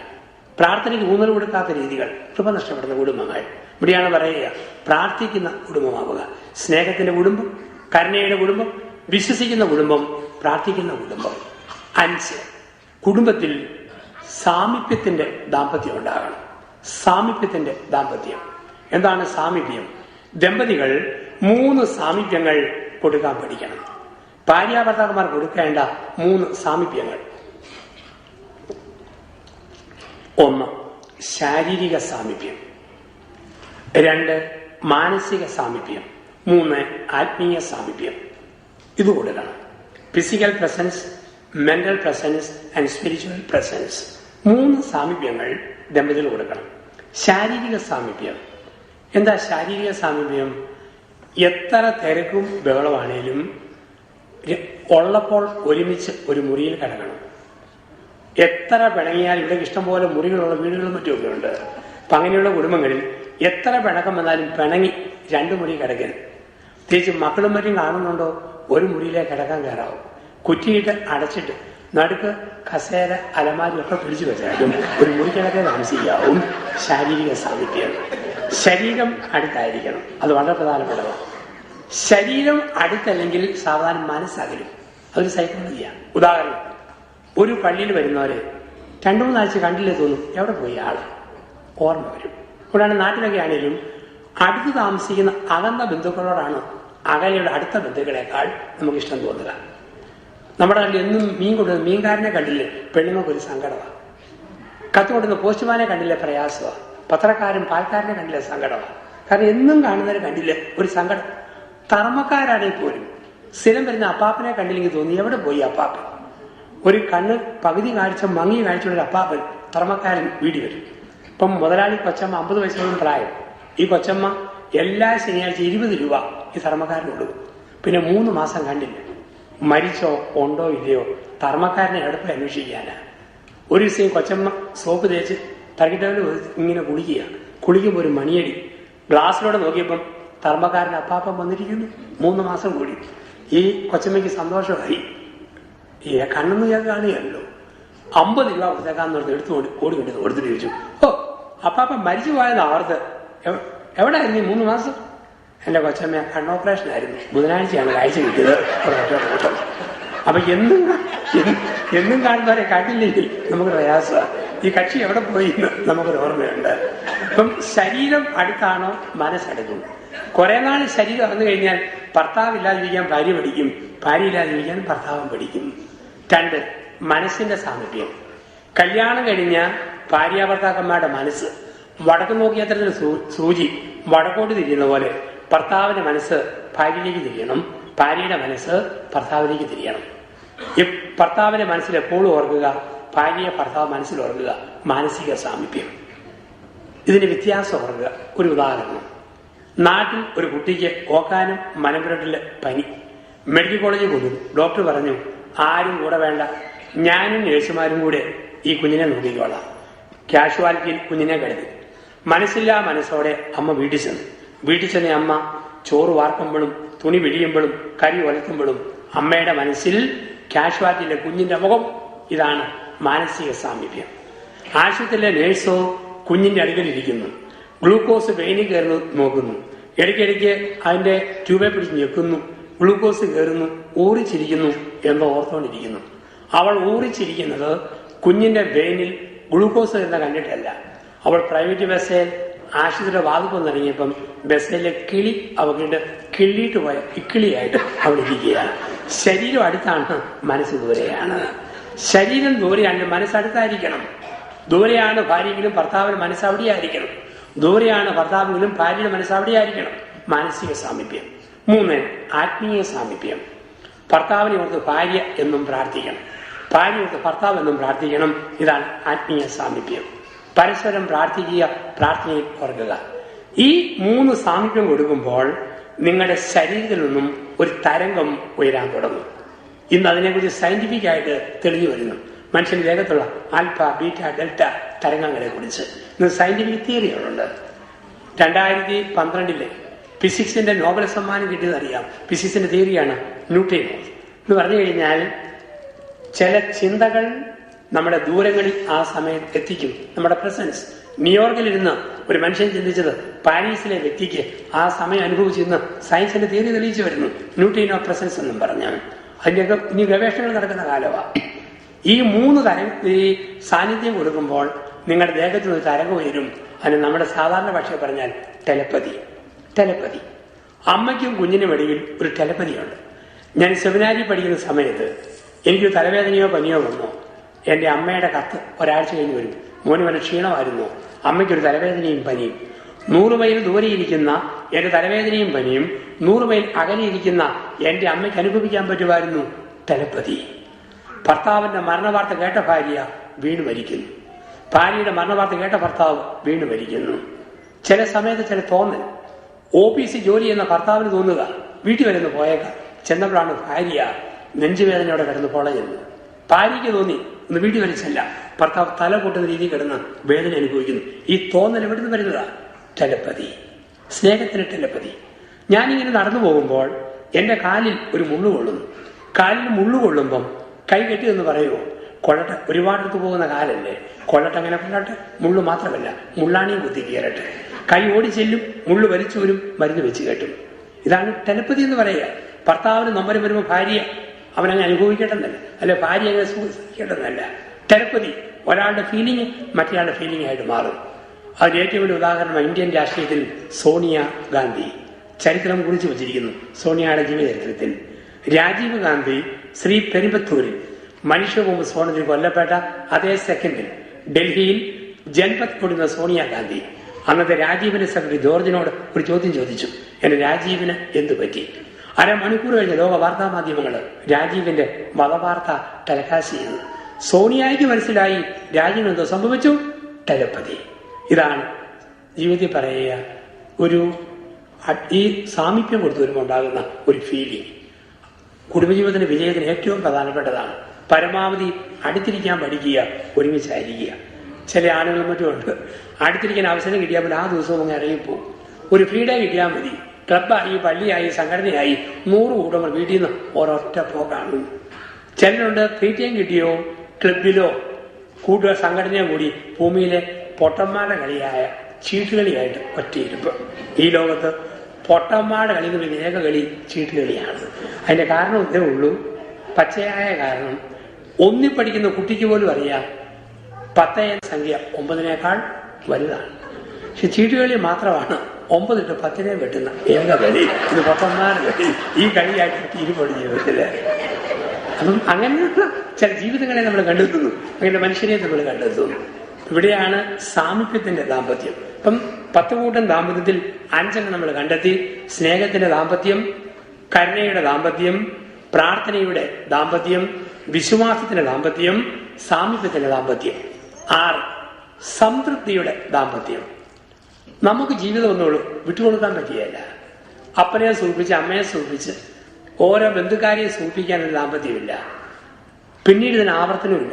പ്രാർത്ഥനയ്ക്ക് ഊന്നൽ കൊടുക്കാത്ത രീതികൾ കൃപ നഷ്ടപ്പെടുന്ന കുടുംബങ്ങൾ. ഇവിടെയാണ് പറയുക, പ്രാർത്ഥിക്കുന്ന കുടുംബമാവുക. സ്നേഹത്തിന്റെ കുടുംബം, കരുണയുടെ കുടുംബം, വിശ്വസിക്കുന്ന കുടുംബം, പ്രാർത്ഥിക്കുന്ന കുടുംബം. 5, കുടുംബത്തിൽ സാമീപ്യത്തിന്റെ ദാമ്പത്യം ഉണ്ടാകണം. സാമീപ്യത്തിന്റെ ദാമ്പത്യം എന്താണ്? സാമീപ്യം ദമ്പതികൾ 3 സാമീപ്യങ്ങൾ കൊടുക്കാൻ പഠിക്കണം. ഭാര്യാഭർത്താക്കന്മാർ കൊടുക്കേണ്ട 3 സാമീപ്യങ്ങൾ. 1, ശാരീരിക സാമീപ്യം. 2, മാനസിക സാമീപ്യം. 3, ആത്മീയ സാമീപ്യം. ഇത് കൊടുക്കണം. Physical presence, mental presence and spiritual presence. 3 സാമീപ്യങ്ങൾ ദമ്പതികൾ കൊടുക്കണം. ശാരീരിക സാമീപ്യം എന്താ? ശാരീരിക സാമീപ്യം എത്ര തിരക്കും ബഹളമാണേലും ഉള്ളപ്പോൾ ഒരുമിച്ച് ഒരു മുറിയിൽ കിടക്കണം. എത്ര പിണങ്ങിയാൽ ഇവിടെ ഇഷ്ടംപോലെ മുറികളുള്ള വീടുകളും മറ്റുമൊക്കെ ഉണ്ട്. അപ്പൊ അങ്ങനെയുള്ള കുടുംബങ്ങളിൽ എത്ര പിണക്കം വന്നാലും പിണങ്ങി 2 മുറി കിടക്കരുത്. പ്രത്യേകിച്ച് മക്കളും മറ്റും കാണുന്നുണ്ടോ, ഒരു മുറിയിലേക്ക് കിടക്കാൻ കയറാവും. കുറ്റിയിട്ട് അടച്ചിട്ട് നടുക്ക് കസേര, അലമാരി ഒക്കെ പിടിച്ചു വെച്ചാലും ഒരു മുറി കിടക്കാൻ താമസിക്കാവും. ശാരീരിക സാമീപ്യം. ശരീരം അടുത്തായിരിക്കണം, അത് വളരെ പ്രധാനപ്പെട്ടതാണ്. ശരീരം അടുത്തല്ലെങ്കിൽ സാധാരണ മനസ്സകലും. അതൊരു സൈക്കോളജിയാണ്. ഉദാഹരണം, ഒരു പള്ളിയിൽ വരുന്നവരെ 2-3 ആഴ്ച കണ്ടില്ലേ തോന്നും, എവിടെ പോയി ആള് ഓർമ്മ വരും. അതുകൊണ്ടാണ് നാട്ടിലൊക്കെ ആണെങ്കിലും അടുത്ത് താമസിക്കുന്ന അകന്ന ബന്ധുക്കളോടാണ് അകലെയുള്ള അടുത്ത ബന്ധുക്കളെക്കാൾ നമുക്ക് ഇഷ്ടം തോന്നുക. നമ്മുടെ നാട്ടിൽ എന്നും മീൻ കൊണ്ടുവന്ന് മീൻകാരനെ കണ്ടില്ലേ പെണ്ണുങ്ങൾക്കൊരു സങ്കടമാണ്. കത്ത് കൊണ്ടുവന്ന് പോസ്റ്റ്മാനെ കണ്ടില്ലേ പ്രയാസമാണ്. പത്രക്കാരൻ പാൽക്കാരനെ കണ്ടില്ലേ സങ്കടമാണ്. കാരണം എന്നും കാണുന്നവരെ കണ്ടില്ലേ ഒരു സങ്കടം. തർമ്മക്കാരാണെങ്കിൽ പോലും സ്ഥിരം വരുന്ന അപ്പാപ്പനെ കണ്ടില്ലെങ്കിൽ തോന്നി എവിടെ പോയി അപ്പാപ്പൻ. ഒരു കണ്ണ് പകുതി കാഴ്ച മങ്ങി കാഴ്ചയുള്ള അപ്പാപ്പൻ തർമ്മക്കാരൻ വീടി വരും. ഇപ്പം മുതലാളി കൊച്ചമ്മ 50 വയസ്സോളം പ്രായം. ഈ കൊച്ചമ്മ എല്ലാ ശനിയാഴ്ച 20 രൂപ ഈ തർമ്മക്കാരന് കൊടുക്കും. പിന്നെ 3 മാസം കണ്ടില്ല, മരിച്ചോ ഉണ്ടോ ഇല്ലയോ തർമ്മക്കാരനെ എവിടെ പോയി അന്വേഷിക്കാനാ. ഒരു ദിവസം കൊച്ചമ്മ സോപ്പ് തേച്ച് തറക്കിട്ടവന് ഇങ്ങനെ കുളിക്കുമ്പോൾ ഒരു മണിയടി. ഗ്ലാസ്സിലൂടെ നോക്കിയപ്പം തർമ്മക്കാരൻ അപ്പാപ്പം വന്നിരിക്കുന്നു. 3 മാസം കൂടി. ഈ കൊച്ചമ്മയ്ക്ക് സന്തോഷമായി. ഈ കണ്ണെന്ന് ഞാൻ കാണുകയല്ലോ. 50 രൂപ കൊടുത്തേക്കാന്ന് പറഞ്ഞ് എടുത്തുകൊണ്ട് ഓടിക്കൊണ്ട് കൊടുത്തിട്ട് ചോദിച്ചു, ഓ അപ്പാപ്പൻ മരിച്ചു പോയെന്ന് ഓർത്ത്. എവിടെയായിരുന്നു ഈ 3 മാസം? എന്റെ കൊച്ചമ്മ കണ്ണ് ഓപ്പറേഷൻ ആയിരുന്നു, ബുധനാഴ്ചയാണ് കാഴ്ച കിട്ടിയത്. അപ്പൊ എന്നും കാണുന്നവരെ കണ്ടില്ലെങ്കിൽ നമുക്ക് പ്രയാസമാണ്. ഈ കക്ഷി എവിടെ പോയി എന്ന് നമുക്കൊരു ഓർമ്മയുണ്ട്. അപ്പം ശരീരം അടുത്താണോ മനസ്സടുക്കും. കുറെ നാൾ ശരീരം വന്നു കഴിഞ്ഞാൽ ഭർത്താവില്ലാതിരിക്കാൻ ഭാര്യ പഠിക്കും, ഭാര്യ ഇല്ലാതിരിക്കാൻ ഭർത്താവും പഠിക്കും. 2, മനസ്സിന്റെ സാമീപ്യം. കല്യാണം കഴിഞ്ഞ ഭാര്യാഭർത്താക്കന്മാരുടെ മനസ്സ് വടക്ക് നോക്കിയത്രത്തിൽ സൂചി വടക്കോട്ട് തിരിയുന്ന പോലെ ഭർത്താവിന്റെ മനസ്സ് ഭാര്യയിലേക്ക് തിരിയണം, ഭാര്യയുടെ മനസ്സ് ഭർത്താവിലേക്ക് തിരിയണം. ഈ ഭർത്താവിന്റെ മനസ്സിൽ എപ്പോഴും ഓർക്കുക, ഭാര്യയെ ഭർത്താവ് മനസ്സിൽ ഓർക്കുക. മാനസിക സാമീപ്യം. ഇതിന് വ്യത്യാസം ഓർക്കുക. ഒരു ഉദാഹരണം, നാട്ടിൽ ഒരു കുട്ടിക്ക് ഓക്കാനും മനംപുരട്ടില് പനി. മെഡിക്കൽ കോളേജിൽ കൊണ്ടു. ഡോക്ടർ പറഞ്ഞു ആരും കൂടെ വേണ്ട, ഞാനും നേഴ്സുമാരും കൂടെ ഈ കുഞ്ഞിനെ നോക്കിക്കോളാം. കാഷ്വാലിറ്റിയിൽ കുഞ്ഞിനെ കിടത്തി. മനസ്സില്ലാ മനസ്സോടെ അമ്മ വീട്ടിൽ ചെന്ന് അമ്മ ചോറ് വാർക്കുമ്പോഴും തുണി പിഴിയുമ്പോഴും കരി ഒലത്തുമ്പോഴും അമ്മയുടെ മനസ്സിൽ കാഷ്വാലിറ്റിയിലെ കുഞ്ഞിന്റെ മുഖം. ഇതാണ് മാനസിക സാമീപ്യം. ആശുപത്രിയിലെ നേഴ്സോ കുഞ്ഞിന്റെ അടുക്കലിരിക്കുന്നു, ഗ്ലൂക്കോസ് വെയിനിൽ കയറുന്നു നോക്കുന്നു, ഇടയ്ക്കിടയ്ക്ക് അതിന്റെ ട്യൂബെ പിടിച്ച് ഞെക്കുന്നു, ഗ്ലൂക്കോസ് കയറുന്നു, ഊറിച്ചിരിക്കുന്നു എന്ന് ഓർത്തുകൊണ്ടിരിക്കുന്നു. അവൾ ഊറിച്ചിരിക്കുന്നത് കുഞ്ഞിന്റെ വെയിനിൽ ഗ്ലൂക്കോസ് എന്ന് കണ്ടിട്ടല്ല. അവൾ പ്രൈവറ്റ് ബസ്സിൽ ആശുപത്രിയുടെ വാതിൽ ഇറങ്ങിയപ്പം ബസ്സിലെ കിളി അവളുടെ കിള്ളിയിട്ട് പോയ ഇക്കിളിയായിട്ട് അവൾ ഇരിക്കുകയാണ്. ശരീരം അടുത്താണ്, മനസ്സ് ദൂരെയാണ്. ശരീരം ദൂരെയാണ്, മനസ്സടുത്തായിരിക്കണം. ദൂരെയാണ് ഭാര്യയെങ്കിലും ഭർത്താവിന് മനസ്സ് അവിടെയായിരിക്കണം. ദൂരെയാണ് ഭർത്താവെങ്കിലും ഭാര്യയുടെ മനസ്സ് അവിടെയായിരിക്കണം. മാനസിക സാമീപ്യം. 3, ആത്മീയ സാമീപ്യം. ഭർത്താവിനെ ഓർത്ത് ഭാര്യ എന്നും പ്രാർത്ഥിക്കണം, ഭാര്യ ഓർത്ത് ഭർത്താവ് എന്നും പ്രാർത്ഥിക്കണം. ഇതാണ് ആത്മീയ സാമീപ്യം. പരസ്പരം പ്രാർത്ഥിക്കുക, പ്രാർത്ഥനയിൽ ഓർക്കുക. ഈ 3 സാമീപ്യം കൊടുക്കുമ്പോൾ നിങ്ങളുടെ ശരീരത്തിൽ നിന്നും ഒരു തരംഗം ഉയരാൻ തുടങ്ങും. ഇന്ന് അതിനെക്കുറിച്ച് സയന്റിഫിക് ആയിട്ട് തെളിഞ്ഞു വരുന്നു. മനുഷ്യന്റെ ദേഹത്തുള്ള ആൽഫ, ബീറ്റ, ഡെൽറ്റ തരംഗങ്ങളെ കുറിച്ച് ഇന്ന് സയന്റിഫിക് തിയറികളുണ്ട്. 2012 ഫിസിക്സിന്റെ നോബൽ സമ്മാനം കിട്ടിയത് അറിയാം. ഫിസിക്സിന്റെ തിയറിയാണ് ന്യൂട്രിനോസ് എന്ന് പറഞ്ഞു കഴിഞ്ഞാൽ ചില ചിന്തകൾ നമ്മുടെ ദൂരങ്ങളിൽ ആ സമയത്ത് എത്തിക്കും. നമ്മുടെ പ്രസൻസ്. ന്യൂയോർക്കിലിരുന്ന് ഒരു മനുഷ്യൻ ചിന്തിച്ചത് പാരീസിലെ വ്യക്തിക്ക് ആ സമയം അനുഭവിച്ചിരുന്ന സയൻസിന്റെ തിയറി തെളിയിച്ചു വരുന്നു. ന്യൂട്രിനോ പ്രസൻസ് എന്നും പറഞ്ഞാൽ അതിന്റെയൊക്കെ ഇനി ഗവേഷണങ്ങൾ നടക്കുന്ന കാലമാണ്. ഈ 3 സാന്നിധ്യം കൊടുക്കുമ്പോൾ നിങ്ങളുടെ ദേഹത്ത് നിന്ന് തരംഗം ഉയരും. അതിന് നമ്മുടെ സാധാരണ ഭാഷ പറഞ്ഞാൽ ടെലപ്പതി. അമ്മയ്ക്കും കുഞ്ഞിനും ഇടയിൽ ഒരു ടെലപ്പതിയുണ്ട്. ഞാൻ സെമിനാരിൽ പഠിക്കുന്ന സമയത്ത് എനിക്കൊരു തലവേദനയോ പനിയോ വന്നോ, എന്റെ അമ്മയുടെ കത്ത് ഒരാഴ്ച കഴിഞ്ഞ് വരും. മോന് വല്ല ക്ഷീണമായിരുന്നു, അമ്മയ്ക്കൊരു തലവേദനയും പനിയും. 100 മൈൽ ദൂരെ ഇരിക്കുന്ന എന്റെ തലവേദനയും പനിയും 100 മൈൽ അകലെയിരിക്കുന്ന എന്റെ അമ്മയ്ക്ക് അനുഭവിക്കാൻ പറ്റുമായിരുന്നു. ടെലപ്പതി. ഭർത്താവിന്റെ മരണവാർത്ത കേട്ട ഭാര്യ വീണ് മരിക്കുന്നു, ഭാര്യയുടെ മരണവാർത്ത കേട്ട ഭർത്താവ് വീണ് മരിക്കുന്നു. ചില സമയത്ത് ചില തോന്നൽ. ഓഫീസിൽ ജോലി ചെയ്യുന്ന ഭർത്താവിന് തോന്നുക വീട്ടിൽ വരുന്ന പോയേക്കാം. ചെന്നപ്പോഴാണ് ഭാര്യ നെഞ്ചുവേദനയോടെ കിടന്ന് പൊളയുന്നു. ഭാര്യയ്ക്ക് തോന്നി ഒന്ന് വീട്ടിൽ വലിച്ചല്ല, ഭർത്താവ് തല പൊട്ടുന്ന രീതിയിൽ കിടന്ന് വേദന അനുഭവിക്കുന്നു. ഈ തോന്നൽ എവിടുന്ന് വരുന്നതാ? ടെലപ്പതി. സ്നേഹത്തിന് ടെലപ്പതി. ഞാനിങ്ങനെ നടന്നു പോകുമ്പോൾ എന്റെ കാലിൽ ഒരു മുള്ളു കൊള്ളുന്നു. കാലിൽ മുള്ളു കൊള്ളുമ്പം കൈ കെട്ടി എന്ന് പറയുമോ? കൊള്ളട്ടെ, ഒരുപാടടുത്ത് പോകുന്ന കാലല്ലേ, കൊള്ളട്ടെ, അങ്ങനെ കൊള്ളട്ടെ. മുള്ളു മാത്രമല്ല, മുള്ളാണിയും കുത്തി കയറട്ടെ. കൈ ഓടി ചെല്ലും, മുള്ളു വലിച്ചു വരും, മരുന്ന് വെച്ച് കെട്ടും. ഇതാണ് ടെലപ്പതി എന്ന് പറയുക. ഭർത്താവിന് നമ്പരം വരുമ്പോൾ ഭാര്യ അവനങ്ങനെ അനുഭവിക്കേണ്ടെന്നല്ല, അല്ലെ ഭാര്യ അങ്ങനെ സൂക്ഷിക്കേണ്ടെന്നല്ല. ടെലപ്പതി. ഒരാളുടെ ഫീലിംഗ് മറ്റൊരാളുടെ ഫീലിംഗ് ആയിട്ട് മാറും. അതിന് ഏറ്റവും വലിയ ഉദാഹരണം ഇന്ത്യൻ രാഷ്ട്രീയത്തിൽ സോണിയ ഗാന്ധി. ചരിത്രം കുറിച്ച് വച്ചിരിക്കുന്നു സോണിയയുടെ ജീവചരിത്രത്തിൽ. രാജീവ് ഗാന്ധി ശ്രീ പെരുമ്പത്തൂരിൽ മനുഷ്യബോംബ് സ്ഫോടനത്തിൽ കൊല്ലപ്പെട്ട അതേ സെക്കൻഡിൽ ഡൽഹിയിൽ ജൻപത് കൊടുക്കുന്ന സോണിയാഗാന്ധി അന്നത്തെ രാജീവിന്റെ സെക്രട്ടറി ജോർജിനോട് ഒരു ചോദ്യം ചോദിച്ചു. എന്റെ രാജീവിന് എന്തു പറ്റി? അരമണിക്കൂർ കഴിഞ്ഞ ലോക വാർത്താ മാധ്യമങ്ങൾ രാജീവിന്റെ മതവാർത്ത ടെലികാസ്റ്റ് ചെയ്തു. സോണിയയ്ക്ക് മനസ്സിലായി രാജീവിന് എന്തോ സംഭവിച്ചു. ടെലപ്പതി. ഇതാണ് ജീവിതത്തിൽ പറയുക ഒരു ഈ സാമീപ്യം കൊടുത്തു വരുമ്പോൾ ഉണ്ടാകുന്ന ഒരു ഫീലിംഗ്. കുടുംബജീവിതത്തിന്റെ വിജയത്തിന് ഏറ്റവും പ്രധാനപ്പെട്ടതാണ്. പരമാവധി അടുത്തിരിക്കാൻ പഠിക്കുക, ഒരുമിച്ചായിരിക്കുക. ചില ആളുകൾ മറ്റുമുണ്ട്, അടുത്തിരിക്കാൻ അവസരം കിട്ടിയാൽ പോലും ആ ദിവസവും അങ്ങ് ഇറങ്ങിപ്പോവും. ഒരു ഫ്രീഡേ കിട്ടിയാൽ മതി, ക്ലബ്ബായി, പള്ളിയായി, സംഘടനയായി 100 കൂട്ടങ്ങൾ വീട്ടിൽ നിന്ന് ഒരൊറ്റ പോക്കാണ്. ചിലരുണ്ട് ഫ്രീ ടൈം കിട്ടിയോ ക്ലബിലോ കൂട്ടുകാർ സംഘടനയോ കൂടി ഭൂമിയിലെ പൊട്ടന്മാരുടെ കളിയായ ചീട്ടുകളിയായിട്ട് ഒറ്റയിരിപ്പ്. ഈ ലോകത്ത് പൊട്ടന്മാരുടെ കളി എന്ന് ഏക കളി ചീട്ടുകളിയാണ്. അതിന്റെ കാരണം ഇതേ ഉള്ളൂ, പച്ചയായ കാരണം. ഒന്നിൽ പഠിക്കുന്ന കുട്ടിക്ക് പോലും അറിയാം 10 എന്ന സംഖ്യ 9നേക്കാൾ വലുതാണ്. പക്ഷെ ചീട്ടുകളി മാത്രമാണ് 9 ഇട്ട് 10നെ വെട്ടുന്ന ഏക കളി. ഇത് പൊട്ടന്മാരുടെ കളി. ഈ കളിയായിട്ട് ഇരുപടി ജീവിതത്തില്. അപ്പം അങ്ങനെയുള്ള ചില ജീവിതങ്ങളെ നമ്മൾ കണ്ടെത്തുന്നു, അങ്ങനെ മനുഷ്യരെ നമ്മൾ കണ്ടെത്തുന്നു. ഇവിടെയാണ് സാമീപ്യത്തിന്റെ ദാമ്പത്യം. ഇപ്പം 10 കൂട്ടം ദാമ്പത്യത്തിൽ 5 നമ്മൾ കണ്ടെത്തി. സ്നേഹത്തിന്റെ ദാമ്പത്യം, കരുണയുടെ ദാമ്പത്യം, പ്രാർത്ഥനയുടെ ദാമ്പത്യം, വിശ്വാസത്തിന്റെ ദാമ്പത്യം, സാമീപ്യത്തിന്റെ ദാമ്പത്യം. 6 സംതൃപ്തിയുടെ ദാമ്പത്യം. നമുക്ക് ജീവിതം ഒന്നുള്ളൂ, വിട്ടുകൊടുക്കാൻ പറ്റിയല്ല. അപ്പനെ സൂചിപ്പിച്ച് അമ്മയെ സൂചിപ്പിച്ച് ഓരോ ബന്ധുക്കാരെയും സൂചിപ്പിക്കാനൊരു ദാമ്പത്യമില്ല. പിന്നീട് ഇതിന് ആവർത്തനമില്ല.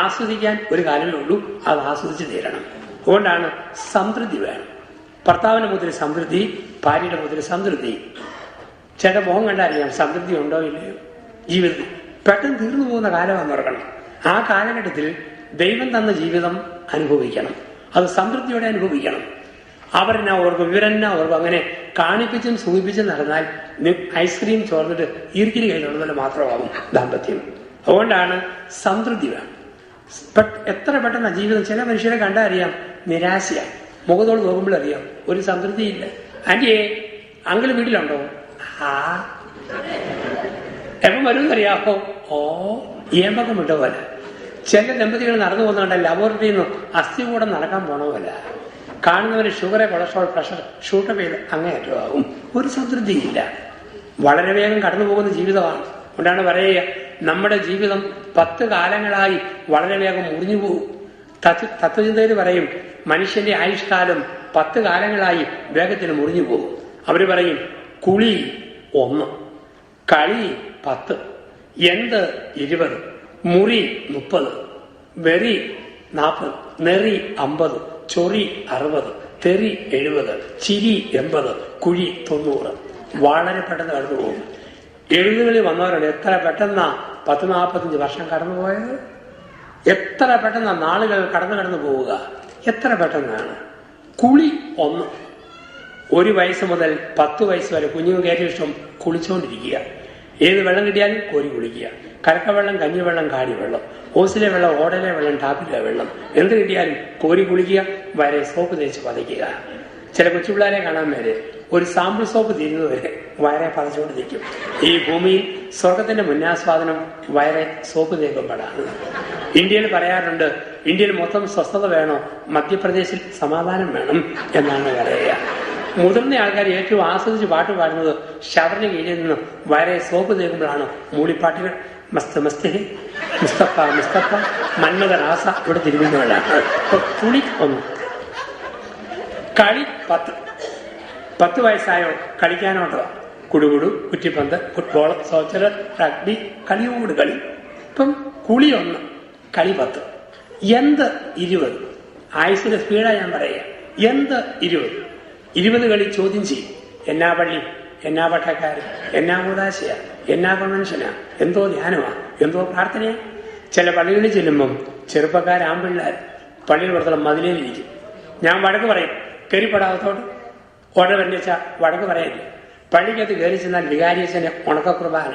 ആസ്വദിക്കാൻ ഒരു കാലമേ ഉള്ളൂ, അത് ആസ്വദിച്ച് തീരണം. അതുകൊണ്ടാണ് സംതൃപ്തി വേണം. ഭർത്താവിന്റെ മുതൽ സംതൃപ്തി, ഭാര്യയുടെ മുതൽ സംതൃപ്തി. ചേട്ടൻ മുഖം കണ്ടറിയാം സംതൃപ്തി ഉണ്ടോ ഇല്ലയോ ജീവിതത്തിൽ. പെട്ടെന്ന് തീർന്നു പോകുന്ന കാലമാണെന്ന് ഓർക്കണം. ആ കാലഘട്ടത്തിൽ ദൈവം തന്ന ജീവിതം അനുഭവിക്കണം, അത് സംതൃപ്തിയോടെ അനുഭവിക്കണം. അവരെന്നാ ഓർക്കും, ഇവരെന്നാ ഓർക്കും. അങ്ങനെ കാണിപ്പിച്ചും സൂചിപ്പിച്ചും നടന്നാൽ ഐസ്ക്രീം ചോർന്നിട്ട് ഈർക്കിരി കയ്യിലുള്ളതുപോലെ മാത്രമാകും ദാമ്പത്യം. അതുകൊണ്ടാണ് സംതൃപ്തി വേണം. എത്ര പെട്ടെന്ന് ജീവിതം. ചില മനുഷ്യരെ കണ്ടറിയാം നിരാശയാണ്, മുഖത്തോട് നോക്കുമ്പോഴറിയാം ഒരു സംതൃപ്തിയില്ല. ആന്റിയെ അങ്കിള് വീട്ടിലുണ്ടോ? ആ എപ്പം വരുമെന്നറിയാമോ? ഓ ഏമ്പക്കം വിട്ട പോലെ. ചില ദമ്പതികൾ നടന്നു പോകുന്നുണ്ട് ലബോറട്ടറിയിൽ നിന്ന് അസ്ഥികൂടം നടക്കാൻ പോണ പോലെ. കാണുന്നവര് ഷുഗറ്, കൊളസ്ട്രോൾ, പ്രഷർ ഷൂട്ടപ്പ് ചെയ്ത് അങ്ങേയറ്റമാകും. ഒരു സംതൃപ്തിയില്ല. വളരെ വേഗം കടന്നു പോകുന്ന ജീവിതമാണ്. അതുകൊണ്ടാണ് പറയുക, നമ്മുടെ ജീവിതം 10 കാലങ്ങളായി വളരെ വേഗം മുറിഞ്ഞു പോകും. തത്വചിന്തയിൽ പറയും മനുഷ്യന്റെ ആയുഷ്കാലം 10 കാലങ്ങളായി വേഗത്തിൽ മുറിഞ്ഞു പോകും. അവര് പറയും കുളി 1, കളി 10, എന്ത് 20, മുറി 30, വെറി 40, നെറി 50, ചൊറി 60, തെറി 70, ചിരി 80, കുഴി 90. വളരെ പെട്ടെന്ന് കടന്നു പോകും. എഴുതുകളിൽ വന്നവരുണ്ട് എത്ര പെട്ടെന്നാ 10-45 വർഷം കടന്നുപോയത്. എത്ര പെട്ടെന്നാ നാളുകൾ കടന്നു പോവുക, എത്ര പെട്ടെന്നാണ്. കുളി 1, 1 വയസ്സ് മുതൽ 10 വയസ്സ് വരെ കുഞ്ഞുങ്ങൾക്ക് ഏറ്റവും ഇഷ്ടം കുളിച്ചുകൊണ്ടിരിക്കുക. ഏത് വെള്ളം കിട്ടിയാലും കോരി കുളിക്കുക. കലക്കവെള്ളം, കഞ്ഞിവെള്ളം, കാടിവെള്ളം, ഓസിലെ വെള്ളം, ഓടയിലെ വെള്ളം, ടാപ്പിലെ വെള്ളം, എന്ത് കിട്ടിയാലും കോരി കുളിക്കുക. വരെ സോപ്പ് തേച്ച് പതയ്ക്കുക. ചില കൊച്ചുപിള്ളേരെ കാണാൻ വരെ ഒരു സാമ്പിൾ സോപ്പ് തീരുന്നവരെ വയറെ പതച്ചുകൊണ്ട് നിൽക്കും. ഈ ഭൂമിയിൽ സ്വർഗത്തിന്റെ മുന്നാസ്വാദനം വയറെ സോപ്പ് തേക്കുമ്പോഴാണ്. ഇന്ത്യയിൽ പറയാറുണ്ട്, ഇന്ത്യയിൽ മൊത്തം സ്വസ്ഥത വേണോ, മധ്യപ്രദേശിൽ സമാധാനം വേണം എന്നാണ് പറയുക. മുതിർന്ന ആൾക്കാർ ഏറ്റവും ആസ്വദിച്ച് പാട്ട് പാടുന്നത് ഷവറിന് കീഴിൽ നിന്ന് വയറെ സോപ്പ് തേക്കുമ്പോഴാണ്. മൂളിപ്പാട്ടുകൾ മസ്ത് മസ്തി, മുസ്തഫ മുസ്തഫ, മന്മത റാസ ഇവിടെ തിരിഞ്ഞുകൊണ്ടാണ്. കുളി 1. കളി 10 വയസ്സായോ കളിക്കാനോട്ടോ. കുടുകുടു, കുറ്റിപ്പന്ത്, ഫുട്ബോൾ, സോച്ചർ, റഗ്ബി, കളിയോട് കളി. ഇപ്പം കുളി 1, കളി 10, എന്ത് 20. ആയുസിന്റെ സ്പീഡാണ് ഞാൻ പറയുക. എന്ത് 20 കളി ചോദ്യം ചെയ്യും. എന്നാ പള്ളി, എന്നാ പട്ടക്കാരൻ, എന്നാ കൂതാശയാ, എന്നാ കൺവെൻഷനാ, എന്തോ ധ്യാനമാ, എന്തോ പ്രാർത്ഥനയാ. ചില പള്ളികളിൽ ചെല്ലുമ്പം ചെറുപ്പക്കാരാമ്പിള്ളേർ പള്ളിയിൽ പുറത്തുള്ള മതിലേലിരിക്കും. ഞാൻ വടക്ക് പറയും, കയറിപ്പെടാവത്തോട്ട് ഓർഡർ വരച്ച വടക്ക് പറയില്ല. പള്ളിക്കകത്ത് കയറി ചെന്നാൽ വികാരിയച്ഛന്റെ ഉണക്ക കുർബാന.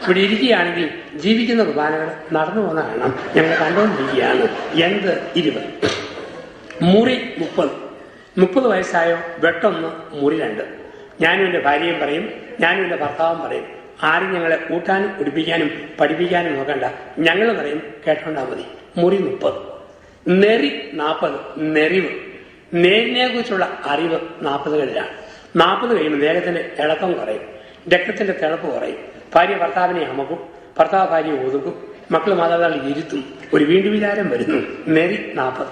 ഇവിടെ ഇരിക്കുകയാണെങ്കിൽ ജീവിക്കുന്ന കുർബാനകൾ നടന്നു പോകുന്ന കാണാം. ഞങ്ങൾ കണ്ടുകൊണ്ടിരിക്കുകയാണ്. എന്ത് 20. മുറി 30 വയസ്സായോ വെട്ടൊന്ന്, മുറി 2. ഞാനും എൻ്റെ ഭാര്യയും പറയും, ഞാനും എൻ്റെ ഭർത്താവും പറയും, ആരും ഞങ്ങളെ കൂട്ടാനും ഉടിപ്പിക്കാനും പഠിപ്പിക്കാനും നോക്കണ്ട, ഞങ്ങൾ പറയും കേട്ടോണ്ടാ മതി. മുറി 30. നെറി 40, നെറിവ്. നേരിനെ കുറിച്ചുള്ള അറിവ് 40കളിലാണ്. 40 കഴിയുമ്പോൾ നേരത്തിന്റെ ഇളക്കം കുറയും, രക്തത്തിന്റെ തിളപ്പ് കുറയും. ഭാര്യ ഭർത്താവിനെ അമക്കും, ഭർത്താവ് ഭാര്യയെ ഒതുക്കും, മക്കൾ മാതാപിതാക്കൾ ഇരുത്തും. ഒരു വീണ്ടും വിചാരം വരുന്നു. നെറി 40.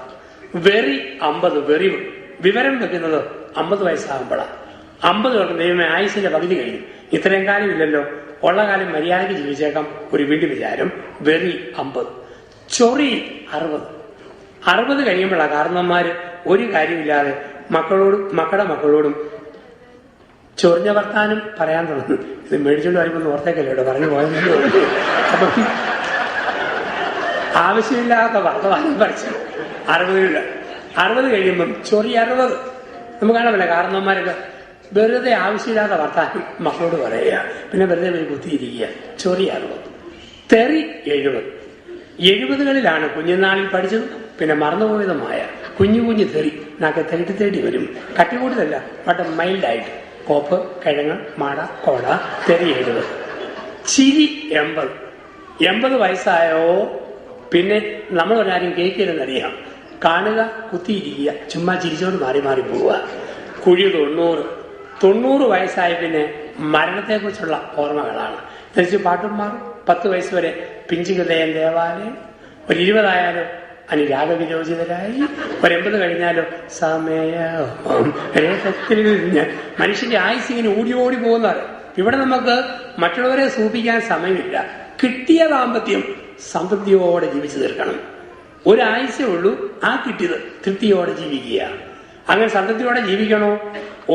വെറി 50, വെറിവ്. വിവരം വെക്കുന്നത് 50 വയസ്സാകുമ്പോഴാണ്. 50 പേർക്ക് ദൈവമേ ആയുസിന്റെ പകുതി കഴിയും, ഇത്രയും കാലം ഇല്ലല്ലോ, ഉള്ള കാലം മര്യാദയ്ക്ക് ജീവിച്ചേക്കാം, ഒരു വീണ്ടും വിചാരം. വെറി 50. ചൊറി 60. 60 കഴിയുമ്പോഴാണ് കാരണന്മാര് ഒരു കാര്യമില്ലാതെ മക്കളുടെ മക്കളോടും ചൊറിഞ്ഞ വർത്താനം പറയാൻ തുടങ്ങും. ഇത് മേടിച്ചോണ്ട് വരുമ്പോൾ ഓർത്തേക്കല്ലോ ഇവിടെ പറഞ്ഞു പോയെന്ന്. അപ്പം ആവശ്യമില്ലാത്ത വർത്തമാനം പറിച്ചു 60 കഴിയുമ്പം ചൊറി 60. നമുക്ക് കാണാമല്ല കാരണന്മാരൊക്കെ വെറുതെ ആവശ്യമില്ലാത്ത വർത്താനം മക്കളോട് പറയുക, പിന്നെ വെറുതെ ഒരു കുത്തിയിരിക്കുക. ചൊറി 60. തെറി 70. 70കളിലാണ് കുഞ്ഞുനാളിൽ പഠിച്ചതും പിന്നെ മറന്നുപോയതുമായ കുഞ്ഞു തെറി നാക്കെ തേടി വരും. കട്ടികൂടുതല്ല, ബട്ട് മൈൽഡായിട്ട്. കോപ്പ്, കിഴങ്ങ്, മാട, കോട, തെറി 70. ചിരി 80. 80 വയസ്സായോ പിന്നെ നമ്മൾ ഒരാരും കേൾക്കരുതെന്നറിയാം. കാണുക, കുത്തിയിരിക്കുക, ചുമ്മാ ചിരിച്ചോണ്ട് മാറി മാറി പോവുക. കുഴി 90. 90 വയസ്സായ പിന്നെ മരണത്തെക്കുറിച്ചുള്ള ഓർമ്മകളാണ്. തിരിച്ച് പാട്ടും മാറും. 10 വയസ്സ് വരെ പിഞ്ചു ഹൃദയം ദേവാലയം. ഒരു 20 ആയാലും അനുരാഗവിരോചിതരായി. ഒരു 80 കഴിഞ്ഞാലോ സമയം രേഖത്തിൽ. മനുഷ്യന്റെ ആയുസ് ഇങ്ങനെ ഓടി പോകുന്നതാണ്. ഇവിടെ നമുക്ക് മറ്റുള്ളവരെ സൂപിക്കാൻ സമയമില്ല. കിട്ടിയ ദാമ്പത്യം സംതൃപ്തിയോടെ ജീവിച്ചു തീർക്കണം. ഒരാഴ്ച ഉള്ളൂ ആ കിട്ടിയത് തൃപ്തിയോടെ ജീവിക്കുക. അങ്ങനെ സംതൃപ്തിയോടെ ജീവിക്കണോ?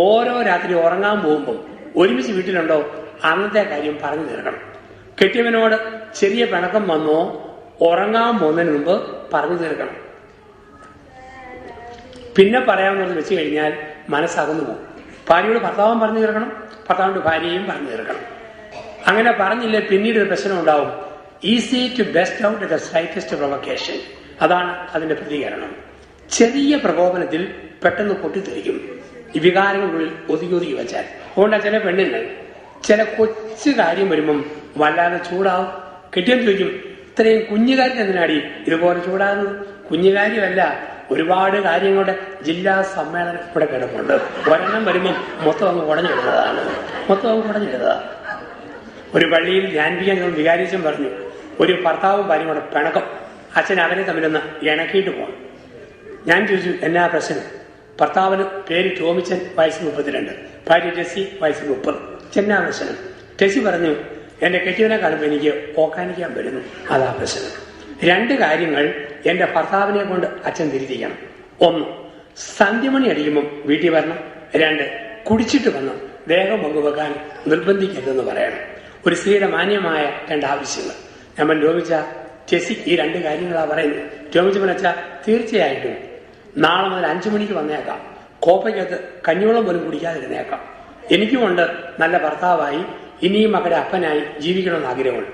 ഓരോ രാത്രി ഉറങ്ങാൻ പോകുമ്പം ഒരുമിച്ച് വീട്ടിലുണ്ടോ അന്നത്തെ കാര്യം പറഞ്ഞു തീർക്കണം. കെട്ടിയവനോട് ചെറിയ പിണക്കം വന്നോ ഉറങ്ങാൻ പോകുന്നതിന് മുമ്പ് പറഞ്ഞു തീർക്കണം. പിന്നെ പറയാമെന്നുള്ളത് വെച്ച് കഴിഞ്ഞാൽ മനസ്സകന്നു പോകും. ഭാര്യയോട് ഭർത്താവും പറഞ്ഞു തീർക്കണം, ഭർത്താവിന്റെ ഭാര്യയും പറഞ്ഞു തീർക്കണം. അങ്ങനെ പറഞ്ഞില്ലേ പിന്നീട് ഒരു പ്രശ്നം ഉണ്ടാവും. Easy to best out the slightest provocation. അതാണ് അതിന്റെ പ്രതികരണം. ചെറിയ പ്രകോപനത്തിൽ പെട്ടെന്ന് പൊട്ടിത്തെറിക്കും ഈ വികാരങ്ങളുള്ളിൽ ഒതുക്കി വെച്ചാൽ. അതുകൊണ്ടാണ് ചില പെണ്ണുങ്ങൾ ചില കൊച്ചു കാര്യം വരുമ്പം വല്ലാതെ ചൂടാവും. കെട്ടിയാൻ ചോദിക്കും, ഇത്രയും കുഞ്ഞുകാര്യം എന്തിനാടി ഇതുപോലെ ചൂടാകുന്നത്? കുഞ്ഞുകാര്യമല്ല, ഒരുപാട് കാര്യങ്ങളുടെ ജില്ലാ സമ്മേളനം ഇവിടെ കിടപ്പുണ്ട്. ഒരെണ്ണം വരുമ്പം മൊത്തം അങ്ങ് കുടഞ്ഞിടുന്നതാണ്. ഒരു പള്ളിയിൽ ധ്യാനിപ്പിക്കാൻ വികാരിച്ചൻ പറഞ്ഞു, ഒരു ഭർത്താവും ഭാര്യയും കൂടെ പിണക്കം. അച്ഛൻ അവരെ തമ്മിലൊന്ന് ഇണക്കിയിട്ട് പോകണം. ഞാൻ ചോദിച്ചു, എന്നാ പ്രശ്നം? ഭർത്താവിന് പേര് ടോമിച്ചൻ, വയസ്സ് 32, ഭാര്യ ടെസി, വയസ്സ് 30. ചെന്നാ പ്രശ്നം? ടെസി പറഞ്ഞു, എന്റെ കെട്ടിയവനെ കാണുമ്പോൾ എനിക്ക് ഓക്കാനിക്കാൻ വരുന്നു, അതാ പ്രശ്നം. 2 കാര്യങ്ങൾ എന്റെ ഭർത്താവിനെ കൊണ്ട് അച്ഛൻ തിരിച്ചിരിക്കണം. 1, സന്ധ്യമണി അടിക്കുമ്പം വീട്ടിൽ വരണം. 2, കുടിച്ചിട്ട് വന്ന് ദേഹം പങ്കുവെക്കാൻ നിർബന്ധിക്കരുതെന്ന് പറയണം. ഒരു സ്ത്രീയുടെ മാന്യമായ 2 ആവശ്യങ്ങൾ. ഞാൻ രോമിച്ച ടെസി ഈ 2 കാര്യങ്ങളാ പറയുന്നത്. രോമിച്ചപ്പൻ അച്ഛാ തീർച്ചയായിട്ടും നാളെ മുതൽ 5 മണിക്ക് വന്നേക്കാം. കോപ്പയ്ക്കകത്ത് കഞ്ഞിവെള്ളം പോലും കുടിക്കാതിരുന്നേക്കാം. എനിക്കുമുണ്ട് നല്ല ഭർത്താവായി ഇനിയും മക്കളുടെ അപ്പനായി ജീവിക്കണമെന്ന് ആഗ്രഹമുണ്ട്.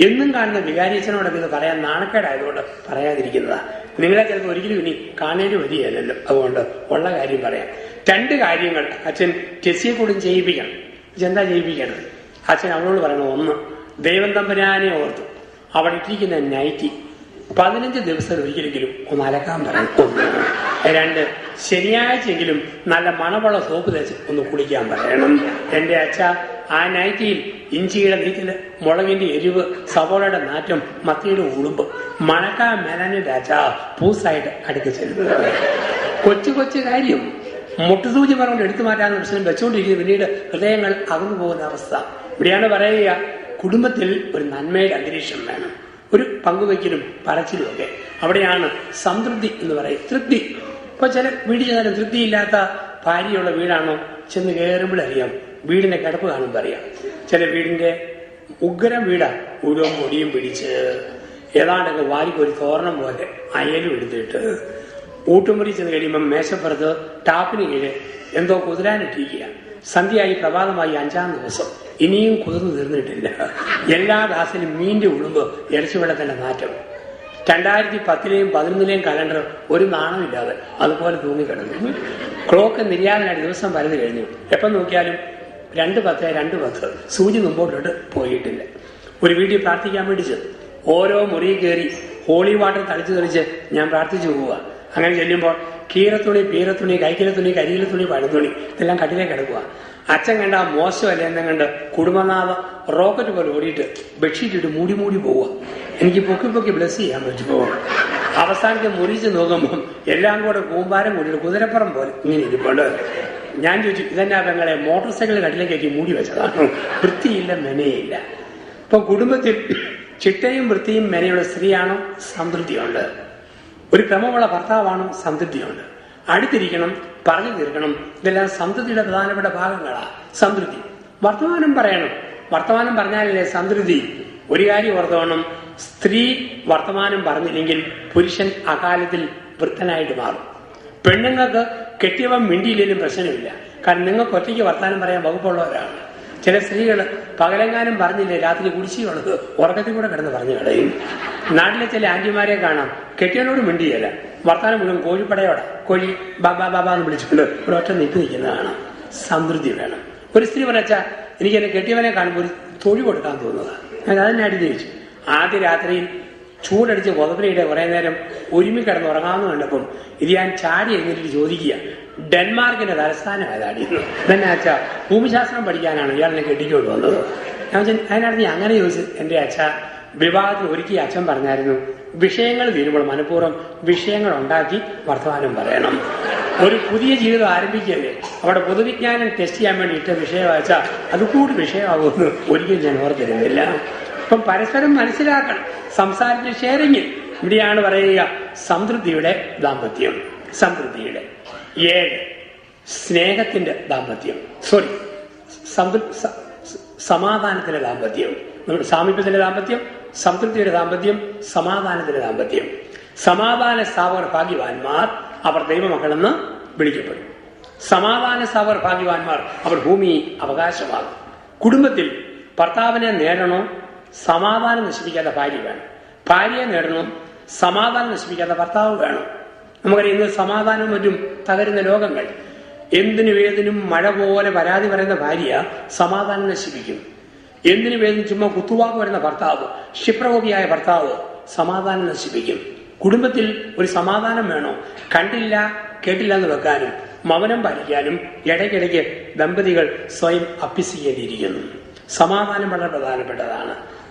എന്നും കാണുന്ന വികാരിയച്ഛനോടൊക്കെ ഇത് പറയാൻ നാണക്കേടായതുകൊണ്ട് പറയാതിരിക്കുന്നതാ. നിങ്ങളെ ചിലപ്പോൾ ഒരിക്കലും ഇനി കാണേണ്ടി വരികയല്ലോ. അതുകൊണ്ട് ഉള്ള കാര്യം പറയാം. 2 കാര്യങ്ങൾ അച്ഛൻ ടെസിയെ കൂടും ചെയ്യിപ്പിക്കണം. എന്താ ചെയ്യിപ്പിക്കണം? അച്ഛൻ അവളോട് പറയണം, 1, ദൈവം തമ്പുരാനെ ഓർത്തു അവിടെ ഇട്ടിരിക്കുന്ന നൈറ്റി 15 ദിവസം ഒരിക്കലെങ്കിലും ഒന്ന് അലക്കാൻ പറയണം. 2, ശനിയാഴ്ചയെങ്കിലും നല്ല മണമുള്ള സോപ്പ് തേച്ച് ഒന്ന് കുളിക്കാൻ പറയണം. എന്റെ അച്ഛ ആ നൈറ്റിയിൽ ഇഞ്ചിയുടെ നീറ്റില് മുളകിന്റെ എരിവ്, സവോളയുടെ നാറ്റം, മത്തിയുടെ ഉളുമ്പ് മണക്കാൻ മേലാനിന്റെ അച്ഛ പൂസായിട്ട് അടുക്കി ചെല്ലുന്നത്. കൊച്ചു കാര്യം മുട്ടുസൂചി പറഞ്ഞുകൊണ്ട് എടുത്തു മാറ്റാവുന്ന പ്രശ്നം വെച്ചുകൊണ്ടിരിക്കുന്നത് പിന്നീട് ഹൃദയങ്ങൾ അകന്നു പോകുന്ന അവസ്ഥ. ഇവിടെയാണ് പറയുക, കുടുംബത്തിൽ ഒരു നന്മയുടെ അന്തരീക്ഷം വേണം, ഒരു പങ്കുവയ്ക്കലും പറച്ചിലും ഒക്കെ. അവിടെയാണ് സംതൃപ്തി എന്ന് പറയുന്നത്. തൃപ്തി. ഇപ്പൊ ചില വീട് ചെന്നാലും തൃപ്തിയില്ലാത്ത ഭാര്യയുള്ള വീടാണോ ചെന്ന് കയറുമ്പോഴറിയാം, വീടിന്റെ കിടപ്പ് കാണുമ്പോൾ അറിയാം. ചില വീടിന്റെ ഉഗ്രം വീടാ, മുഴുവൻ പൊടിയും പിടിച്ച് ഏതാണ്ടൊക്കെ വാരിക്കൊരു തോരണം പോലെ അയലും എടുത്തിട്ട് ഊട്ടുമുറി ചെന്ന് കഴിയുമ്പം മേശപ്പുറത്ത് ടാപ്പിന് കീഴെ എന്തോ കുതിരാനിട്ടിരിക്കുക. സന്ധ്യയായി പ്രഭാതമായി 5-ാം ദിവസം ഇനിയും കുതിർന്നു തീർന്നിട്ടില്ല. എല്ലാ ഗ്ലാസിലും മീന്റെ ഉളുമ്പ്, ഇറച്ചിവെള്ളത്തിന്റെ നാറ്റം. 2010-ലെയും 2011-ലെയും കലണ്ടർ ഒരു നാണമില്ലാതെ അതുപോലെ തൂങ്ങിക്കിടന്നു. ക്ലോക്ക് നിര്യാതനായിട്ട് ദിവസം വരത് കഴിഞ്ഞു. എപ്പം നോക്കിയാലും 2:10 സൂചി മുമ്പോട്ട് പോയിട്ടില്ല. ഒരു വീട്ടിൽ പ്രാർത്ഥിക്കാൻ വേണ്ടി ചെന്നു. ഓരോ മുറിയിൽ കയറി ഹോളി വാട്ടർ തളിച്ചു തെളിച്ച് ഞാൻ പ്രാർത്ഥിച്ചു പോവുക. അങ്ങനെ ചെല്ലുമ്പോൾ കീരത്തുണി, പീരത്തുണി, കൈക്കിലത്തുണി, കരിയിലത്തുണി, പഴത്തുണി ഇതെല്ലാം കട്ടിലേക്ക് കിടക്കുക. അച്ഛൻ കണ്ട മോശമല്ല എന്നും കണ്ട് കുടുംബനാഥം റോക്കറ്റ് പോലെ ഓടിയിട്ട് ബെഡ്ഷീറ്റ് ഇട്ട് മൂടി പോവുക. എനിക്ക് പൊക്കി ബ്ലസ് ചെയ്യാൻ പറ്റുമോ? അവസാനത്തെ മുറിച്ച് നോക്കുമ്പം എല്ലാം കൂടെ കൂമ്പാരം കൂടിയിട്ട് കുതിരപ്പുറം പോലെ ഇങ്ങനെ ഇരിപ്പുണ്ട്. ഞാൻ ചോദിച്ചു, ഇതെന്നാ പെങ്ങളെ മോട്ടോർ സൈക്കിൾ കട്ടിലേക്കേറ്റി മൂടി വെച്ചതാണ്? വൃത്തിയില്ല, മെനയില്ല. ഇപ്പൊ കുടുംബത്തിൽ ചിട്ടയും വൃത്തിയും മെനയുള്ള സ്ത്രീയാണോ? സംതൃപ്തിയുണ്ട്. ഒരു ക്രമമുള്ള ഭർത്താവാണോ? സംതൃപ്തിയുണ്ട്. അടുത്തിരിക്കണം, പറഞ്ഞു തീർക്കണം. ഇതെല്ലാം സംതൃപ്തിയുടെ പ്രധാനപ്പെട്ട ഭാഗങ്ങളാണ്. സംതൃപ്തി. വർത്തമാനം പറയണം. വർത്തമാനം പറഞ്ഞാലല്ലേ സംതൃപ്തി. ഒരു കാര്യം ഓർത്തോണം, സ്ത്രീ വർത്തമാനം പറഞ്ഞില്ലെങ്കിൽ പുരുഷൻ അകാലത്തിൽ വൃദ്ധനായിട്ട് മാറും. പെണ്ണുങ്ങൾക്ക് കെട്ടിയവൻ മിണ്ടിയില്ലെങ്കിലും പ്രശ്നമില്ല. കാരണം നിങ്ങൾക്ക് ഒറ്റയ്ക്ക് വർത്തമാനം പറയാൻ വകുപ്പുള്ളവരാണ്. ചില സ്ത്രീകൾ പകലെങ്ങാനും പറഞ്ഞില്ലേ രാത്രി കുടിശ്ശിയുള്ളത് ഉറക്കത്തിൽ കൂടെ കിടന്ന് പറഞ്ഞു കളയും. നാട്ടിലെ ചില ആന്റിമാരെ കാണാം, കെട്ടിയവനോട് മിണ്ടിയല്ല, വർത്താനം മുഴുവൻ കോഴിപ്പടയോടെ കോഴി ബാബാ എന്ന് വിളിച്ചുകൊണ്ട് ഒരു ഒറ്റ നിൽക്കുന്നതാണ്. സംതൃപ്തി വേണം. ഒരു സ്ത്രീ പറഞ്ഞാ, എനിക്ക് എന്നെ കെട്ടിയവനെ കാണുമ്പോൾ ഒരു തൊഴി കൊടുക്കാൻ തോന്നുന്നതാണ്. ഞാൻ അതിനായിട്ട് ചോദിച്ചു. ആദ്യ രാത്രിയിൽ ചൂടടിച്ച് പുതപ്പിനിടെ കുറെ നേരം ഒരുമി കിടന്ന് ഉറങ്ങാമെന്ന് കണ്ടപ്പം ഇത് ഞാൻ ചാടി എഴുന്നേറ്റ് ചോദിക്കുക, ഡെൻമാർക്കിന്റെ തലസ്ഥാനം ഏതാടിയിരുന്നു? ഇതെന്നെ അച്ഛ ഭൂമിശാസ്ത്രം പഠിക്കാനാണ് ഇയാളിനെ കെട്ടിക്കൊണ്ട് വന്നത്. അതിനകത്ത് ഞാൻ അങ്ങനെ ചോദിച്ചു. എന്റെ അച്ഛ വിവാഹത്തിൽ ഒരുക്കി അച്ഛൻ പറഞ്ഞായിരുന്നു, വിഷയങ്ങൾ തീരുമ്പോൾ മനഃപൂർവ്വം വിഷയങ്ങൾ ഉണ്ടാക്കി വർത്തമാനം പറയണം. ഒരു പുതിയ ജീവിതം ആരംഭിക്കല്ലേ, അവിടെ പൊതുവിജ്ഞാനം ടെസ്റ്റ് ചെയ്യാൻ വേണ്ടി ഇട്ട വിഷയം വെച്ചാൽ അത് കൂടി വിഷയമാകുമെന്ന് ഒരിക്കലും ഞാൻ ഓർത്തിരുന്നില്ല. അപ്പം പരസ്പരം മനസ്സിലാക്കണം, സംസാരത്തിൽ ഷെയറിങ്. ഇവിടെയാണ് പറയുക സംതൃപ്തിയുടെ ദാമ്പത്യം. സംതൃപ്തിയുടെ 7 സ്നേഹത്തിന്റെ ദാമ്പത്യം, സമാധാനത്തിന്റെ ദാമ്പത്യം. നമ്മുടെ സാമീപ്യത്തിന്റെ ദാമ്പത്യം, സംതൃപ്തിയുടെ ദാമ്പത്യം, സമാധാനത്തിന്റെ ദാമ്പത്യം. സമാധാന സ്ഥാപകർ ഭാഗ്യവാന്മാർ, അവർ ദൈവമക്കളെന്ന് വിളിക്കപ്പെടും. സമാധാന സ്ഥാപകർ ഭാഗ്യവാന്മാർ, അവർ ഭൂമി അവകാശമാകും. കുടുംബത്തിൽ ഭർത്താവിനെ നേടണോ സമാധാനം നശിപ്പിക്കാത്ത ഭാര്യ വേണം, ഭാര്യയെ നേടണം സമാധാനം നശിപ്പിക്കാത്ത ഭർത്താവ് വേണം. നമുക്കറിയാം ഇന്ന് സമാധാനം മറ്റും തകരുന്ന ലോകങ്ങൾ. എന്തിനു വേദനും മഴ പോലെ പരാതി പറയുന്ന ഭാര്യ സമാധാനം നശിപ്പിക്കും. എന്തിനു വേദനും ചുമ്മാ കുത്തുവാക്ക് വരുന്ന ഭർത്താവ്, ക്ഷിപ്രകോപിയായ ഭർത്താവ് സമാധാനം നശിപ്പിക്കും. കുടുംബത്തിൽ ഒരു സമാധാനം വേണോ? കണ്ടില്ല കേട്ടില്ല എന്ന് വെക്കാനും മൗനം പാലിക്കാനും ഇടയ്ക്കിടയ്ക്ക് ദമ്പതികൾ സ്വയം അഭ്യസിക്കേണ്ടിയിരിക്കുന്നു. സമാധാനം വളരെ പ്രധാനപ്പെട്ടതാണ്.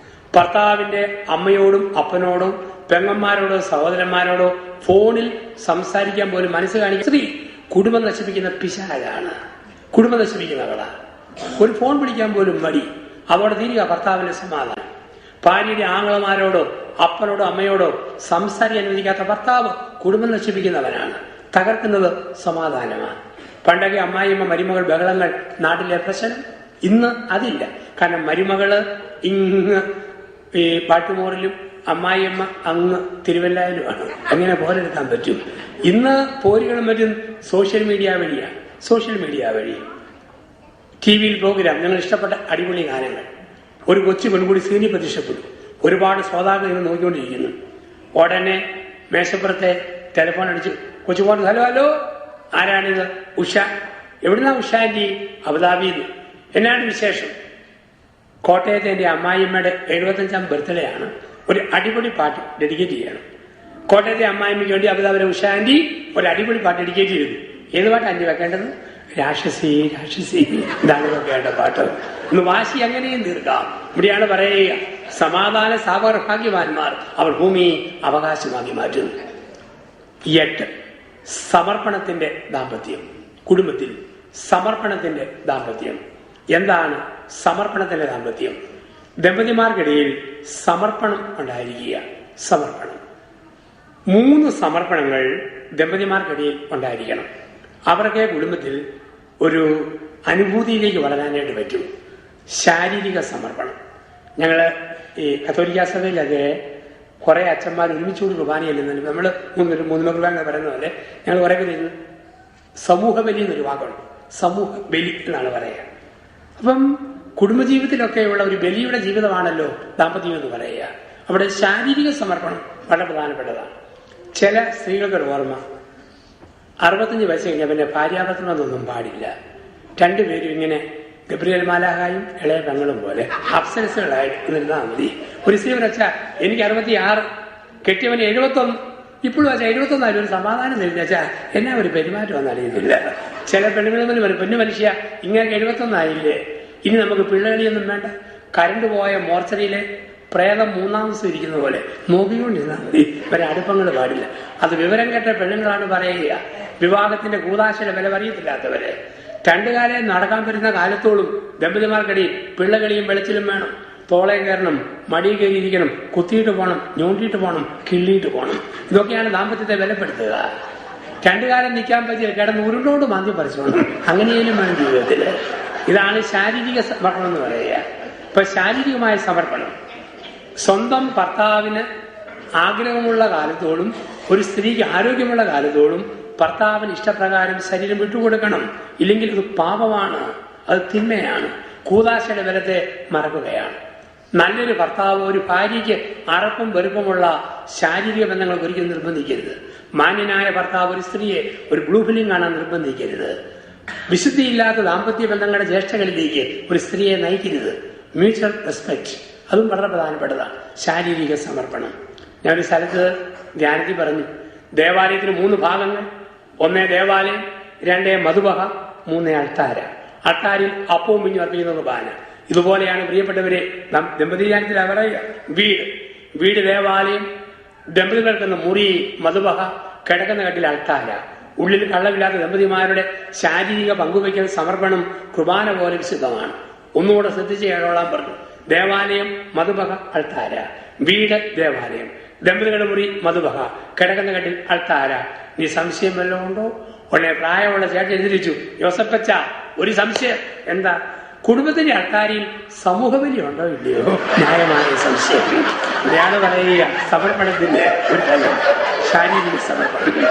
ഭർത്താവിന്റെ അമ്മയോടും അപ്പനോടും പെങ്ങന്മാരോടോ സഹോദരന്മാരോടോ ഫോണിൽ സംസാരിക്കാൻ പോലും മനസ്സ് കാണിക്കുന്ന സ്ത്രീ കുടുംബം നശിപ്പിക്കുന്ന പിശാചാണ്, കുടുംബം നശിപ്പിക്കുന്നവളാണ്. ഒരു ഫോൺ വിളിക്കാൻ പോലും മടി, അതോടെ തീരുക ഭർത്താവിന്റെ സമാധാനം. ഭാര്യയുടെ ആങ്ങളമാരോടോ അപ്പനോടോ അമ്മയോടോ സംസാരിക്കാൻ അനുവദിക്കാത്ത ഭർത്താവ് കുടുംബം നശിപ്പിക്കുന്നവനാണ്, തകർക്കുന്നത് സമാധാനമാണ്. പണ്ടൊക്കെ അമ്മായിയമ്മ മരുമകൾ ബഹളങ്ങൾ നാട്ടിലെ പ്രശ്നം. ഇന്ന് അതില്ല. കാരണം മരുമകള് ഇങ്ങ് ഈ പാട്ടുമോറിലും അമ്മായിയമ്മ അങ്ങ് തിരുവല്ലായിലുമാണ്. എങ്ങനെ പോരെടുക്കാൻ പറ്റും? ഇന്ന് പോരുകളും മറ്റും സോഷ്യൽ മീഡിയ വഴിയാണ്. സോഷ്യൽ മീഡിയ വഴി ടി വിയിൽ പ്രോഗ്രാം, നിങ്ങൾ ഇഷ്ടപ്പെട്ട അടിപൊളി ഗാനങ്ങൾ. ഒരു കൊച്ചു പെൺകുടി സീനി പ്രത്യക്ഷപ്പെടും. ഒരുപാട് ശ്രോതാക്കൾ ഇങ്ങനെ നോക്കിക്കൊണ്ടിരിക്കുന്നു. ഉടനെ മേശപ്പുറത്തെ ടെലിഫോൺ അടിച്ച് കൊച്ചു പോണ്ട്, ഹലോ ഹലോ, ആരാണിത്? ഉഷ. എവിടുന്നാ ഉഷാന്റി? അബുദാബിയിൽ. എന്നാണ് വിശേഷം? കോട്ടയത്തെ എന്റെ അമ്മായിയമ്മയുടെ 75ാം ബർത്ത്ഡേ ആണ്. ഒരു അടിപൊളി പാട്ട് ഡെഡിക്കേറ്റ് ചെയ്യണം. കോട്ടയത്തെ അമ്മായിമ്മയ്ക്ക് വേണ്ടി അബുദാബിയിലെ ഉഷാന്റി ഒരു അടിപൊളി പാട്ട് ഡെഡിക്കേറ്റ് ചെയ്തു. ഏത് പാട്ട് ആന്റി വെക്കേണ്ടത്? രാക്ഷസി രാക്ഷസി, ഇതാണ് വെക്കേണ്ട പാട്ട്. ഒന്ന് വാശി അങ്ങനെയും തീർക്കാം. ഇവിടെയാണ് പറയുക സമാധാന സ്ഥാപകർ ഭാഗ്യവാന്മാർ, അവർ ഭൂമി അവകാശമാക്കി മാറ്റുന്നു. 8 സമർപ്പണത്തിന്റെ ദാമ്പത്യം. കുടുംബത്തിൽ സമർപ്പണത്തിന്റെ ദാമ്പത്യം. എന്താണ് സമർപ്പണത്തിന്റെ ദാമ്പത്യം? ദമ്പതിമാർക്കിടയിൽ സമർപ്പണം ഉണ്ടായിരിക്കുക. സമർപ്പണം 3 സമർപ്പണങ്ങൾ ദമ്പതിമാർക്കിടയിൽ ഉണ്ടായിരിക്കണം. അവർക്ക് കുടുംബത്തിൽ ഒരു അനുഭൂതിയിലേക്ക് വളരാനായിട്ട് പറ്റും. ശാരീരിക സമർപ്പണം. ഞങ്ങള് ഈ കത്തോലിക്കാ സഭയിലൊക്കെ കുറെ അച്ഛന്മാർ ഒരുമിച്ചുകൂടി കുർബാനയല്ലെന്നുണ്ട്. നമ്മൾ 3 കുർബാന എന്ന് പറയുന്ന പോലെ ഞങ്ങൾ കുറെ പേര് സമൂഹ ബലി എന്നൊരു വാക്കുണ്ട്. സമൂഹ ബലി എന്നാണ് പറയുക. അപ്പം കുടുംബജീവിതത്തിലൊക്കെയുള്ള ഒരു ബലിയുടെ ജീവിതമാണല്ലോ ദാമ്പത്യം എന്ന് പറയുക. അവിടെ ശാരീരിക സമർപ്പണം വളരെ പ്രധാനപ്പെട്ടതാണ്. ചില സ്ത്രീകൾക്കൊരു ഓർമ്മ, 65 വയസ്സ് കഴിഞ്ഞാൽ പിന്നെ ഭാര്യാഭർത്തൃബന്ധമൊന്നും പാടില്ല. രണ്ടുപേരും ഇങ്ങനെ ഗബ്രിയേൽ മാലാഖയും ഇളയ പെങ്ങളും പോലെ അപ്സരസുകളായിട്ട് നിന്നാൽ മതി. ഒരു സ്ത്രീ വെച്ചാൽ എനിക്ക് 66, കെട്ടിയവന് 71, ഇപ്പോഴും വെച്ചാൽ 71 ആയാലും ഒരു സമാധാനം തരുന്ന വെച്ചാൽ എന്നാ ഒരു പെരുമാറ്റം ഒന്നും അറിയുന്നില്ല. ചില പെണ്ണുങ്ങളിൽ പറയും, പൊന്നു മനുഷ്യ ഇങ്ങനെ 71 ആയില്ലേ, ഇനി നമുക്ക് പിള്ളേടിയൊന്നും വേണ്ട. കരണ്ട് പോയ മോർച്ചറിയിലെ പ്രേതം 3-ാം ദിവസം ഇരിക്കുന്ന പോലെ നോക്കിക്കൊണ്ടിരുന്നാൽ മതി, ഇവരെ അടുപ്പങ്ങൾ പാടില്ല. അത് വിവരം കേട്ട പെണ്ണുങ്ങളാണ് പറയുക. വിവാഹത്തിന്റെ കൂതാശയുടെ വില അറിയത്തില്ലാത്തവരെ. 2 കാലം നടക്കാൻ പറ്റുന്ന കാലത്തോളം ദമ്പതിമാർക്കിടയിൽ പിള്ളകളിയും വെളിച്ചിലും വേണം. തോളയും കയറണം, മടി കയറിയിരിക്കണം, കുത്തിയിട്ട് പോകണം, ഞോണ്ടിയിട്ട് പോകണം, കിള്ളിയിട്ട് പോകണം. ഇതൊക്കെയാണ് ദാമ്പത്യത്തെ വിലപ്പെടുത്തുക. 2 കാലം നിൽക്കാൻ പറ്റിയ കിടന്ന് ഉരുണ്ടോണ്ട് മാന്തി പറിച്ചോണം, അങ്ങനെയും വേണം ജീവിതത്തില്. ഇതാണ് ശാരീരിക സമർപ്പണം എന്ന് പറയുക. ഇപ്പൊ ശാരീരികമായ സമർപ്പണം സ്വന്തം ഭർത്താവിന് ആഗ്രഹമുള്ള കാലത്തോളം, ഒരു സ്ത്രീക്ക് ആരോഗ്യമുള്ള കാലത്തോളം ഭർത്താവിന് ഇഷ്ടപ്രകാരം ശരീരം വിട്ടുകൊടുക്കണം. ഇല്ലെങ്കിൽ ഇത് പാപമാണ്, അത് തിന്മയാണ്, കൂതാശയുടെ ബലത്തെ മറക്കുകയാണ്. നല്ലൊരു ഭർത്താവ് ഒരു ഭാര്യയ്ക്ക് അറപ്പും വെറുപ്പുമുള്ള ശാരീരിക ബന്ധങ്ങൾ ഒരിക്കലും നിർബന്ധിക്കരുത്. മാന്യനായ ഭർത്താവ് ഒരു സ്ത്രീയെ ഒരു ബ്ലൂ ഫിലിം കാണാൻ നിർബന്ധിക്കരുത്. വിശുദ്ധിയില്ലാത്ത ദാമ്പത്യ ബന്ധങ്ങളുടെ ജ്യേഷ്ഠകളിലേക്ക് ഒരു സ്ത്രീയെ നയിക്കരുത്. മ്യൂച്വൽ റെസ്പെക്ട്, അതും വളരെ പ്രധാനപ്പെട്ടതാണ്. ശാരീരിക സമർപ്പണം. ഞാനൊരു സ്ഥലത്ത് ധ്യാനത്തിൽ പറഞ്ഞു, ദേവാലയത്തിന് 3 ഭാഗങ്ങൾ. 1 ദേവാലയം, 2 മധുബഹ, 3 അൾത്താര. അൾത്താരിൽ അപ്പവും മിഞ്ഞു അർപ്പിക്കുന്ന കുർബാന. ഇതുപോലെയാണ് പ്രിയപ്പെട്ടവരെ ദമ്പതി ധ്യാനത്തിൽ പറയുക. വീട് ദേവാലയം, ദമ്പതികൾക്കെന്ന മുറി മധുബഹ, കിടക്കുന്ന കട്ടിൽ അൾത്താര. ഉള്ളിൽ കള്ളമില്ലാത്ത ദമ്പതിമാരുടെ ശാരീരിക പങ്കുവയ്ക്കൽ സമർപ്പണം കുർബാന പോലെ വിശുദ്ധമാണ്. ഒന്നുകൂടെ ശ്രദ്ധിച്ച് കേട്ടോളാൻ പറഞ്ഞു. ദേവാലയം മധുബഹ അൾത്താര, വീട് ദേവാലയം, ദമ്പതികളുടെ മുറി മധുബഹ, കിടക്കുന്ന കട്ടിൽ അൾത്താര. നീ സംശയം വല്ലതും ഉണ്ടോ? ഉടനെ പ്രായമുള്ള ചേട്ടൻ എതിരിച്ചു, യോസപ്പച്ച ഒരു സംശയം. എന്താ? കുടുംബത്തിന്റെ അൾത്താരിയിൽ സമൂഹബലി ഉണ്ടോ ഇല്ലയോ? ന്യായമായ സംശയം. അയാള് പറയുക സമർപ്പണത്തിന്റെ ഒരു തലം ശാരീരിക സമർപ്പണം.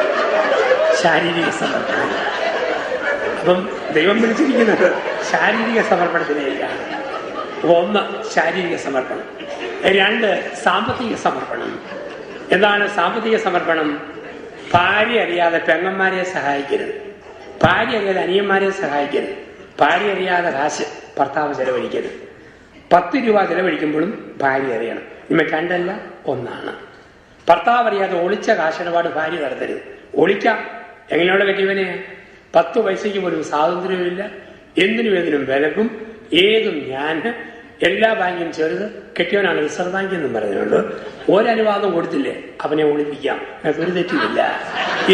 ശാരീരിക സമർപ്പണം. അപ്പം ദൈവം വിളിച്ചിരിക്കുന്നത് ശാരീരിക സമർപ്പണത്തിലേക്കാണ്. ഒന്ന് ശാരീരിക സമർപ്പണം, രണ്ട് സാമ്പത്തിക സമർപ്പണം. എന്താണ് സാമ്പത്തിക സമർപ്പണം? ഭാര്യ അറിയാതെ പെങ്ങന്മാരെ സഹായിക്കരുത്, ഭാര്യ അറിയാതെ അനിയന്മാരെ സഹായിക്കരുത്, ഭാര്യ അറിയാതെ കാശ് ഭർത്താവ് ചെലവഴിക്കരുത്. 10 രൂപ ചെലവഴിക്കുമ്പോഴും ഭാര്യ അറിയണം. ഇമ്മ രണ്ടല്ല ഒന്നാണ്. ഭർത്താവ് അറിയാതെ ഒളിച്ച കാശിടപാട് ഭാര്യ നടത്തരുത്. ഒളിക്കാം. എങ്ങനെയുള്ള കെട്ടിയവനെ 10 പൈസയ്ക്ക് പോലും സ്വാതന്ത്ര്യമില്ല, എന്തിനും ഏതിനും വിലക്കും, ഏതും ഞാൻ. എല്ലാ ബാങ്കും ചേർത്ത് കെട്ടിയവനാണ് റിസർവ് ബാങ്ക് എന്നും പറഞ്ഞുകൊണ്ട് ഒരനുവാദം കൊടുത്തില്ലേ അവനെ ഒളിപ്പിക്കാം, ഒരു തെറ്റുമില്ല.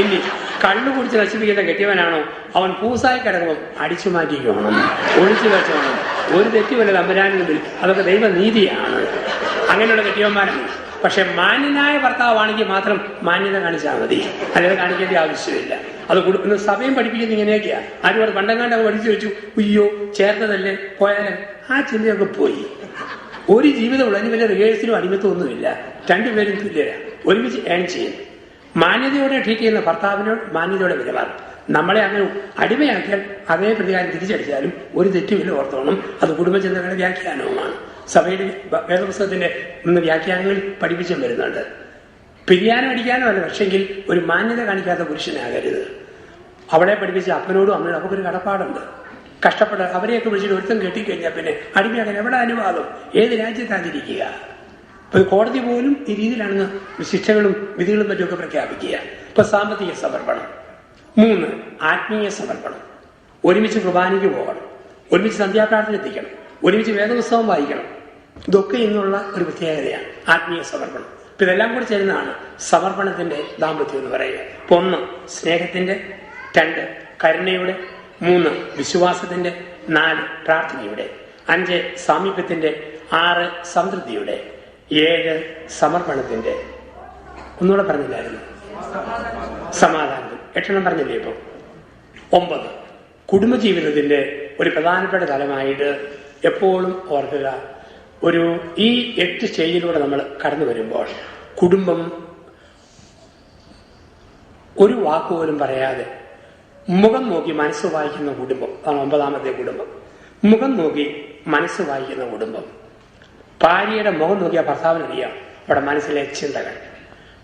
ഇനി കള്ളു കുടിച്ച് നശിപ്പിക്കുന്ന കെട്ടിയവനാണോ അവൻ പൂസായി കിടക്കുമ്പോൾ അടിച്ചു മാറ്റിക്കണം, ഒളിച്ചു വെച്ചോണം, ഒരു തെറ്റുമില്ല തമ്പുരാന് മുമ്പിൽ. അതൊക്കെ ദൈവനീതിയാണ്. അങ്ങനെയുള്ള കെട്ടിയവന്മാരാണ്. പക്ഷെ മാന്യനായ ഭർത്താവാണെങ്കിൽ മാത്രം മാന്യത കാണിച്ചാൽ മതി, അല്ലാതെ കാണിക്കേണ്ട ആവശ്യമില്ല. അത് കൊടുക്കുന്ന സഭയും പഠിപ്പിക്കുന്നത് ഇങ്ങനെയൊക്കെയാ. ആരും അത് പണ്ടങ്ങാണ്ട് പഠിച്ചു വെച്ചു, ഉയ്യോ ചേർത്തതല്ലേ പോയാലും ആ ചിന്തയൊക്കെ പോയി. ഒരു ജീവിതമുള്ള അതിന് വലിയ റിഹേഴ്സലും അടിമത്തം ഒന്നുമില്ല. രണ്ടുപേരും തുല്യരാ, ഒരുമിച്ച് ഏൺ ചെയ്യും. മാന്യതയോടെ ട്രീറ്റ് ചെയ്യുന്ന ഭർത്താവിനോട് മാന്യതയോടെ പെരുമാറും. നമ്മളെ അങ്ങനെ അടിമയാക്കിയാൽ അതേ പ്രതികാരം തിരിച്ചടിച്ചാലും ഒരു തെറ്റുമില്ല, ഓർത്തോണം. അത് കുടുംബചിന്തകളുടെ വ്യാഖ്യാനവുമാണ്. സഭയുടെ വേദപുസ്തകത്തിന്റെ വ്യാഖ്യാനങ്ങളിൽ പഠിപ്പിച്ചും വരുന്നുണ്ട്. പിരിയാനോ അടിക്കാനോ അല്ല, പക്ഷെങ്കിൽ ഒരു മാന്യത കാണിക്കാത്ത പുരുഷനാകരുത്. അവളെ പഠിപ്പിച്ച അപ്പനോടും അമ്മയോടും അവർക്കൊരു കടപ്പാടുണ്ട്. കഷ്ടപ്പെട്ട അവരെയൊക്കെ വിളിച്ചിട്ട് ഒരുത്തം കെട്ടിക്കഴിഞ്ഞാൽ പിന്നെ അടിമയാക്കാൻ എവിടെ അനുവാദം? ഏത് രാജ്യത്താതിരിക്കുക? ഇപ്പൊ കോടതി പോലും ഈ രീതിയിലാണ് ശിക്ഷകളും വിധികളും മറ്റുമൊക്കെ പ്രഖ്യാപിക്കുക. ഇപ്പൊ സാമ്പത്തിക സമർപ്പണം. 3 ആത്മീയ സമർപ്പണം. ഒരുമിച്ച് കുർബാനയ്ക്ക് പോകണം, ഒരുമിച്ച് സന്ധ്യാപ്രാർത്ഥന എത്തിക്കണം, ഒരുമിച്ച് വേദപുസ്തകം വായിക്കണം. ഇതൊക്കെ ഇന്നുള്ള ഒരു പ്രത്യേകതയാണ് ആത്മീയ സമർപ്പണം. ഇപ്പൊ ഇതെല്ലാം കൂടി ചേരുന്നതാണ് സമർപ്പണത്തിന്റെ ദാമ്പത്യം എന്ന് പറയുക. 1 സ്നേഹത്തിന്റെ, 2 കരുണയുടെ, 3 വിശ്വാസത്തിന്റെ, 4 പ്രാർത്ഥനയുടെ, 5 സാമീപ്യത്തിന്റെ, 6 സംതൃപ്തിയുടെ, 7 സമർപ്പണത്തിന്റെ. ഒന്നുകൂടെ പറഞ്ഞില്ലായിരുന്നു? സമാധാനത്തിൽ. 8 പറഞ്ഞില്ലേ ഇപ്പം? 9 കുടുംബജീവിതത്തിന്റെ ഒരു പ്രധാനപ്പെട്ട തലമായിട്ട് എപ്പോഴും ഓർക്കുക. ഈ 8 സ്റ്റേജിലൂടെ നമ്മൾ കടന്നു വരുമ്പോൾ കുടുംബം ഒരു വാക്കുപോലും പറയാതെ മുഖം നോക്കി മനസ്സ് വായിക്കുന്ന കുടുംബം. അതാണ് 9ാമത്തെ കുടുംബം. മുഖം നോക്കി മനസ്സ് വായിക്കുന്ന കുടുംബം. ഭാര്യയുടെ മുഖം നോക്കിയ ഭർത്താവിനറിയാം അവിടെ മനസ്സിലെ ചിന്തകൾ.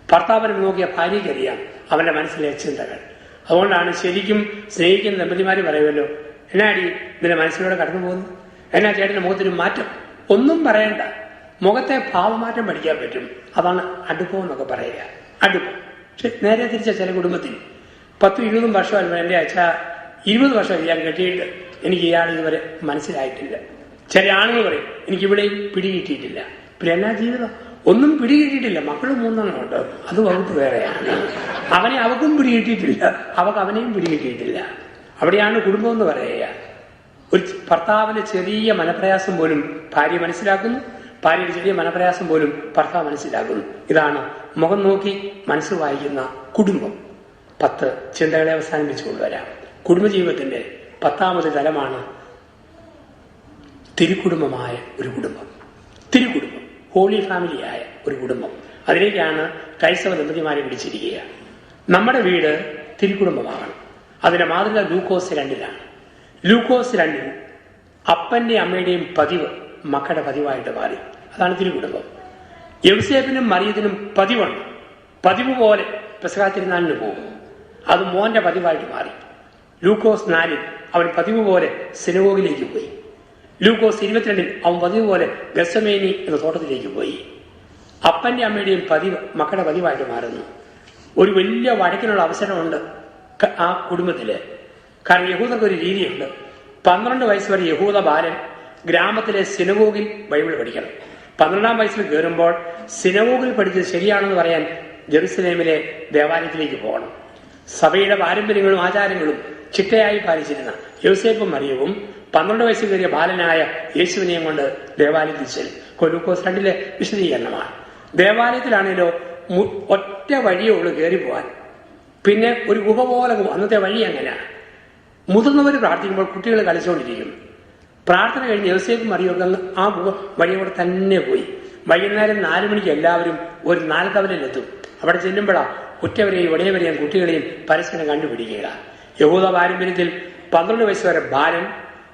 ഭർത്താവിനെ നോക്കിയ ഭാര്യയ്ക്കറിയാം അവന്റെ മനസ്സിലെ ചിന്തകൾ. അതുകൊണ്ടാണ് ശരിക്കും സ്നേഹിക്കുന്ന ദമ്പതിമാര് പറയുമല്ലോ, എന്നാടി ഇതിന്റെ മനസ്സിലൂടെ കടന്നു പോകുന്നു, എന്നാ ചേട്ടന്റെ മുഖത്തിന് മാറ്റം. ഒന്നും പറയണ്ട, മുഖത്തെ ഭാവമാറ്റം പഠിക്കാൻ പറ്റും. അതാണ് അടുപ്പം എന്നൊക്കെ പറയുക. അടുപ്പം. പക്ഷെ നേരെ തിരിച്ച ചില കുടുംബത്തിൽ 10-20 വർഷമല്ല, എൻ്റെ അച്ഛ 20 വർഷം ഞാൻ കെട്ടിയിട്ട് എനിക്ക് ഇയാൾ ഇതുവരെ മനസ്സിലായിട്ടില്ല. ചില ആളുകൾ പറയും എനിക്കിവിടെയും പിടികിട്ടിയിട്ടില്ല. പിന്നെ എന്നാ ജീവിതം? ഒന്നും പിടികിട്ടിയിട്ടില്ല. മക്കളും 3 ഉണ്ട്, അത് വകുപ്പ് വേറെയാണ്. അവനെ അവക്കും പിടികിട്ടിയിട്ടില്ല, അവക്ക് അവനെയും പിടികിട്ടിയിട്ടില്ല. അവിടെയാണ് കുടുംബം എന്ന് പറയുക. ഒരു ഭർത്താവിന് ചെറിയ മനപ്രയാസം പോലും ഭാര്യ മനസ്സിലാക്കുന്നു, ഭാര്യയുടെ ചെറിയ മനപ്രയാസം പോലും ഭർത്താവ് മനസ്സിലാക്കുന്നു. ഇതാണ് മുഖം നോക്കി മനസ്സ് വായിക്കുന്ന കുടുംബം. 10 ചിന്തകളെ അവസാനിപ്പിച്ചു കൊണ്ടുവരാം. കുടുംബജീവിതത്തിന്റെ 10ാമത് തലമാണ് തിരുക്കുടുംബമായ ഒരു കുടുംബം. തിരുക്കുടുംബം, ഹോളി ഫാമിലിയായ ഒരു കുടുംബം. അതിലേക്കാണ് ക്രൈസ്തവ ദമ്പതിമാരെ പിടിച്ചിരിക്കുക. നമ്മുടെ വീട് തിരുക്കുടുംബമാകണം. അതിന്റെ മാതൃക ലൂക്കോസ് 2-ലാണ്. ലൂക്കോസ് 2-ൽ അപ്പന്റെയും അമ്മയുടെയും പതിവ് മക്കളുടെ പതിവായിട്ട് മാറി. അതാണ് തിരുക്കുടുംബം. യൗസേപ്പിനും മറിയത്തിനും പതിവുണ്ട്. പതിവ് പോലെ പെസഹാ തിരുനാളിന് പോകും. അത് മോന്റെ പതിവായിട്ട് മാറി. ലൂക്കോസ് 4-ൽ അവൻ പതിവ് പോലെ സിനഗോഗിലേക്ക് പോയി. ലൂക്കോസ് 22-ൽ അവൻ പതിവ് പോലെ ഗത്സമേനി എന്ന തോട്ടത്തിലേക്ക് പോയി. അപ്പന്റെ അമ്മയുടെയും പതിവ് മക്കളുടെ പതിവായിട്ട് മാറുന്നു. ഒരു വലിയ വഴക്കിനുള്ള അവസരമുണ്ട് ആ കുടുംബത്തില്. കാരണം യഹൂദർക്ക് ഒരു രീതിയുണ്ട്. 12 വയസ്സ് വരെ യഹൂദ ബാലൻ ഗ്രാമത്തിലെ സിനഗോഗിൽ ബൈബിൾ പഠിക്കണം. 12ാം വയസ്സിൽ കയറുമ്പോൾ സിനഗോഗിൽ പഠിച്ചത് ശരിയാണെന്ന് പറയാൻ ജെറുസലേമിലെ ദേവാലയത്തിലേക്ക് പോകണം. സഭയുടെ പാരമ്പര്യങ്ങളും ആചാരങ്ങളും ചിട്ടയായി പാലിച്ചിരുന്ന യോസേപ്പും മറിയവും 12 വയസ്സ് കയറിയ ബാലനായ യേശുവിനെയും കൊണ്ട് ദേവാലയത്തിൽ ചെല്ലും. ലൂക്കോസ് 2 വിശദീകരണമാണ്. ദേവാലയത്തിലാണേലോ ഒറ്റ വഴിയേ ഉള്ളൂ കയറി പോകാൻ. പിന്നെ ഒരു ഗുഹ പോലെ അന്നത്തെ വഴി അങ്ങനെയാണ്. മുതിർന്നവർ പ്രാർത്ഥിക്കുമ്പോൾ കുട്ടികൾ കളിച്ചുകൊണ്ടിരിക്കും. പ്രാർത്ഥന കഴിഞ്ഞ് യോസേഫും മറിയൊക്കെ ആ ഗുഹ വഴിയോടെ തന്നെ പോയി. വൈകുന്നേരം 4 മണിക്ക് എല്ലാവരും ഒരു 4 കവലിലെത്തും. അവിടെ ചെല്ലുമ്പോഴാണ് ഉറ്റവരെയും ഇടയവരെയും കുട്ടികളെയും പരസ്പരം കണ്ടുപിടിക്കുക. യഹൂദ പാരമ്പര്യത്തിൽ 12 വയസ്സ് വരെ ബാലൻ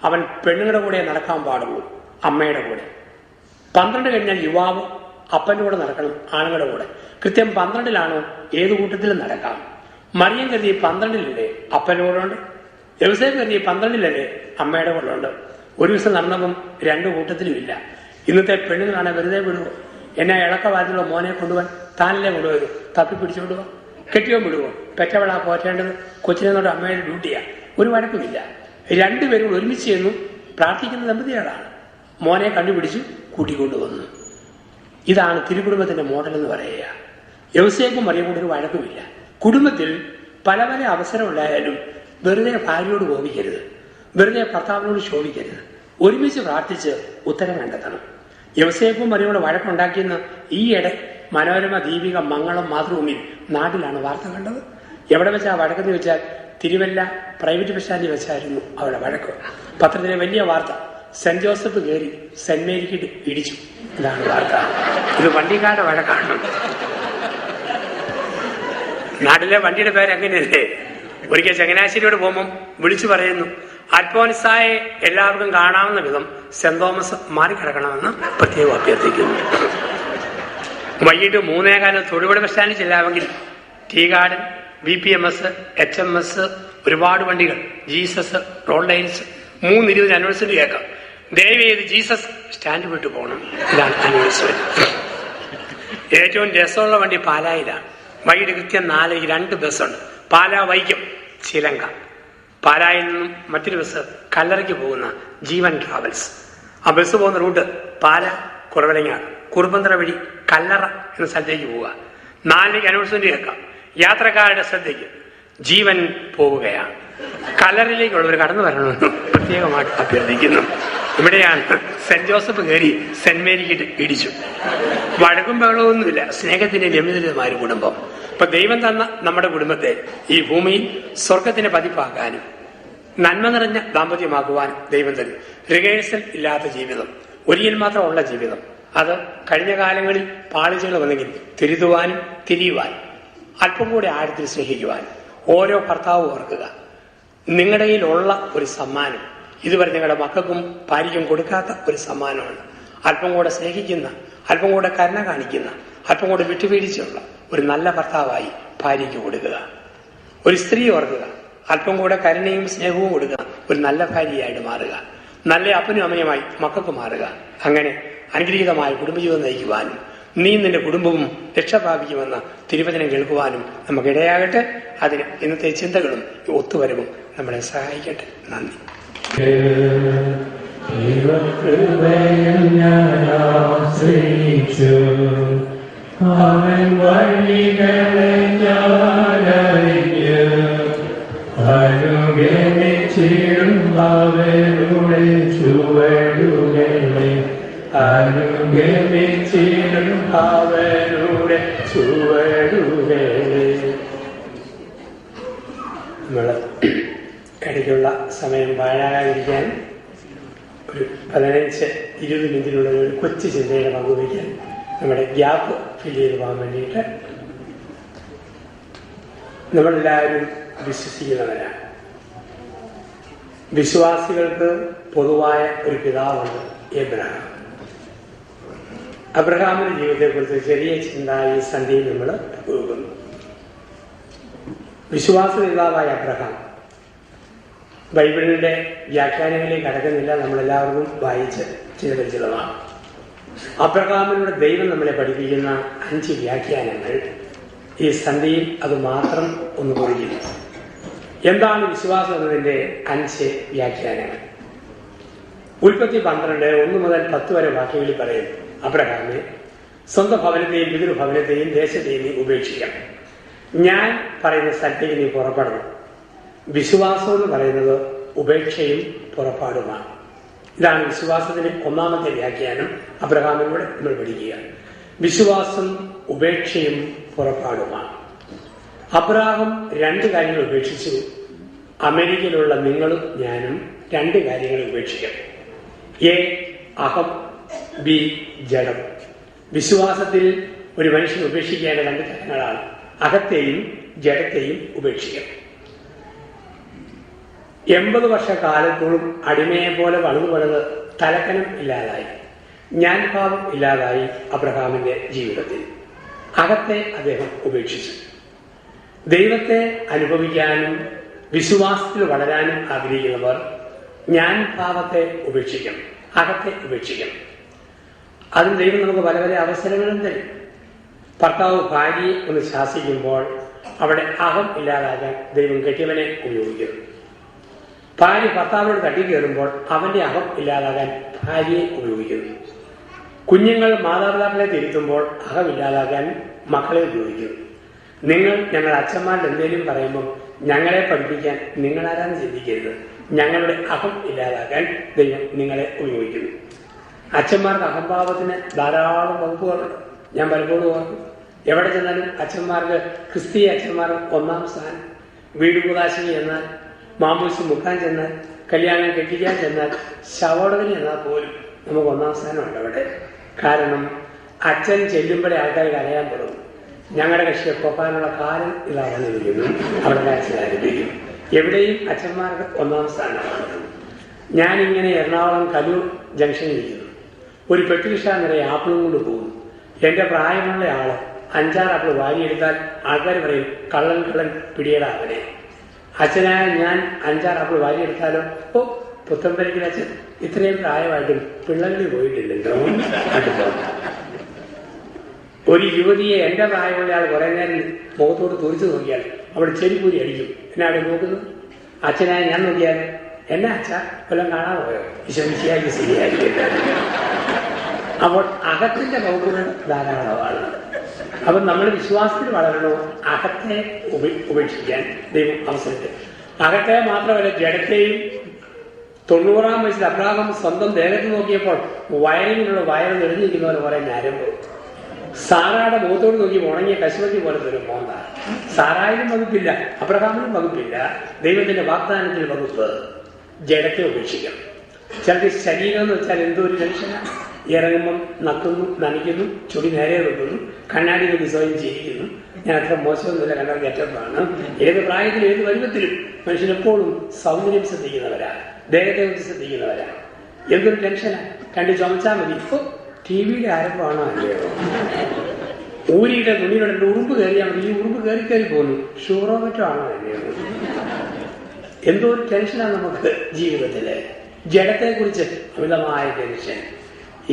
അവൻ പെണ്ണുങ്ങളുടെ കൂടെ നടക്കാൻ പാടുള്ളൂ, അമ്മയുടെ കൂടെ. 12 കഴിഞ്ഞാൽ യുവാവ് അപ്പൻ്റെ കൂടെ നടക്കണം, ആണുങ്ങളുടെ കൂടെ. കൃത്യം 12-ലാണോ ഏത് കൂട്ടത്തിലും നടക്കാം. മറിയം കരുതി 12-ലല്ലേ അപ്പൻ്റെ കൂടെ ഉണ്ട്. യോസേഫ് കരുതി 12-ലല്ലേ അമ്മയുടെ കൂടെ ഉണ്ട്. ഒരു ദിവസം നടന്നപ്പം 2 കൂട്ടത്തിലും ഇല്ല. ഇന്നത്തെ പെണ്ണുങ്ങളാണ് വെറുതെ വിടുവോ? എന്നെ ഇളക്കവാതിലുള്ള മോനെ കൊണ്ടുപോകാൻ താനല്ലേ കൊണ്ടുവരും, തപ്പിപ്പിടിച്ചു കൊണ്ടുപോകാം. കെട്ടിയോ വിടുവോ? പെറ്റവളാ പോറ്റേണ്ടത്, കൊച്ചിനെന്നോട് അമ്മയുടെ ഡ്യൂട്ടിയാ. ഒരു വഴക്കുമില്ല. 2 പേരും ഒരുമിച്ച് ചെന്നു പ്രാർത്ഥിക്കുന്ന ദമ്പതികളാണ്. മോനെ കണ്ടുപിടിച്ച് കൂട്ടിക്കൊണ്ടുവന്നു. ഇതാണ് തിരുകുടുംബത്തിന്റെ മോഡൽ എന്ന് പറയുക. യോസേഫും മറിയം കൊണ്ട് ഒരു വഴക്കുമില്ല. കുടുംബത്തിൽ പല പല അവസരം ഉണ്ടായാലും വെറുതെ ഭാര്യയോട് കോപിക്കരുത്, വെറുതെ ഭർത്താവിനോട് ശോഭിക്കരുത്. ഒരുമിച്ച് പ്രാർത്ഥിച്ച് ഉത്തരം കണ്ടെത്തണം. യോസേഫും മറിയോട് വഴക്കുണ്ടാക്കിയെന്ന് ഈയിടെ മനോരമ, ദീപിക, മംഗളം, മാതൃഭൂമി നാട്ടിലാണ് വാർത്ത കണ്ടത്. എവിടെ വെച്ചാ വഴക്കെന്ന് വെച്ചാൽ തിരുവല്ല പ്രൈവറ്റ് ബസ് സ്റ്റാൻഡിൽ വെച്ചായിരുന്നു അവിടെ വഴക്ക്. പത്രത്തിലെ വലിയ വാർത്ത, സെന്റ് ജോസഫ് കയറി സെന്റ് മേരിക്ക് ഇടിച്ചു. ഇതാണ് വാർത്ത. ഇത് വണ്ടിക്കാരുടെ വഴക്കാണ്. നാട്ടിലെ വണ്ടിയുടെ പേര് അങ്ങനെയല്ലേ. ഒരിക്കൽ ചങ്ങനാശ്ശേരിയോട് പോകുമ്പം വിളിച്ചു പറയുന്നു, അൽഫോൻസായെ എല്ലാവർക്കും കാണാവുന്ന വിധം സെന്റ് തോമസ് മാറിക്കിടക്കണമെന്ന് പ്രത്യേകം അഭ്യർത്ഥിക്കുന്നു. വൈകിട്ട് 3:15 തൊടുപുഴ ബസ് സ്റ്റാൻഡിൽ ചെല്ലാമെങ്കിൽ ടീ ഗാർഡൻ, BPMS, HMS, ഒരുപാട് വണ്ടികൾ, ജീസസ്, റോഡ് ലൈൻസ് 3:20 അനൗൺസ്മെന്റ് കേൾക്കാം. ദയവ് ചെയ്ത് ജീസസ് സ്റ്റാൻഡ് വിട്ടു പോകണം. ഇതാണ് അനൗൺസ്മെന്റ്. ഏറ്റവും രസമുള്ള വണ്ടി പാലായിലാണ്. വൈകിട്ട് കൃത്യം 4 2 ബസ്സുണ്ട്. പാലാ, വൈക്കം, ചിലങ്ക. പാലായിൽ നിന്നും മറ്റൊരു ബസ് കല്ലറയ്ക്ക് പോകുന്ന ജീവൻ ട്രാവൽസ്. ആ ബസ് പോകുന്ന റൂട്ട് പാല, കുറവലങ്ങാട്, കുറുപ്പന്തറ വഴി കല്ലറ എന്ന സ്ഥലത്തേക്ക് പോവുക. 4 അനൗൺസ്മെന്റ് കേൾക്കാം. യാത്രക്കാരുടെ ശ്രദ്ധയ്ക്ക്, ജീവൻ പോവുകയാണ്, കല്ലറയിലേക്കുള്ളവർ കടന്നു വരണമെന്ന് പ്രത്യേകമായിട്ട് അഭ്യർത്ഥിക്കുന്നു. ഇവിടെയാണ് സെന്റ് ജോസഫ് കയറി സെന്റ് മേരിക്ക് ഇടിച്ചു. വഴക്കും ബഹളമൊന്നുമില്ല, സ്നേഹത്തിന്റെ രമ്യതമായ കുടുംബം. ഇപ്പൊ ദൈവം തന്ന നമ്മുടെ കുടുംബത്തെ ഈ ഭൂമിയിൽ സ്വർഗത്തിന് പതിപ്പാക്കാനും നന്മ നിറഞ്ഞ ദാമ്പത്യമാക്കുവാനും ദൈവം തരും. റിഹേഴ്സൽ ഇല്ലാത്ത ജീവിതം, ഒരിക്കൽ മാത്രമുള്ള ജീവിതം. അത് കഴിഞ്ഞ കാലങ്ങളിൽ പാളിച്ചകൾ വന്നെങ്കിൽ തിരുത്തുവാനും തിരിയുവാനും അല്പം കൂടെ ആഴത്തിൽ സ്നേഹിക്കുവാനും ഓരോ ഭർത്താവും ഓർക്കുക, നിങ്ങളുടെ കയ്യിലുള്ള ഒരു സമ്മാനം ഇതുവരെ നിങ്ങളുടെ മക്കൾക്കും ഭാര്യയ്ക്കും കൊടുക്കാത്ത ഒരു സമ്മാനമാണ്. അല്പം കൂടെ സ്നേഹിക്കുന്ന, അല്പം കൂടെ കരുണ കാണിക്കുന്ന, അല്പം കൂടെ വിട്ടുവീഴ്ചയുള്ള ഒരു നല്ല ഭർത്താവായി ഭാര്യയ്ക്ക് കൊടുക്കുക. ഒരു സ്ത്രീ ഓർക്കുക, അല്പം കൂടെ കരുണയും സ്നേഹവും കൊടുക്കുക, ഒരു നല്ല ഭാര്യയായിട്ട് മാറുക. നല്ല അപ്പനും അമ്മയുമായി മക്കൾക്ക് മാറുക. അങ്ങനെ അനുഗ്രഹീതമായ കുടുംബജീവിതം നയിക്കുവാനും നീ നിന്റെ കുടുംബവും രക്ഷപ്രാപിക്കുമെന്ന തിരുവചനം കേൾക്കുവാനും നമുക്കിടയാകട്ടെ. അതിന് ഇന്നത്തെ ചിന്തകളും ഒത്തുവരവും നമ്മളെ സഹായിക്കട്ടെ. നന്ദി. അവൻ വഴികളെ ഞാനറിഞ്ഞു അനുഗമിച്ചിടും അവരുടെ ചുവടുകളെ, അനുഗമിച്ചിടും അവരുടെ ചുവടുകളെ. നമ്മള് ഇടയ്ക്കുള്ള സമയം പാഴാകാതിരിക്കാൻ ഒരു 15-20 മിനിറ്റിനുള്ള ഒരു കൊച്ചു ചിന്തയുടെ പങ്കുവയ്ക്കാൻ നമ്മുടെ ഗ്യാപ്പ് ഫില്ല് ചെയ്ത് പോകാൻ വേണ്ടിയിട്ട് നമ്മളെല്ലാവരും വിശ്വസിക്കുന്നവരാണ്. വിശ്വാസികൾക്ക് പൊതുവായ ഒരു പിതാവുണ്ട്, എബ്രഹാം. അബ്രഹാമിന്റെ ജീവിതത്തെക്കുറിച്ച് ചെറിയ ചിന്ത ഈ സന്ധ്യയിൽ നമ്മൾ പങ്കുവെക്കുന്നു. വിശ്വാസ പിതാവായ അബ്രഹാം ബൈബിളിന്റെ വ്യാഖ്യാനങ്ങളിലേക്ക് കടക്കുന്നില്ല, നമ്മളെല്ലാവർക്കും വായിച്ച് ചില പരിചിതമാണ്. അബ്രഹാമിലൂടെ ദൈവം നമ്മളെ പഠിപ്പിക്കുന്ന 5 വ്യാഖ്യാനങ്ങൾ ഈ സന്ധ്യയിൽ അത് മാത്രം ഒന്ന് കുറിക്കുന്നു. എന്താണ് വിശ്വാസം എന്നതിന്റെ 5 വ്യാഖ്യാനങ്ങൾ? ഉൽപ്പത്തി 12 1 മുതൽ 10 വരെ വാക്യങ്ങളിൽ പറയും, അബ്രഹാമെ, സ്വന്തം ഭവനത്തെയും പിതൃഭവനത്തെയും ദേശത്തെയും നീ ഉപേക്ഷിക്കണം. ഞാൻ പറയുന്ന സ്ഥലത്തേക്ക് നീ പുറപ്പെടണം. വിശ്വാസം എന്ന് പറയുന്നത് ഉപേക്ഷയും പുറപ്പാടുമാണ്. ഇതാണ് വിശ്വാസത്തിന് ഒന്നാമത്തെ വ്യാഖ്യാനം. അബ്രഹാമിലൂടെ നമ്മൾ പഠിക്കുക. വിശ്വാസം ഉപേക്ഷയും പുറപ്പാടുമാണ്. അബ്രഹാം 2 കാര്യങ്ങൾ ഉപേക്ഷിച്ചു. അമേരിക്കയിലുള്ള നിങ്ങളും ഞാനും 2 കാര്യങ്ങൾ ഉപേക്ഷിക്കണം. എ അഹം, ബി ജഡം. വിശ്വാസത്തിൽ ഒരു മനുഷ്യൻ ഉപേക്ഷിക്കേണ്ട 2 കാര്യങ്ങളാണ്. അഹത്തെയും ജഡത്തെയും ഉപേക്ഷിക്കണം. 80 വർഷക്കാലത്തോളം അടിമയെ പോലെ വളർന്നു തലക്കനം ഇല്ലാതായി, ഞാൻ ഭാവം ഇല്ലാതായി അബ്രഹാമിന്റെ ജീവിതത്തിൽ. അകത്തെ അദ്ദേഹം ഉപേക്ഷിച്ചു. ദൈവത്തെ അനുഭവിക്കാനും വിശ്വാസത്തിൽ വളരാനും ആഗ്രഹിക്കുന്നവർ ഞാൻ ഭാവത്തെ ഉപേക്ഷിക്കണം, അകത്തെ ഉപേക്ഷിക്കണം. അതിന് ദൈവം നമുക്ക് പല പല അവസരങ്ങളും തരും. ഭർത്താവ് ഭാര്യയെ ഒന്ന് ശാസിക്കുമ്പോൾ അവിടെ അഹം ഇല്ലാതാകാൻ ദൈവം കെട്ടിയവനെ ഉപയോഗിക്കുന്നു. ഭാര്യ ഭർത്താവിനോട് തട്ടിക്കയറുമ്പോൾ അവന്റെ അഹം ഇല്ലാതാകാൻ ഭാര്യയെ ഉപയോഗിക്കുന്നു. കുഞ്ഞുങ്ങൾ മാതാപിതാക്കളെ തിരുത്തുമ്പോൾ അഹമില്ലാതാകാൻ മക്കളെ ഉപയോഗിക്കുന്നു. നിങ്ങൾ ഞങ്ങൾ അച്ഛന്മാരുടെ എന്തെങ്കിലും പറയുമ്പോൾ ഞങ്ങളെ പഠിപ്പിക്കാൻ നിങ്ങളാരാന്ന് ചിന്തിക്കരുത്. ഞങ്ങളുടെ അഹം ഇല്ലാതാക്കാൻ ദൈവം നിങ്ങളെ ഉപയോഗിക്കുന്നു. അച്ഛന്മാർക്ക് അഹംഭാവത്തിന് ധാരാളം വകുപ്പുകളുണ്ട്. ഞാൻ പലപ്പോഴും ഓർക്കും, എവിടെ ചെന്നാലും അച്ഛന്മാർക്ക്, ക്രിസ്തീയ അച്ഛന്മാർക്ക് 1-ാം സ്ഥാനം. വീട് കൂതാശിനി എന്നാൽ, മാമൂസ് മുക്കാൻ ചെന്നാൽ, കല്യാണം കെട്ടിക്കാൻ ചെന്നാൽ, ശവോടകന് എന്നാൽ പോലും നമുക്ക് 1-ാം സ്ഥാനമുണ്ട് അവിടെ. കാരണം അച്ഛൻ ചെല്ലുമ്പോഴേ ആൾക്കാർ കരയാൻ തുടങ്ങും. ഞങ്ങളുടെ കക്ഷിയെ പോക്കാനുള്ള കാലം ഇതാ വന്നിരിക്കുന്നു. അവിടെ കരച്ചിൽ ആരംഭിക്കും. എവിടെയും അച്ഛന്മാർക്ക് 1-ാം സ്ഥാനമാണ്. ഞാനിങ്ങനെ എറണാകുളം കലൂർ ജംഗ്ഷനിൽ ഇരിക്കുന്നു. ഒരു പെട്ടിരിക്ഷ നിറയെ ആപ്പിളും കൊണ്ട് പോകുന്നു. എന്റെ പ്രായമുള്ള ആള് 5-6 ആപ്പിൾ വാരിയെടുത്താൽ ആൾക്കാർ പറയും, കള്ളൻ കള്ളൻ പിടിയടാവനെ. അച്ഛനായ ഞാൻ 5-6 ആപ്പിൾ വാരിയെടുത്താലോ, ഓ പുത്തമ്പരക്കിൽ അച്ഛൻ ഇത്രയും പ്രായമായിട്ടും പിള്ളകളിൽ പോയിട്ടില്ലല്ലോ. ഒരു യുവതിയെ എന്റെ പ്രായമുള്ള ആൾ കുറെ നേരം മുഖത്തോട് തുറിച്ചു നോക്കിയാൽ അവിടെ ചെരിപ്പൂരി അടിക്കും. എന്നാണ് നോക്കുന്നത്? അച്ഛനായ ഞാൻ നോക്കിയാൽ എന്നാ അച്ഛ കൊല്ലം കാണാൻ പോയോ? വിശ്വസിയായി ശരിയായിരിക്കും. അപ്പോൾ അകത്തിന്റെ വകുപ്പുകൾ ധാരാളമാണ്. അപ്പൊ നമ്മൾ വിശ്വാസത്തിൽ വളരണോ, അകത്തെ ഉപേക്ഷിക്കാൻ ദൈവം അവസരത്തെ. അകത്തെ മാത്രമല്ല, ജഡത്തെയും. 90-ാം വയസ്സിൽ അബ്രഹാം സ്വന്തം ദേഹത്ത് നോക്കിയപ്പോൾ വയറിങ്ങിലുള്ള വയറ് നിറഞ്ഞിരിക്കുന്നവരെ പോലെ ഞരമ്പ്. സാറായുടെ മുഖത്തോട് നോക്കി ഉണങ്ങിയ കശുവണ്ടി പോലത്തെ ഒരു മോന്ത. സാറായിലും വകുപ്പില്ല, അബ്രഹാമിനും വകുപ്പില്ല. ദൈവത്തിന്റെ വാഗ്ദാനത്തിൽ വകുപ്പ്. ജഡത്തെ ഉപേക്ഷിക്കണം. ചിലർക്ക് ശരീരം എന്ന് വെച്ചാൽ എന്തോ ഒരു ടെൻഷനാണ്. ഇറങ്ങുമ്പം നക്കുന്നു, നനയ്ക്കുന്നു, ചുടി നേരെ വെക്കുന്നു, കണ്ണാടി നോക്കി സ്വയം ചെയ്യിക്കുന്നു. ഞാൻ അത്ര മോശമൊന്നുമില്ല, കണ്ടാൽ ഗെറ്റപ്പാണ്. ഏത് പ്രായത്തിലും ഏത് വലുപ്പത്തിലും മനുഷ്യനെപ്പോഴും സൗന്ദര്യം ശ്രദ്ധിക്കുന്നവരാ, ദേഹത്തെ കുറിച്ച് ശ്രദ്ധിക്കുന്നവരാ. എന്തൊരു ടെൻഷനാണ്. കണ്ട് ചുമച്ചാൽ മതി. ഇപ്പൊ ടിവിയുടെ ആരംഭമാണോ അല്ലയോ? ഊരിയുടെ തുണിയുടെ ഉറുമ്പ് കയറിയാൽ മതി. ഈ ഉറുമ്പ് കയറി പോകുന്നു. ഷൂറോ മറ്റോ ആണോ അല്ലയോ? എന്തോ ഒരു ടെൻഷനാണ് നമുക്ക് ജീവിതത്തില്. ജഡത്തെ കുറിച്ച് അമിതമായ ടെൻഷൻ.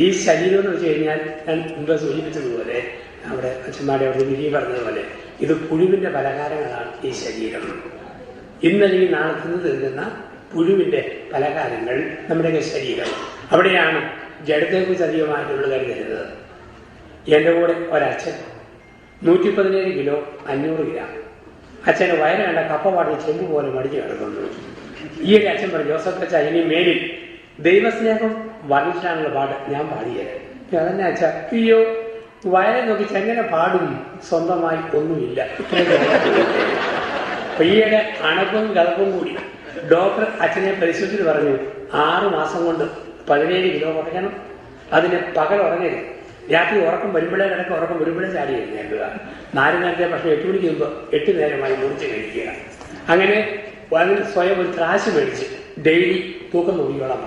ഈ ശരീരം എന്ന് വെച്ച് കഴിഞ്ഞാൽ ഞാൻ മുമ്പ് സൂചിപ്പിച്ചതുപോലെ, അവിടെ അച്ഛന്മാരെ അവിടെ വിധി പറഞ്ഞതുപോലെ, ഇത് പുഴുവിന്റെ പലഹാരങ്ങളാണ് ഈ ശരീരം. ഇന്നല്ലെങ്കിൽ നാളെ തിന്നു തീർക്കുന്ന പുഴുവിന്റെ പലഹാരങ്ങൾ നമ്മുടെയൊക്കെ ശരീരം. അവിടെയാണ് ജഡത്തെക്കുറിച്ച് അധികമായിട്ടുള്ള കാര്യം തരുന്നത്. എന്റെ കൂടെ ഒരച്ഛൻ 117 കിലോ 500 ഗ്രാം. അച്ഛന്റെ വയറ് കണ്ട കപ്പ പാടി ചെമ്പ് പോലെ മടിച്ചു കിടക്കുന്നു. ഈ ഒരു അച്ഛൻ പറഞ്ഞു, ജോസഫ് അച്ഛ ഇനി മേലിൽ ദൈവസ്നേഹം വർണ്ണിച്ചിട്ടാണുള്ള പാട്ട് ഞാൻ പാടിയത്. അതന്നെ അച്ഛ, അയ്യോ വയറെ നോക്കി ചെങ്ങനെ പാടും, സ്വന്തമായി ഒന്നുമില്ല. ഈയിടെ അണപ്പും കലപ്പും കൂടി ഡോക്ടർ അച്ഛനെ പരിശോധിച്ചിട്ട് പറഞ്ഞു, 6 മാസം കൊണ്ട് 17 കിലോ കുറയ്ക്കണം. അതിന് പകൽ ഉറങ്ങരുത്, രാത്രി ഉറക്കം വരുമ്പോഴേ കിടക്കുക, ഉറക്കം വരുമ്പോഴേ ചാടി എഴുന്നേൽക്കുക. 4 നേരത്തെ പക്ഷേ 8 മണിക്ക് മുമ്പ് 8 നേരമായി മുറിച്ച് കഴിക്കുക. അങ്ങനെ സ്വയം ഒരു ത്രാശ് മേടിച്ച് ഡെയിലി തൂക്കം നോക്കിക്കോളാം.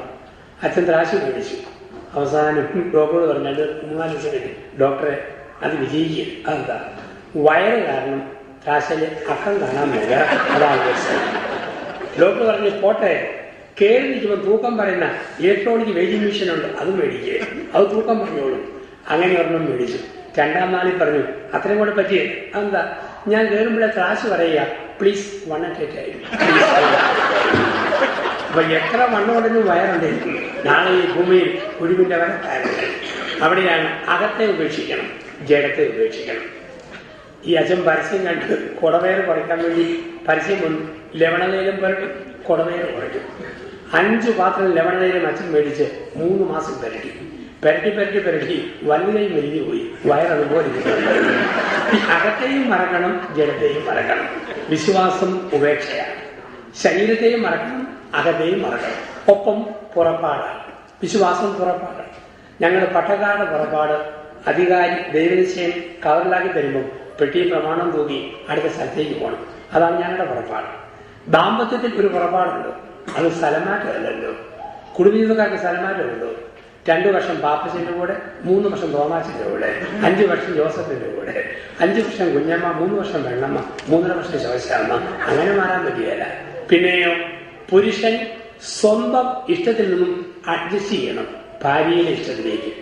അച്ഛൻ ത്രാശ് മേടിച്ചു. അവസാനം ഡോക്ടറോട് പറഞ്ഞത് 3-4 ദിവസം കഴിഞ്ഞ്, ഡോക്ടറെ അത് വിജയിക്കുക. അതെന്താ? വയറ് കാരണം ത്രാശിലെ അക്കം കാണാൻ മേല, അതാണ്. ഡോക്ടർ പറഞ്ഞു, പോട്ടെ, കയറി നിൽക്കുമ്പോൾ തൂക്കം പറയുന്ന ഇലക്ട്രോണിക് വെയിറ്റിംഗ് മെഷീൻ ഉണ്ട്, അത് മേടിക്കുക, അത് തൂക്കം പറഞ്ഞോളൂ. അങ്ങനെ ഒരെണ്ണം മേടിച്ചു. 2-ാം നാളിൽ പറഞ്ഞു, അത്രയും കൂടെ പറ്റിയേ. അതെന്താ? ഞാൻ കയറുമ്പോഴേ ത്രാശ് പറയുക, പ്ലീസ് 1 at a time. അപ്പൊ എത്ര വണ്ണമുണ്ടെന്നും വയറുണ്ട്. നാളെ ഈ ഭൂമിയിൽ പുഴുവിന്റെ വരെ കാര്യങ്ങൾ. അവിടെയാണ് അകത്തെ ഉപേക്ഷിക്കണം, ജഡത്തെ ഉപേക്ഷിക്കണം. ഈ അച്ഛൻ പരസ്യം കണ്ട് കുടവേറ് കുറയ്ക്കാൻ വേണ്ടി പരസ്യം വന്നു. ലവണതയിലും പുരട്ടും, കുടമയിലും പുരട്ടും. 5 പാത്രം ലവണതയിലും അച്ഛൻ മേടിച്ച് 3 മാസം പുരട്ടി വലുതായി മെലിഞ്ഞു പോയി. വയറതുപോലെ അകത്തെയും മറക്കണം, ജലത്തെയും മറക്കണം. വിശ്വാസം ഉപേക്ഷയാണ്. ശരീരത്തെയും മറക്കണം, അകത്തെയും മറക്കണം. ഒപ്പം പുറപ്പാടാണ്. വിശ്വാസം പുറപ്പാടാണ്. ഞങ്ങൾ പട്ടക്കാട് പുറപ്പാട് അധികാരി ദൈവനിശ്ചയം കവറിലാക്കി തരുമ്പോൾ പെട്ടി പ്രമാണം തൂക്കി അടുത്ത സ്ഥലത്തേക്ക് പോകണം. അതാണ് ഞങ്ങളുടെ പുറപ്പാട്. ദാമ്പത്യത്തിൽ ഒരു പുറപ്പാടുണ്ട്. അത് സ്ഥലമാറ്റമല്ലല്ലോ. കുടുംബജീവിതക്കാർക്ക് സ്ഥലമാറ്റമുണ്ടോ? 2 വർഷം പാപ്പച്ചന്റെ കൂടെ, 3 വർഷം തോമാച്ചന്റെ കൂടെ, 5 വർഷം ജോസഫിന്റെ കൂടെ, 5 വർഷം കുഞ്ഞമ്മ, 3 വർഷം വെണ്ണമ്മ, 3.5 വർഷം ശോശാമ്മ. അങ്ങനെ മാറാൻ പറ്റുകയല്ല. പിന്നെയോ പുരുഷൻ സ്വന്തം ഇഷ്ടത്തിൽ നിന്നും അഡ്ജസ്റ്റ് ചെയ്യണം ഭാര്യയുടെ ഇഷ്ടത്തിലേക്ക്.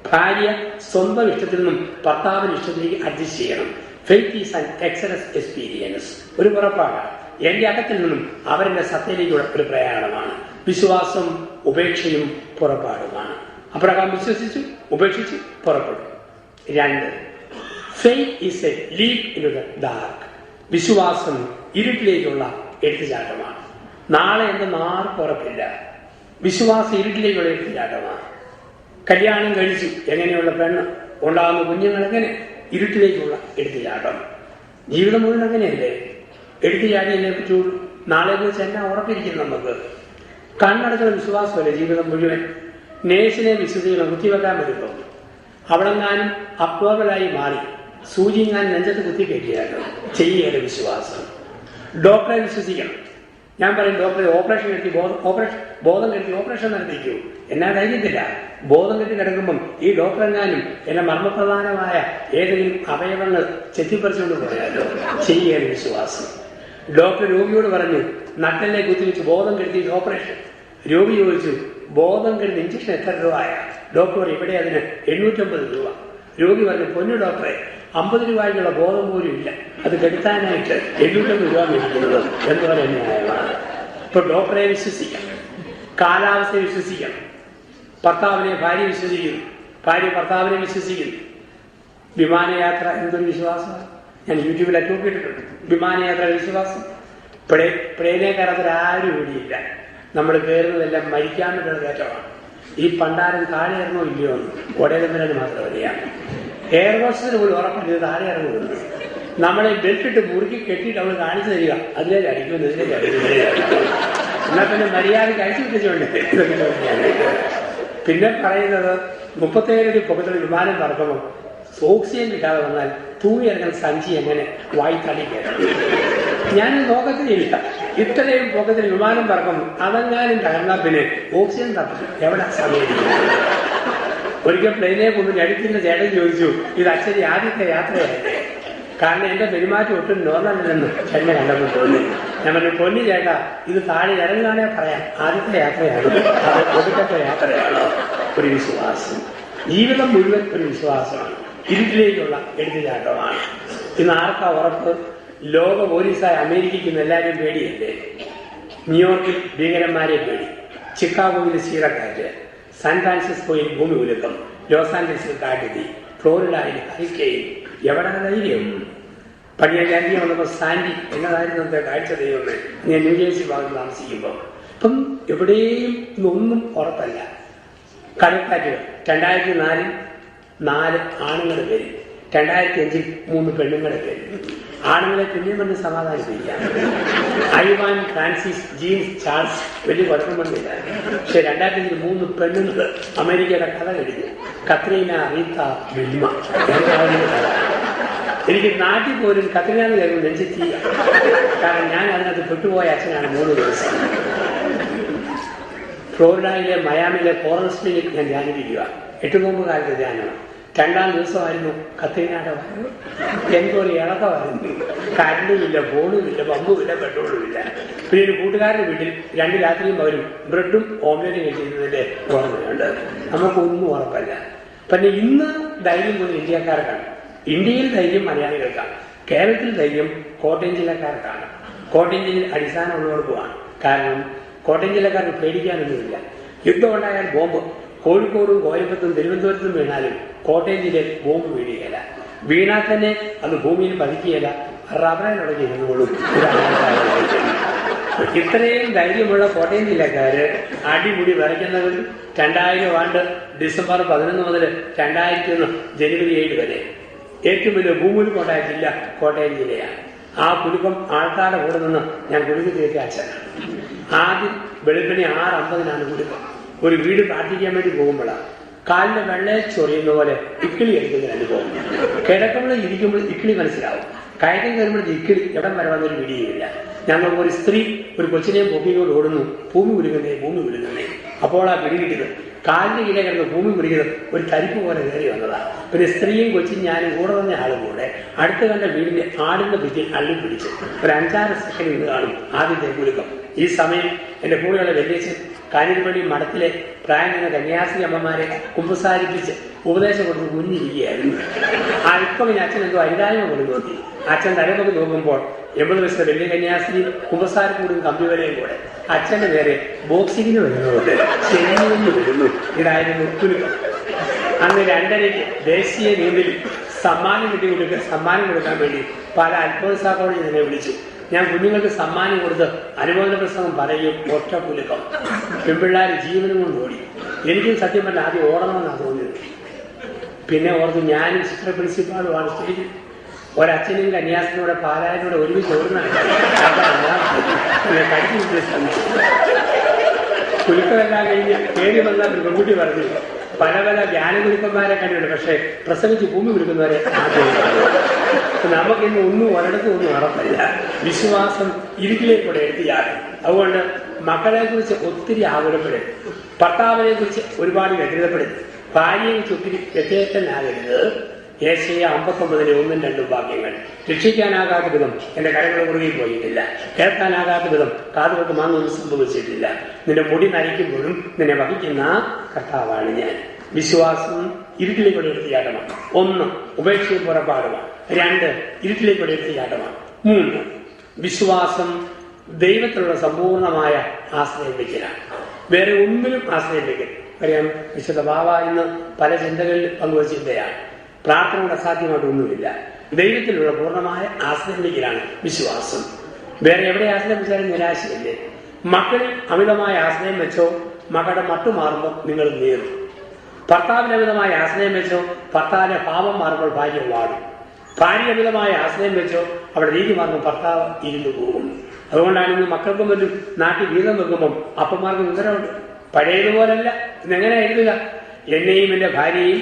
ഭാര്യ സ്വന്തം ഇഷ്ടത്തിൽ നിന്നും ഭർത്താവിന്റെ ഇഷ്ടത്തിലേക്ക് അഡ്ജസ്റ്റ് ചെയ്യണം. Faith is an excellence experience. ഒരു പുറപ്പാടാണ്. എന്റെ അകത്തിൽ നിന്നും അവരുടെ സത്യയിലേക്കുള്ള ഒരു പ്രയാണമാണ്. വിശ്വാസം ഉപേക്ഷയും പുറപ്പാടുമാണ്. അബ്രഹാം വിശ്വസിച്ചു, ഉപേക്ഷിച്ച് പുറപ്പെട്ടു. 2, faith is A leap in the dark. വിശ്വാസം ഇരുട്ടിലേക്കുള്ള എടുത്തുചാട്ടമാണ്. നാളെ എന്ന് ആർക്കും ഉറപ്പില്ല. വിശ്വാസം ഇരുട്ടിലേക്കുള്ള എടുത്തുചാട്ടമാണ്. കല്യാണം കഴിച്ചു, എങ്ങനെയുള്ള പെണ്ണ്, ഉണ്ടാകുന്ന കുഞ്ഞുങ്ങൾ എങ്ങനെ, ഇരുട്ടിലേക്കുള്ള എടുത്തുചാട്ടം. ജീവിതം മുഴുവൻ അങ്ങനെയല്ലേ? എടുത്തുചാടിയല്ലേ പറ്റുള്ളൂ. നാളെ കുറിച്ച് എന്നാ ഉറപ്പിരിക്കും നമുക്ക്? കണ്ണടച്ചുള്ള വിശ്വാസമല്ലേ ജീവിതം മുഴുവൻ. നേഴ്സിനെ വിശ്വസിക്കണം. കുത്തിവെക്കാൻ വരുമ്പോൾ അവിടെങ്ങാനും അപ്രോബലായി മാറി സൂചിങ്ങാൻ നെഞ്ചത്ത് കുത്തിക്കയറ്റിയാലോ ചെയ്യേണ്ട വിശ്വാസം. ഡോക്ടറെ വിശ്വസിക്കണം. ഞാൻ പറയും ഡോക്ടറെ ഓപ്പറേഷൻ കെട്ടി ബോധം കെട്ടി ഓപ്പറേഷൻ നടത്തിക്കൂ. എന്നാ ധൈര്യത്തില്ല. ബോധം കെട്ടി കിടക്കുമ്പം ഈ ഡോക്ടറെങ്ങാനും എന്നെ മർമ്മപ്രധാനമായ ഏതെങ്കിലും അവയവങ്ങൾ ചെത്തിപ്പറിച്ചുകൊണ്ട് പോയാലോ ചെയ്യേണ്ട വിശ്വാസം. ഡോക്ടർ രോഗിയോട് പറഞ്ഞു നട്ടലിനെ കുത്തിവെച്ച് ബോധം കെടുത്തിയിട്ട് ഓപ്പറേഷൻ. രോഗി ചോദിച്ചു ബോധം കെടുത്ത് ഇഞ്ചക്ഷൻ എത്ര രൂപയാ? ഡോക്ടർ ഇവിടെ അതിന് 850 രൂപ. രോഗി പറഞ്ഞു പൊന്നു ഡോക്ടറെ 50 രൂപയ്ക്കുള്ള ബോധം പോലും ഇല്ല, അത് കെടുത്താനായിട്ട് 850 രൂപ മേടിക്കുന്നത് എന്നപോലെ ന്യായമാണ്. ഇപ്പൊ ഡോക്ടറെ വിശ്വസിക്കാം, കാലാവസ്ഥയെ വിശ്വസിക്കണം. ഭർത്താവിനെ ഭാര്യ വിശ്വസിക്കുന്നു, ഭാര്യ ഭർത്താവിനെ വിശ്വസിക്കുന്നു. വിമാനയാത്ര എന്തൊരു വിശ്വാസമാണ്. ഞാൻ യൂട്യൂബിലൊക്കെ നോക്കിയിട്ടുണ്ട്. വിമാനയാത്ര വിശ്വാസം. പ്ലെയിനെ കയറാത്തൊരാരും ഇവിടെയില്ല. നമ്മൾ കയറുന്നതെല്ലാം മരിക്കാൻ വേണ്ടിയുള്ള കയറ്റമാണ്. ഈ പണ്ടാരം താഴെ ഇറങ്ങോ ഇല്ലയോ എന്ന് ഒടേതമ്പരാന് മാത്രം അറിയാം. എയർ ഹോസ്റ്റസിന് പോലും ഉറപ്പില്ല താഴെ ഇറങ്ങുന്നു. നമ്മളെ ബെൽറ്റിട്ട് മുറുക്കി കെട്ടിയിട്ട് അവൾ കാണിച്ചു തരിക, അതിലേക്ക് അടിക്കുന്നു, ഇതിലേക്ക് അടിക്കുന്നു. എന്നാൽ പിന്നെ മര്യാദയ്ക്ക് അഴിച്ചു വിട്ടിച്ചുകൊണ്ട് പിന്നെ പറയുന്നത് 37 അടി പൊക്കത്തിൽ വിമാനം പറക്കുമ്പോൾ ഓക്സിജൻ കിട്ടാതെ വന്നാൽ തൂങ്ങി ഇറങ്ങുന്ന സഞ്ചി എങ്ങനെ വായിത്തടി കയറണം. ഞാൻ നോക്കത്തില്ല. ഇത്രയും പൊക്കത്തിൽ വിമാനം പറക്കും, അതെങ്ങാനും തകർന്നാൽ പിന്നെ ഓക്സിജൻ തപ്പും എവിടെ സമയം. ഒരിക്കൽ പ്ലെയിനെ കൊണ്ട് അടുത്തിന്റെ ചേട്ടൻ ചോദിച്ചു, ഇത് അച്ഛൻ്റെ ആദ്യത്തെ യാത്രയായില്ലേ? കാരണം എന്റെ പെരുമാറ്റം ഒട്ടും നോർമല്ലെന്ന് എന്നെ കണ്ടപ്പോൾ തോന്നി. ഞാൻ പറഞ്ഞു പൊന്നി ചേട്ടാ, ഇത് താഴെ ഇറങ്ങാനേ പറയാം, ആദ്യത്തെ യാത്രയാണ്, അത് ഒടുക്കത്തെ യാത്രയാണോ? ഒരു വിശ്വാസം. ജീവിതം മുഴുവൻ ഒരു വിശ്വാസമാണ്. ഇരുട്ടിലേക്കുള്ള എടുത്തുചാട്ടമാണ്. ഇന്ന് ആർക്കാ ഉറപ്പ്? ലോക പോലീസായ അമേരിക്കയ്ക്ക് എല്ലാവരും പേടിയല്ലേ? ന്യൂയോർക്കിൽ ഭീകരന്മാരെ പേടി, ചിക്കാഗോയിൽ ശീലക്കാറ്റ്, സാൻ ഫ്രാൻസിസ്കോയിൽ ഭൂമി ഉലുക്കം, ലോസ് ആഞ്ചൽസിൽ കാട്ടുതീ, ഫ്ലോറിഡയിൽ ഹരിക്കെയിൻ. എവിടെ ധൈര്യം? പഴയ രാജ്യം വന്നപ്പോൾ സാൻഡി എന്നതായിരുന്നു അന്നത്തെ കാഴ്ച ദൈവമേ. ഞാൻ ന്യൂജേഴ്സി ഭാഗത്ത് താമസിക്കുമ്പോൾ ഇപ്പം എവിടെയും ഒന്നും ഉറപ്പല്ല. കടൽക്കാറ്റുകൾ 2004 4 ആണുങ്ങളുടെ പേര്, 2005 3 പെണ്ണുങ്ങളുടെ പേര്. ആണുങ്ങളെ പിന്നെയും വന്ന് സമാധാനിപ്പിക്കാം. ഐവാൻ, ഫ്രാൻസിസ്, ജീൻസ്, ചാൾസ് വലിയ കുഴപ്പമൊന്നുമില്ല. പക്ഷെ 2005 3 പെണ്ണുങ്ങൾ അമേരിക്കയുടെ കഥ കഴിഞ്ഞു. കത്രീന, റീത്ത, വിൽമ. എനിക്ക് നാട്ടിൽ പോലും കത്രീനാന്ന് കേൾക്കും നെഞ്ചെത്തി. കാരണം ഞാൻ അതിനകത്ത് പെട്ടുപോയ അച്ഛനാണ് 3 ദിവസം. ഫ്ലോറിഡയിലെ മയാമിലെ കോറൽ സ്പ്രിംഗിൽ ഞാൻ ധ്യാനിപ്പിക്കുക. 8 നോമ്പ് കാലത്ത് ധ്യാനം. 2ാം ദിവസമായിരുന്നു കത്രീനയുടെ വരവ്. എനിക്കൊരു ഇളക്കമായിരുന്നു. കരണ്ടുമില്ല, ഫോണുമില്ല, പമ്പുമില്ല, പെട്രോളുമില്ല. പിന്നെ ഒരു കൂട്ടുകാരുടെ വീട്ടിൽ 2 രാത്രിയും പകരും ബ്രെഡും ഓംലെറ്റും കഴിച്ചിരുന്നതിന്റെ ഓർമ്മയുണ്ട്. നമുക്കൊന്നും ഉറപ്പല്ല. പിന്നെ ഇന്ന് ധൈര്യം പോലും ഇന്ത്യക്കാർക്കാണ്. ഇന്ത്യയിൽ ധൈര്യം മലയാളികൾക്കാണ്. കേരളത്തിൽ ധൈര്യം കോട്ടയം ജില്ലക്കാർക്കാണ്. കോട്ടയം ജില്ലയിൽ അടിസ്ഥാനമുള്ളവർക്കുമാണ്. കാരണം കോട്ടയം ജില്ലക്കാർക്ക് പേടിക്കാനൊന്നുമില്ല. യുദ്ധം ഉണ്ടായാൽ ബോംബ് കോഴിക്കോടും കോയമ്പത്തും തിരുവനന്തപുരത്തും വീണാലും കോട്ടയം ജില്ലയിൽ ബോംബ് വീഴുകയില്ല. വീണാൽ തന്നെ അത് ഭൂമിയിൽ പതിക്കുകയില്ല, റബ്ബറിനോടൊക്കെ ഇരുന്നോളും. ഇത്രയും ധൈര്യമുള്ള കോട്ടയം ജില്ലക്കാര് അടിമുടി വരയ്ക്കുന്നവർ 2000 ആണ്ട് ഡിസംബർ 11 മുതൽ 2001 ജനുവരി 7 വരെ ഏറ്റവും വലിയ ഭൂമികുലുക്കമുണ്ടായ ജില്ല കോട്ടയം ജില്ലയാണ്. ആ കുലുക്കം ആൾക്കാരുടെ കൂടെ നിന്ന് ഞാൻ കുലുക്കി തീർത്തിയ അച്ഛനാണ്. ആദ്യം വെളുപ്പിനെ 6:50 കുലുക്കം. ഒരു വീട് പ്രാർത്ഥിക്കാൻ വേണ്ടി പോകുമ്പോഴാണ് കാലിന്റെ വെള്ളയെ ചൊറിയുന്ന പോലെ ഇക്കിളി എടുക്കുന്ന അനുഭവം. കിടക്കുമ്പോൾ ഇരിക്കുമ്പോൾ ഇക്കിളി മനസ്സിലാവും. കയറ്റം കയറുമ്പോഴത്തെ ഇക്കിളി എവിടം വരെ വന്നൊരു പിടിയില്ല. ഞങ്ങൾ ഒരു സ്ത്രീ ഒരു കൊച്ചിനെയും പൊക്കിക്കൊണ്ട് ഓടുന്നു, ഭൂമി കുലുക്കുന്നേ. അപ്പോൾ ആ പിടി കിട്ടിയത് കാലിന്റെ കീഴെ കിടന്ന് ഭൂമി കുലുക്കിയത് ഒരു തരിപ്പ് പോലെ കയറി വന്നതാണ്. പിന്നെ സ്ത്രീയും കൊച്ചും ഞാനും കൂടെ വന്ന ആളും കൂടെ അടുത്ത് കണ്ട വീടിന്റെ ആടിന്റെ ഭിത്തി അള്ളിപ്പിടിച്ചു. ഒരു 5-6 സെക്കൻഡ് നിന്ന് കാണും ആദ്യത്തെ കുലുക്കം. ഈ സമയം എന്റെ കൂടെയുള്ള വെല്ലേച്ചൻ കാഞ്ഞിരപ്പള്ളി മഠത്തിലെ പ്രായം ചെന്ന കന്യാസ്ത്രീ അമ്മമാരെ കുമ്പസാരിപ്പിച്ച് ഉപദേശം കൊടുത്ത് കുഞ്ഞിരിക്കുകയായിരുന്നു. ഇപ്പം പിന്നെ അച്ഛൻ എന്തോ അരിതായ്മ കൊണ്ട് നോക്കി. അച്ഛൻ തലമൊക്കെ നോക്കുമ്പോൾ 80 വയസ്സുള്ള വലിയ കന്യാസ്ത്രീ കുമ്പസാരക്കൂടും കമ്പിവരെയും കൂടെ അച്ഛന്റെ നേരെ ബോക്സിങ്ങിന് വരുന്നത് ചെന്നിന് വരുന്നു. ഇതായിരുന്നു കുലുക്കം. അന്ന് 2:30 ദേശീയ നീന്തലിൽ സമ്മാനം കൊടുക്കാൻ വേണ്ടി പല അത്ഭുത കോളേജിൽ എന്നെ വിളിച്ചു. ഞാൻ കുഞ്ഞുങ്ങൾക്ക് സമ്മാനം കൊടുത്ത് അനുമോദന പ്രസംഗം പറയും. ഒറ്റ കുലുക്കം. പെൺപിള്ളേർ ജീവനും കൊണ്ട് ഓടി. എനിക്കും സത്യം പറഞ്ഞാൽ ആദ്യം ഓടണമെന്നാണ് തോന്നിയത്. പിന്നെ ഓർത്ത് ഞാനും ചിത്ര പ്രിൻസിപ്പാളുമാണ് സ്റ്റേജിൽ. ഒരച്ഛനും കന്യാസിനോടെ പാലായനോടെ ഒരുമിച്ച് ഓടുന്നതാണ്. കുലുക്കമെല്ലാം കഴിഞ്ഞ് പേടി വന്ന ഒരു പെൺകുട്ടി പറഞ്ഞു, പല ജ്ഞാനഗുരുക്കന്മാരെ കണ്ടിട്ടുണ്ട്, പക്ഷെ പ്രസവിച്ച് ഭൂമി കുലുക്കുന്നവരെ നമുക്കിന്ന് ഒരിടത്തും ഒന്നും ഉറപ്പില്ല. വിശ്വാസം ഇരുട്ടിലേക്കൂടെ എത്തിയാണ്. അതുകൊണ്ട് മക്കളെ കുറിച്ച് ഒത്തിരി ആകുലപ്പെടരുത്. ഭർത്താവിനെ കുറിച്ച് ഒരുപാട് വ്യക്തതപ്പെടരുത്. ഭാര്യയെ കുറിച്ച് ഒത്തിരി വ്യത്യാസനാകരുത്. യേശയ്യ 59:1-2 വാക്യങ്ങൾ. രക്ഷിക്കാനാകാത്ത വിധം എന്റെ കരങ്ങൾ കുറുകി പോയിട്ടില്ല, കേൾക്കാനാകാത്ത വിധം കാതുകൾക്ക് മാന്നൊന്നും സംഭവിച്ചിട്ടില്ല. നിന്റെ മുടി നരയ്ക്കുമ്പോഴും നിന്നെ വഹിക്കുന്ന കർത്താവാണ് ഞാൻ. വിശ്വാസം ഇരുട്ടിലേക്കൂടെ എടുത്തിയാട്ടമാണ്. 1 ഉപേക്ഷയും പുറപ്പാടുമാണ്. 2 ഇരുട്ടിലേക്കൂടെ എടുത്തിയാട്ടമാണ്. 3 വിശ്വാസം ദൈവത്തിലുള്ള സമ്പൂർണമായ ആശ്രയം വയ്ക്കലാണ്. വേറെ ഒന്നിലും ആശ്രയം വയ്ക്കരുത്. അറിയാം, വിശുദ്ധ ബാബ ഇന്ന് പല ചിന്തകളിൽ പങ്കുവച്ച ചിന്തയാണ്. പ്രാർത്ഥനയുടെ അസാധ്യമായിട്ടൊന്നുമില്ല. ദൈവത്തിലുള്ള പൂർണ്ണമായ ആശ്രയം വയ്ക്കലാണ് വിശ്വാസം. വേറെ എവിടെ ആശ്രയം വെച്ചാലും നിരാശയല്ലേ. മക്കളിൽ അമിതമായ ആശ്രയം വെച്ചോ മക്കളുടെ മട്ടു മാറുമ്പോൾ നിങ്ങൾ നേറും. ഭർത്താവിന് അമിതമായ ആശ്രയം വെച്ചോ ഭർത്താവിന്റെ പാപം മാറുമ്പോൾ ഭാര്യ വാടും. ഭാര്യ അമിതമായ ആശ്രയം വെച്ചോ അവിടെ രീതി മാറുമ്പോൾ ഭർത്താവ് ഇരുന്നു പോകും. അതുകൊണ്ടാണ് ഇന്ന് മക്കൾക്കും മറ്റും നാട്ടിൽ വീതം വെക്കുമ്പം അപ്പന്മാർക്ക് ഉത്തരവുണ്ട്. പഴയതുപോലല്ല. ഇന്നെങ്ങനെ എഴുതുക? എന്നെയും എന്റെ ഭാര്യയും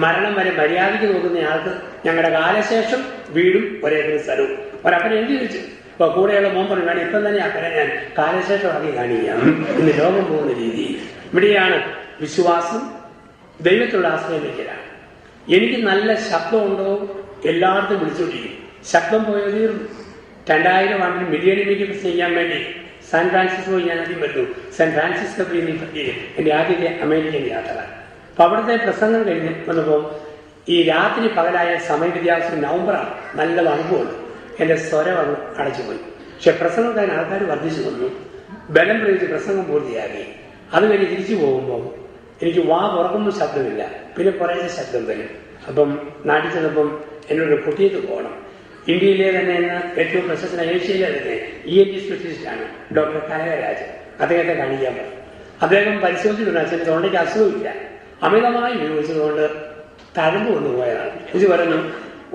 മരണം വരെ മര്യാദയ്ക്ക് നോക്കുന്ന ആൾക്ക് ഞങ്ങളുടെ കാലശേഷം വീടും ഒരേക്കർ സ്ഥലവും. ഒരപ്പനെ എഴുതി വെച്ചു. ഇപ്പൊ കൂടെയുള്ള മോൻ പറഞ്ഞു, ഇപ്പം തന്നെ അക്കരെ ഞാൻ കാലശേഷം ആക്കി കാണിക്കാം. ഇന്ന് ലോകം പോകുന്ന രീതി. ഇവിടെയാണ് വിശ്വാസം ദൈവത്തിലുള്ള ആശ്രയം വയ്ക്കലാണ്. എനിക്ക് നല്ല ശബ്ദമുണ്ടോ എല്ലായിടത്തും വിളിച്ചുകൊണ്ടിരിക്കും. ശബ്ദം പോയോ തീർന്നു. 2000 ആണ്ടിൽ മില്ലിയണിലേക്ക് ചെയ്യാൻ വേണ്ടി സാൻ ഫ്രാൻസിസ്കോ ഞാൻ ആദ്യം വരുന്നു. സാൻ ഫ്രാൻസിസ്കോ എന്റെ ആദ്യത്തെ അമേരിക്കൻ യാത്ര. അപ്പൊ അവിടുത്തെ പ്രസംഗം കഴിഞ്ഞ് വന്നപ്പോൾ ഈ രാത്രി പകലായ സമയ വ്യത്യാസം നവംബറാണ്. നല്ല അനുഭവമുണ്ട്. എന്റെ സ്വരം അങ്ങ് അടച്ചുപോയി. പക്ഷെ പ്രസംഗം കഴിഞ്ഞ ആൾക്കാർ വർദ്ധിച്ചു വന്നു. ബലം പ്രയോഗിച്ച് പ്രസംഗം പൂർത്തിയാക്കി. അത് കഴിഞ്ഞ് തിരിച്ചു പോകുമ്പോൾ എനിക്ക് വാ തുറക്കുമ്പോൾ ശബ്ദമില്ല. പിന്നെ കുറേശ്ശെ ശബ്ദം വരും. അപ്പം നാട്ടിൽ ചെന്നപ്പം എന്നോട് കുട്ടിയത്ത് പോകണം. ഇന്ത്യയിലെ തന്നെ ഏറ്റവും പ്രശസ്തന ഏഷ്യയിലെ തന്നെ ENT സ്പെഷ്യലിസ്റ്റാണ് ഡോക്ടർ കനകരാജ്. അദ്ദേഹത്തെ കാണിക്കാൻ പറഞ്ഞു. അദ്ദേഹം പരിശോധിച്ചിട്ടുണ്ട്. അച്ഛൻ്റെ തൊണ്ടയ്ക്ക് അസുഖമില്ല. അമിതമായി ഉപയോഗിച്ചതുകൊണ്ട് തഴമ്പ് വന്നു പോയതാണ്. ഇത് പറഞ്ഞു,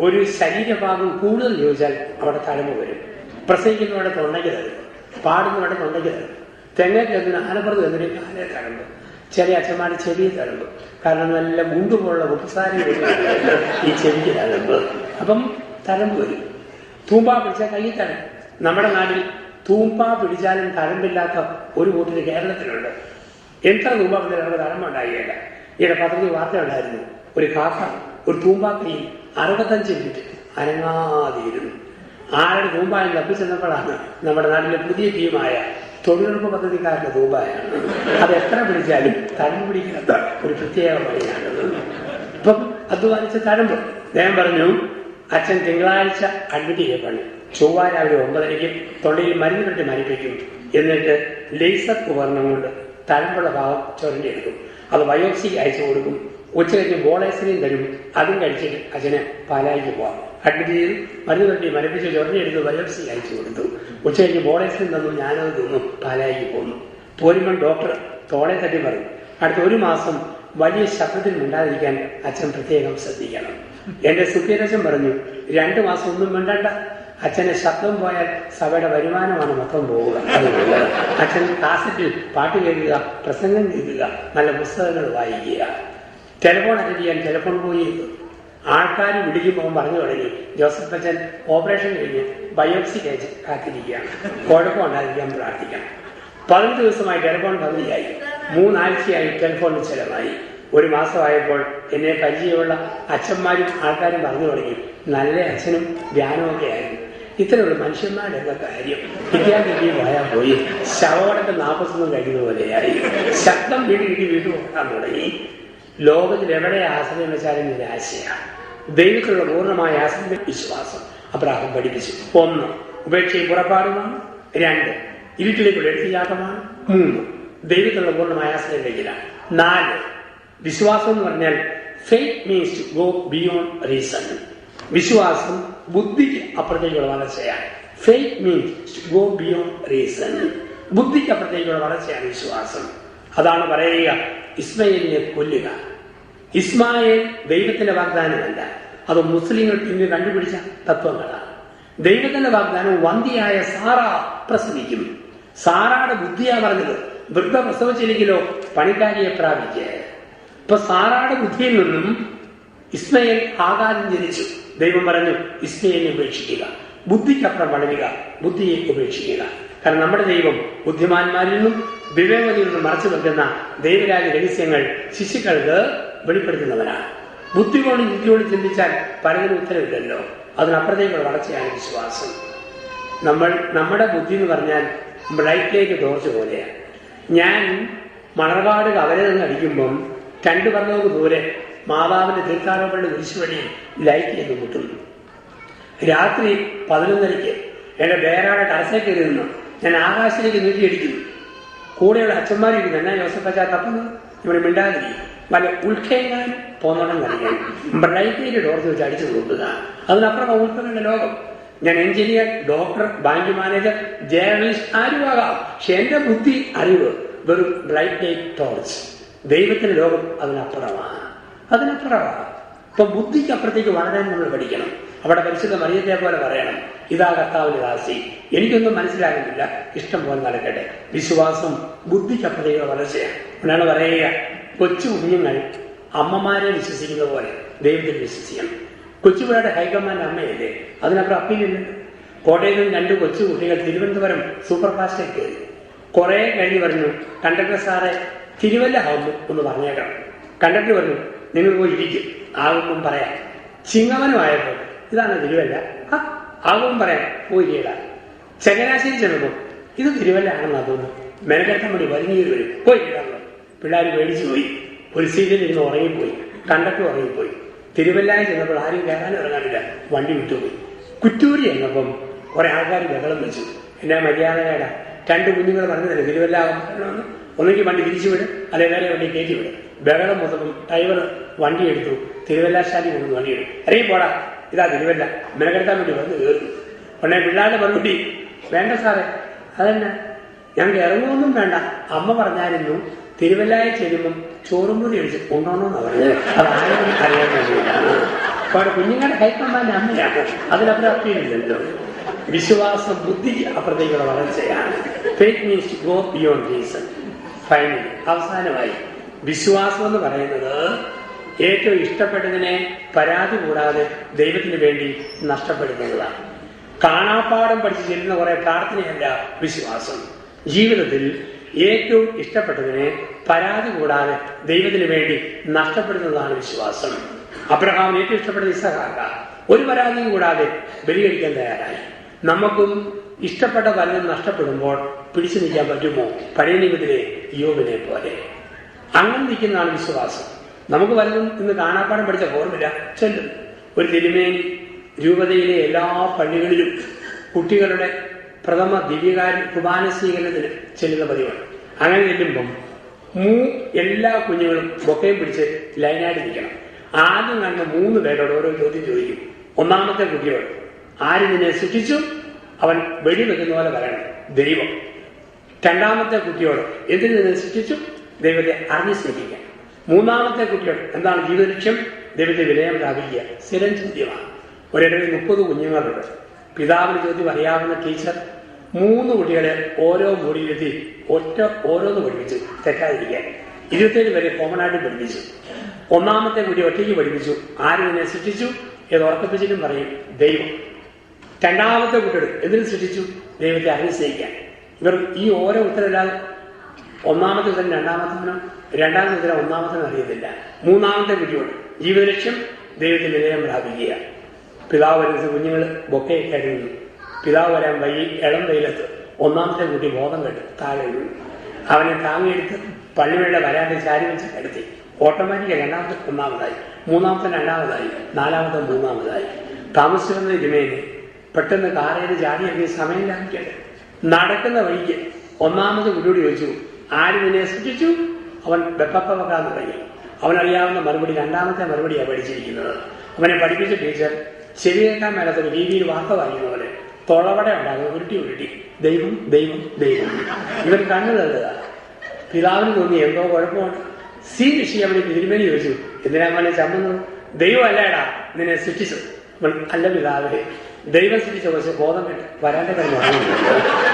ഒരു ശരീരഭാഗം കൂടുതൽ ചോദിച്ചാൽ അവിടെ തഴമ്പ് വരും. പ്രസവിക്കുന്നവിടെ തൊണ്ടയ്ക്ക് തരും, പാടുന്നവിടെ തൊണ്ടയ്ക്ക് തരും, തെങ്ങേക്കെന്തിന് ആലപ്പുറത്ത് എന്തിനും കാലേ തഴമ്പ്, ചില അച്ഛന്മാരുടെ ചെവിയെ തഴമ്പ്. കാരണം നല്ല മുണ്ടുപോലുള്ള ഉപസാരി ഈ ചെവിക്ക് തഴമ്പ്. അപ്പം തഴമ്പ് വരും. തൂമ്പ പിടിച്ചാൽ കയ്യിൽ തഴമ്പ്. നമ്മുടെ നാട്ടിൽ തൂമ്പ പിടിച്ചാലും തഴമ്പില്ലാത്ത ഒരു കൂട്ടര് കേരളത്തിലുണ്ട്. എത്ര തൂമ്പ പിടിച്ചാലും അവിടെ തഴമ്പുണ്ടായില്ല. ഈയിടെ പത്രത്തിൽ വാർത്ത ഉണ്ടായിരുന്നു. ഒരു കാക്ക ഒരു തൂമ്പാക്കയിൽ 65 മിനിറ്റ് അനങ്ങാതിരുന്നു. ആരുടെ തൂമ്പായം തപ്പിച്ചെന്നപ്പോഴാണ് നമ്മുടെ നാട്ടിലെ പുതിയ ടീമായ തൊഴിലുറപ്പ് പദ്ധതിക്കാരുടെ തൂമ്പായാണ്. അത് എത്ര പിടിച്ചാലും തഴമ്പ് പിടിക്കാത്ത ഒരു പ്രത്യേക പണിയാണ്. ഇപ്പം അധ്വാനിച്ച തഴമ്പ്. അദ്ദേഹം പറഞ്ഞു, അച്ഛൻ തിങ്കളാഴ്ച അഡ്മിറ്റ് ചെയ്യപ്പെടും. ചൊവ്വ രാവിലെ 9:30 തൊണ്ടയിൽ മരുന്ന് കെട്ടി മരിപ്പിക്കും. എന്നിട്ട് ലേസർ ഉപകരണം കൊണ്ട് തഴമ്പുള്ള ഭാഗം ചുരണ്ടിയെടുക്കും. അത് ബയോപ്സിക്ക് അയച്ചു കൊടുക്കും. ഉച്ചകഴിഞ്ഞ് ബോളേഴ്സിനെയും തരും. അതും കഴിച്ചിട്ട് അച്ഛന് പാലായിക്ക് പോവാം. അഡ്മിറ്റ് ചെയ്തു, മരുന്ന് തട്ടി മരപ്പിച്ച് ചൊറിഞ്ഞെടുത്ത് ബയോപ്സി അയച്ചു കൊടുത്തു. ഉച്ചയ്ക്ക് ബോളേഴ്സിൽ തന്നു, ഞാനത് തിന്നു, പാലായിക്ക് പോന്നു. പോരുമ്പോൾ ഡോക്ടർ തോളെ തട്ടി പറഞ്ഞു, അടുത്ത 1 മാസം വലിയ ശബ്ദത്തിൽ മിണ്ടാതിരിക്കാൻ അച്ഛൻ പ്രത്യേകം ശ്രദ്ധിക്കണം. എന്റെ സുഖീരച്ഛൻ പറഞ്ഞു, 2 മാസം ഒന്നും മിണ്ടണ്ട, അച്ഛന്റെ ശബ്ദം പോയാൽ സഭയുടെ വരുമാനമാണ് മൊത്തം പോവുക. അതുകൊണ്ട് അച്ഛൻ കാസറ്റിൽ പാട്ട് കേൾക്കുക, പ്രസംഗം കേൾക്കുക, നല്ല പുസ്തകങ്ങൾ വായിക്കുക. ടെലിഫോൺ അറ്റൻഡ് ചെയ്യാൻ ടെലിഫോൺ പോയി ആൾക്കാർ വിളിക്കുമ്പോൾ പറഞ്ഞു തുടങ്ങി, ജോസഫ് അച്ഛൻ ഓപ്പറേഷൻ കഴിഞ്ഞ് ബയോപ്സി കഴിച്ച് കാത്തിരിക്കുകയാണ്, കുഴപ്പമുണ്ടായിരിക്കാൻ പ്രാർത്ഥിക്കണം. 15 ദിവസമായി ടെലിഫോൺ പകുതിയായി, 3 ആഴ്ചയായി ടെലിഫോണിൽ ചെലവായി. 1 മാസമായപ്പോൾ എന്നെ പരിചയമുള്ള അച്ഛന്മാരും ആൾക്കാരും പറഞ്ഞു തുടങ്ങി, നല്ല അച്ഛനും ധ്യാനമൊക്കെ ആയിരുന്നു. ഇത്രയുള്ള മനുഷ്യന്മാരുടെ എന്താ കാര്യം, വിദ്യാർത്ഥി പോയാൽ പോയി, ശവടക്ക് 40 കഴിയുന്ന പോലെയായി. ശബ്ദം വീണ്ടും പോകാൻ തുടങ്ങി. ലോകത്തിൽ എവിടെ ആശ്രയം വെച്ചാലും നിരാശയാണ്. ദൈവത്തിലുള്ള പൂർണ്ണമായ ആശ്രയ വിശ്വാസം അബ്രാഹാം പഠിപ്പിച്ചു. 1 ഉപേക്ഷയും പുറപ്പാടുമാണ്. 2 ഇരുട്ടിലേക്കുള്ള എടുത്തിയാട്ടമാണ്. 3 ദൈവത്തിലുള്ള പൂർണ്ണമായ ആശ്രയത്തിലാണ്. 4 വിശ്വാസം എന്ന് പറഞ്ഞാൽ faith means to go beyond reason. വിശ്വാസം ബുദ്ധിക്ക് അപ്പുറത്തേക്കുള്ള വളർച്ചയാണ്. Faith means to go beyond reason. ബുദ്ധിക്ക് അപ്പുറത്തേക്കുള്ള വളർച്ചയാണ് വിശ്വാസം. അതാണ് പറയുക, ഇസ്മായേലിനെ കൊല്ലുക. ഇസ്മായേൽ ദൈവത്തിന്റെ വാഗ്ദാനമല്ല, അത് മുസ്ലിങ്ങൾ പിന്നീട് കണ്ടുപിടിച്ച തത്വങ്ങളാണ്. ദൈവത്തിന്റെ വാഗ്ദാനം വന്ധ്യയായ സാറ പ്രസവിക്കും. സാറയുടെ ബുദ്ധിയാ പറഞ്ഞത്, വൃദ്ധ പ്രസവിച്ചില്ലെങ്കിലോ പണിക്കാരിയെ പ്രാപിക്കുക. ഇപ്പൊ സാറയുടെ ബുദ്ധിയിൽ നിന്നും ഇസ്മയേൽ ആകാരം ജനിച്ചു. ദൈവം പറഞ്ഞു, ഇസ്മയേലിനെ ഉപേക്ഷിക്കുക, ബുദ്ധിക്കപ്പുറം വളരുക, ബുദ്ധിയെ ഉപേക്ഷിക്കുക. കാരണം നമ്മുടെ ദൈവം ബുദ്ധിമാന്മാരിൽ നിന്നും വിവേകതയിൽ നിന്നും മറച്ചു വെക്കുന്ന ദൈവരാജ്യ രഹസ്യങ്ങൾ ശിശുക്കൾക്ക് വെളിപ്പെടുത്തുന്നവനാണ്. ബുദ്ധിയോട് ചിന്തിച്ചാൽ പലതിനും ഉത്തരവില്ലല്ലോ. അതിനപ്പുറത്തേക്കുള്ള വളർച്ചയാണ് വിശ്വാസം. നമ്മുടെ ബുദ്ധി എന്ന് പറഞ്ഞാൽ ബ്ലൈറ്റിലേക്ക് ടോർച്ച് പോലെയാണ്. ഞാൻ മണർകാട് കവല നിന്ന് അടിക്കുമ്പം 2 പറഞ്ഞവർക്ക് ദൂരെ മാതാവിന്റെ തീർത്ഥാടകരുടെ കുരിശുവഴിയിൽ ലൈറ്റ് എന്ന് മുട്ടുന്നു. രാത്രി 11:30 എന്റെ വേറാടെ ടറസേ കയറി നിന്നു ഞാൻ ആകാശത്തിലേക്ക് നീട്ടിയടിക്കുന്നു. കൂടെയുള്ള അച്ഛന്മാരിരിക്കുന്നു, എന്നാ ജോസഫ് അച്ഛാ തപ്പുന്നു, ഇവിടെ മിണ്ടാതിരിക്കും, വല്ല ഉൾക്കെങ്ങാൻ പോന്നോണം കളിക്കാൻ ബ്ലൈറ്റിലേക്ക് ടോർച്ച് വെച്ച് അടിച്ചു നോക്കുക. അതിനപ്പുറം ഉൾക്കൊള്ളുന്ന ലോകം. ഞാൻ engineer, doctor, bank manager, journalist ആരുമാകാം. പക്ഷെ എന്റെ ബുദ്ധി അറിവ് വെറും ബ്ലൈറ്റ് ലൈറ്റ് ടോർച്ച്. ദൈവത്തിന്റെ ലോകം അതിനപ്പുറമാണ്. ഇപ്പൊ ബുദ്ധിക്ക് അപ്പുറത്തേക്ക് വളരാൻ നമ്മൾ പഠിക്കണം. അവിടെ പരിശുദ്ധ മറിയത്തെ പോലെ പറയണം, ഇതാ കർത്താവിന്റെ ദാസി, എനിക്കൊന്നും മനസ്സിലാകുന്നില്ല, ഇഷ്ടം പോലെ നടക്കട്ടെ. വിശ്വാസം ബുദ്ധിക്കപ്പുറത്തേക്ക് വളർച്ചയാണ്. എന്നാണ് പറയുക, കൊച്ചു കുഞ്ഞുങ്ങൾ അമ്മമാരെ വിശ്വസിക്കുന്ന പോലെ ദൈവത്തിൽ വിശ്വസിക്കണം. കൊച്ചുപിള്ളയുടെ ഹൈക്കമാൻഡ് അമ്മയല്ലേ, അതിനപ്പുറം അപ്പീലുണ്ട്. കോട്ടയത്ത് നിന്ന് 2 കൊച്ചു കുട്ടികൾ തിരുവനന്തപുരം സൂപ്പർ ഫാസ്റ്റിൽ കയറി. കുറെ കഴിഞ്ഞ് പറഞ്ഞു, കണ്ടക്ടർ സാറെ തിരുവല്ല ആവുന്നു ഒന്ന് പറഞ്ഞേക്കണം. കണ്ടക്ടർ പറഞ്ഞു, നിങ്ങൾ പോയി ഇരിക്കും, ആകുമ്പം പറയാം. ചിങ്ങവനമായപ്പോൾ ഇതാണ് തിരുവല്ല, ആകുമ്പം പറയാം, പോയി ഇരിടാ. ചങ്ങനാശ്ശേരി ചെന്നപ്പോൾ ഇത് തിരുവല്ല ആണെന്ന് തോന്നുന്നു, മെനക്കെട്ടാൻ വേണ്ടി വലിഞ്ഞീര് വരും, പോയി ഇടാന്ന്. പിള്ളേർ പേടിച്ചു പോയി, ഒരു സീറ്റിൽ ഇരുന്ന് ഉറങ്ങിപ്പോയി, കണ്ടക്ടർ ഉറങ്ങിപ്പോയി. തിരുവല്ലായി ചെന്നപ്പോൾ ആരും കയറാനും ഇറങ്ങാനില്ല, വണ്ടി വിട്ടുപോയി. കുറ്റൂരി എന്നപ്പം കുറെ ആൾക്കാർ ബഹളം വെച്ചു. എന്നെ മര്യാദയുടെ 2 കുഞ്ഞുങ്ങൾ പറഞ്ഞതല്ലേ തിരുവല്ല ആകണമെന്ന്, ഒന്നെങ്കിൽ വണ്ടി തിരിച്ചു വിടും, അല്ലെങ്കിൽ വേറെ വണ്ടി കയറ്റി വിടും. ബഹളം മൊത്തം ഡ്രൈവർ വണ്ടി എടുത്തു, തിരുവല്ലാശാലി കൊണ്ടു വണ്ടി എടുത്തു. അറിയും പോടാ, ഇതാ തിരുവല്ല, മെനക്കെടുത്താൻ വേണ്ടി വന്ന് കയറുന്നു. ഉടനെ പിള്ളേരുടെ മറുപടി, വേണ്ട സാറേ, അതന്നെ ഞങ്ങൾക്ക് ഇറങ്ങുമൊന്നും വേണ്ട, അമ്മ പറഞ്ഞായിരുന്നു തിരുവല്ലായി ചെല്ലുമ്പം ചോറും കൂടി ഒഴിച്ച് കൊണ്ടോണമെന്ന് പറഞ്ഞത്. അത് ആരും അറിയാൻ വേണ്ടിയിട്ടാണ്. അപ്പൊ അവിടെ കുഞ്ഞുങ്ങളുടെ ഹൈക്കമാൻഡ് അമ്മയാണ്, അതിനപ്പുറം അപ്പീലില്ലല്ലോ. വിശ്വാസം ബുദ്ധിക്ക് അപ്പുറത്തേക്കുള്ള വളർച്ചയാണ്. Faith means to go beyond reason. Finally അവസാനമായി വിശ്വാസം എന്ന് പറയുന്നത് ഏറ്റവും ഇഷ്ടപ്പെട്ടതിനെ പരാതി കൂടാതെ ദൈവത്തിന് വേണ്ടി നഷ്ടപ്പെടുത്തുന്നതാണ്. കാണാപ്പാടം പഠിച്ച് ചെല്ലുന്ന കുറെ പ്രാർത്ഥനയല്ല വിശ്വാസം. ജീവിതത്തിൽ ഏറ്റവും ഇഷ്ടപ്പെട്ടതിനെ പരാതി കൂടാതെ ദൈവത്തിന് വേണ്ടി നഷ്ടപ്പെടുന്നതാണ് വിശ്വാസം. അബ്രഹാമിന് ഏറ്റവും ഇഷ്ടപ്പെട്ട ഇസഹാക്ക ഒരു പരാതിയും കൂടാതെ ബലികഴിക്കാൻ തയ്യാറായി. നമുക്കും ഇഷ്ടപ്പെട്ട പലതും നഷ്ടപ്പെടുമ്പോൾ പിടിച്ചു നിൽക്കാൻ പറ്റുമോ? പഴയ നിയമത്തിലെ യോബിനെ പോലെ അങ്ങനെ നിൽക്കുന്നതാണ് വിശ്വാസം. നമുക്ക് പലതും ഇന്ന് കാണാപ്പാടം പഠിച്ച ഓർമ്മില്ല, ചെല്ലും. ഒരു തിരുമേനി രൂപതയിലെ എല്ലാ പള്ളികളിലും കുട്ടികളുടെ പ്രഥമ കുർബാന സ്വീകരണത്തിന് ചെല്ലുന്ന പതിവാണ്. അങ്ങനെ ചെല്ലുമ്പം എല്ലാ കുഞ്ഞുങ്ങളും ബൊക്കയും പിടിച്ച് ലൈനായിട്ട് നിൽക്കണം. ആദ്യം കാണുന്ന 3 പേരോട് ഓരോ ചോദ്യം ചോദിക്കും. ഒന്നാമത്തെ കുട്ടിയോട് ആര് നിന്നെ സൃഷ്ടിച്ചു? അവൻ വെടിവെക്കുന്ന പോലെ പറയണം, ദൈവം. രണ്ടാമത്തെ കുട്ടിയോട് എന്തിനു നിന്നെ സൃഷ്ടിച്ചു? ദൈവത്തെ അറിഞ്ഞു സ്നേഹിക്കാൻ. മൂന്നാമത്തെ കുട്ടിയോട് എന്താണ് ജീവിത ലക്ഷ്യം? ദൈവത്തെ വിനയം പ്രാപിക്കുക. സ്ഥിരം ചോദ്യമാണ്. ഒരിടയിൽ 30 കുഞ്ഞുങ്ങളുണ്ട്. പിതാവിന് ചോദ്യം അറിയാവുന്ന ടീച്ചർ 3 കുട്ടികളെ ഓരോ മുറിയിലെത്തി ഓരോന്ന് പഠിപ്പിച്ചു തെറ്റാതിരിക്കാൻ. 27 വരെ കോമൺ ആയിട്ട് പഠിപ്പിച്ചു. ഒന്നാമത്തെ കുട്ടി ഒറ്റയ്ക്ക് പഠിപ്പിച്ചു, ആര് നിന്നെ സൃഷ്ടിച്ചു? ഏത് ഉറക്കപ്പിച്ചിട്ടും പറയും, ദൈവം. രണ്ടാമത്തെ കുട്ടിയോട് എന്തിനു സൃഷ്ടിച്ചു? ദൈവത്തെ അറിഞ്ഞു സ്നേഹിക്കാൻ. ഇവർ ഈ ഓരോ ഉത്തരവില്ലാതെ ഒന്നാമത്തെ ഉത്തരം രണ്ടാമത്തതിനും, രണ്ടാമത്തെ ഉത്തരം ഒന്നാമത്തിനും അറിയത്തില്ല. മൂന്നാമത്തെ കുട്ടിയോട് ജീവിത ലക്ഷ്യം ദൈവത്തിൽ വിനയം പ്രാപിക്കുക. പിതാവ് വരുന്ന കുഞ്ഞുങ്ങൾ ബൊക്കയൊക്കെ അടിഞ്ഞു. പിതാവ് വരാൻ വൈകി ഇളം വെയിലത്ത് ഒന്നാമത്തെ കുട്ടി ബോധം കെട്ട് താഴെ വീണു. അവനെ താങ്ങിയെടുത്ത് പള്ളിവെള്ള വരാന്റെ ചാരി വെച്ച് കിടത്തി. ഓട്ടോമാറ്റിക്കായി രണ്ടാമത്തെ ഒന്നാമതായി, മൂന്നാമത്തെ രണ്ടാമതായി, നാലാമത്തെ മൂന്നാമതായി. താമസിച്ചു വന്ന ഇരുമേനെ പെട്ടെന്ന് കാറയിൽ ചാടി ഇറങ്ങിയ സമയം ലാഭിക്കട്ടെ. നടക്കുന്ന വഴിക്ക് ഒന്നാമത് കുട്ടിയോട് ചോദിച്ചു, ആര് നിന്നെ സൃഷ്ടിച്ചു? അവൻ വെപ്പക്കാന്ന് തുടങ്ങി. അവനറിയാവുന്ന മറുപടി രണ്ടാമത്തെ മറുപടിയാണ് പഠിച്ചിരിക്കുന്നത്. അവനെ പഠിപ്പിച്ച ടീച്ചർ ചെവി കേൾക്കാൻ മേലാത്തൊരു രീതിയിൽ വാർത്ത വായിക്കുന്ന പോലെ തൊളവട ഉണ്ടാകും, ഉരുട്ടി ദൈവം ദൈവം ദൈവം. ഇവൻ കണ്ണു തള്ളുക. പിതാവിന് തോന്നി എന്തോ കുഴപ്പമാണ്. സി ഋഷി അവനെ തിരുമേനി ചോദിച്ചു, എന്തിനാ അവനെ ചമ്മുന്നത്? ദൈവം അല്ലേടാ നിന്നെ സൃഷ്ടിച്ചു. അല്ല പിതാവേ, ദൈവം സൃഷ്ടിച്ച കുറച്ച് ബോധം കിട്ടും വരാന്റെ കാര്യം.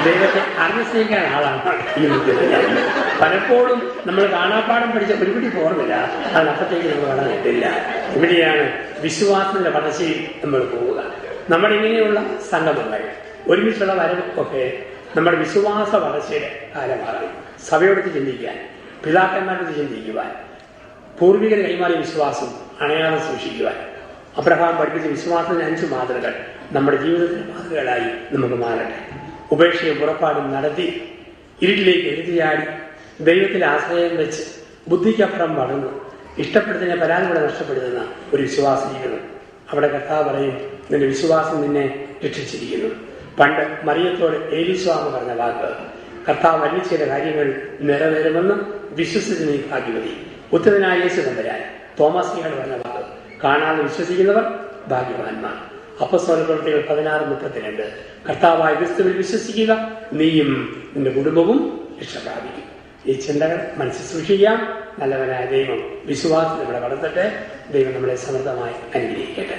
ദൈവത്തെ അറിഞ്ഞു സ്നേഹിക്കാൻ ആളാണ് ഈ മുഖ്യത്തിൽ. പലപ്പോഴും നമ്മൾ കാണാപ്പാടം പഠിച്ച ഒരുപിടി ഓർമ്മില്ല, അതിനപ്പുറത്തേക്ക് നമ്മൾ കാണാൻ കിട്ടില്ല. ഇവിടെയാണ് വിശ്വാസത്തിന്റെ വളർച്ചയിൽ നമ്മൾ പോവുക. നമ്മുടെ ഇങ്ങനെയുള്ള സംഗമങ്ങൾ ഒരുമിച്ചുള്ള വരവൊക്കെ നമ്മുടെ വിശ്വാസ വളർച്ചയുടെ കാലമാണ്. സഭയോടത്ത് ചിന്തിക്കാൻ, പിതാക്കന്മാരോട് ചിന്തിക്കുവാൻ, പൂർവികർ കൈമാറിയ വിശ്വാസം അണയാതെ സൂക്ഷിക്കുവാൻ, അബ്രഹാം പഠിപ്പിച്ച വിശ്വാസത്തിന് 5 മാതൃകൾ നമ്മുടെ ജീവിതത്തിന്റെ മാതൃകകളായി നമുക്ക് മാറട്ടെ. ഉപേക്ഷയും പുറപ്പാടും നടത്തി ഇരുട്ടിലേക്ക് എടുത്തുചാടി ദൈവത്തിൽ ആശ്രയം വെച്ച് ബുദ്ധിക്കപ്പുറം വളർന്നു ഇഷ്ടപ്പെടുന്നതിനെ പരാതികൂടെ നഷ്ടപ്പെടുത്തുന്ന ഒരു വിശ്വാസ ജീവിതം. അവിടെ കർത്താവ് പറയും, നിന്റെ വിശ്വാസം നിന്നെ രക്ഷിച്ചിരിക്കുന്നു. പണ്ട് മറിയത്തോട് ഏലീസ്വാമി പറഞ്ഞ വാക്ക്, കർത്താവ് അരുളി ചെയ്ത കാര്യങ്ങൾ നിറവേറുമെന്ന് വിശ്വസിച്ചതിനെ ഭാഗ്യവതി. ഉത്തരനായ യേശു തമ്പുരാൻ തോമസ് പറഞ്ഞ വാക്ക്, കാണാതെ വിശ്വസിക്കുന്നവർ ഭാഗ്യവാന്മാർ. അപ്പോസ്തല പ്രവൃത്തികൾ 16:32. കർത്താവായ ക്രിസ്തുവിൽ വിശ്വസിക്കുക, നീയും നിന്റെ കുടുംബവും രക്ഷ പ്രാപിക്കും. ഈ ചിന്തകൾ മനസ്സിൽ സൂക്ഷിക്കാം. നല്ലവനായ ദൈവം വിശ്വാസം നമ്മളെ വളർത്തട്ടെ. ദൈവം നമ്മളെ സമൃദ്ധമായി അനുഗ്രഹിക്കട്ടെ.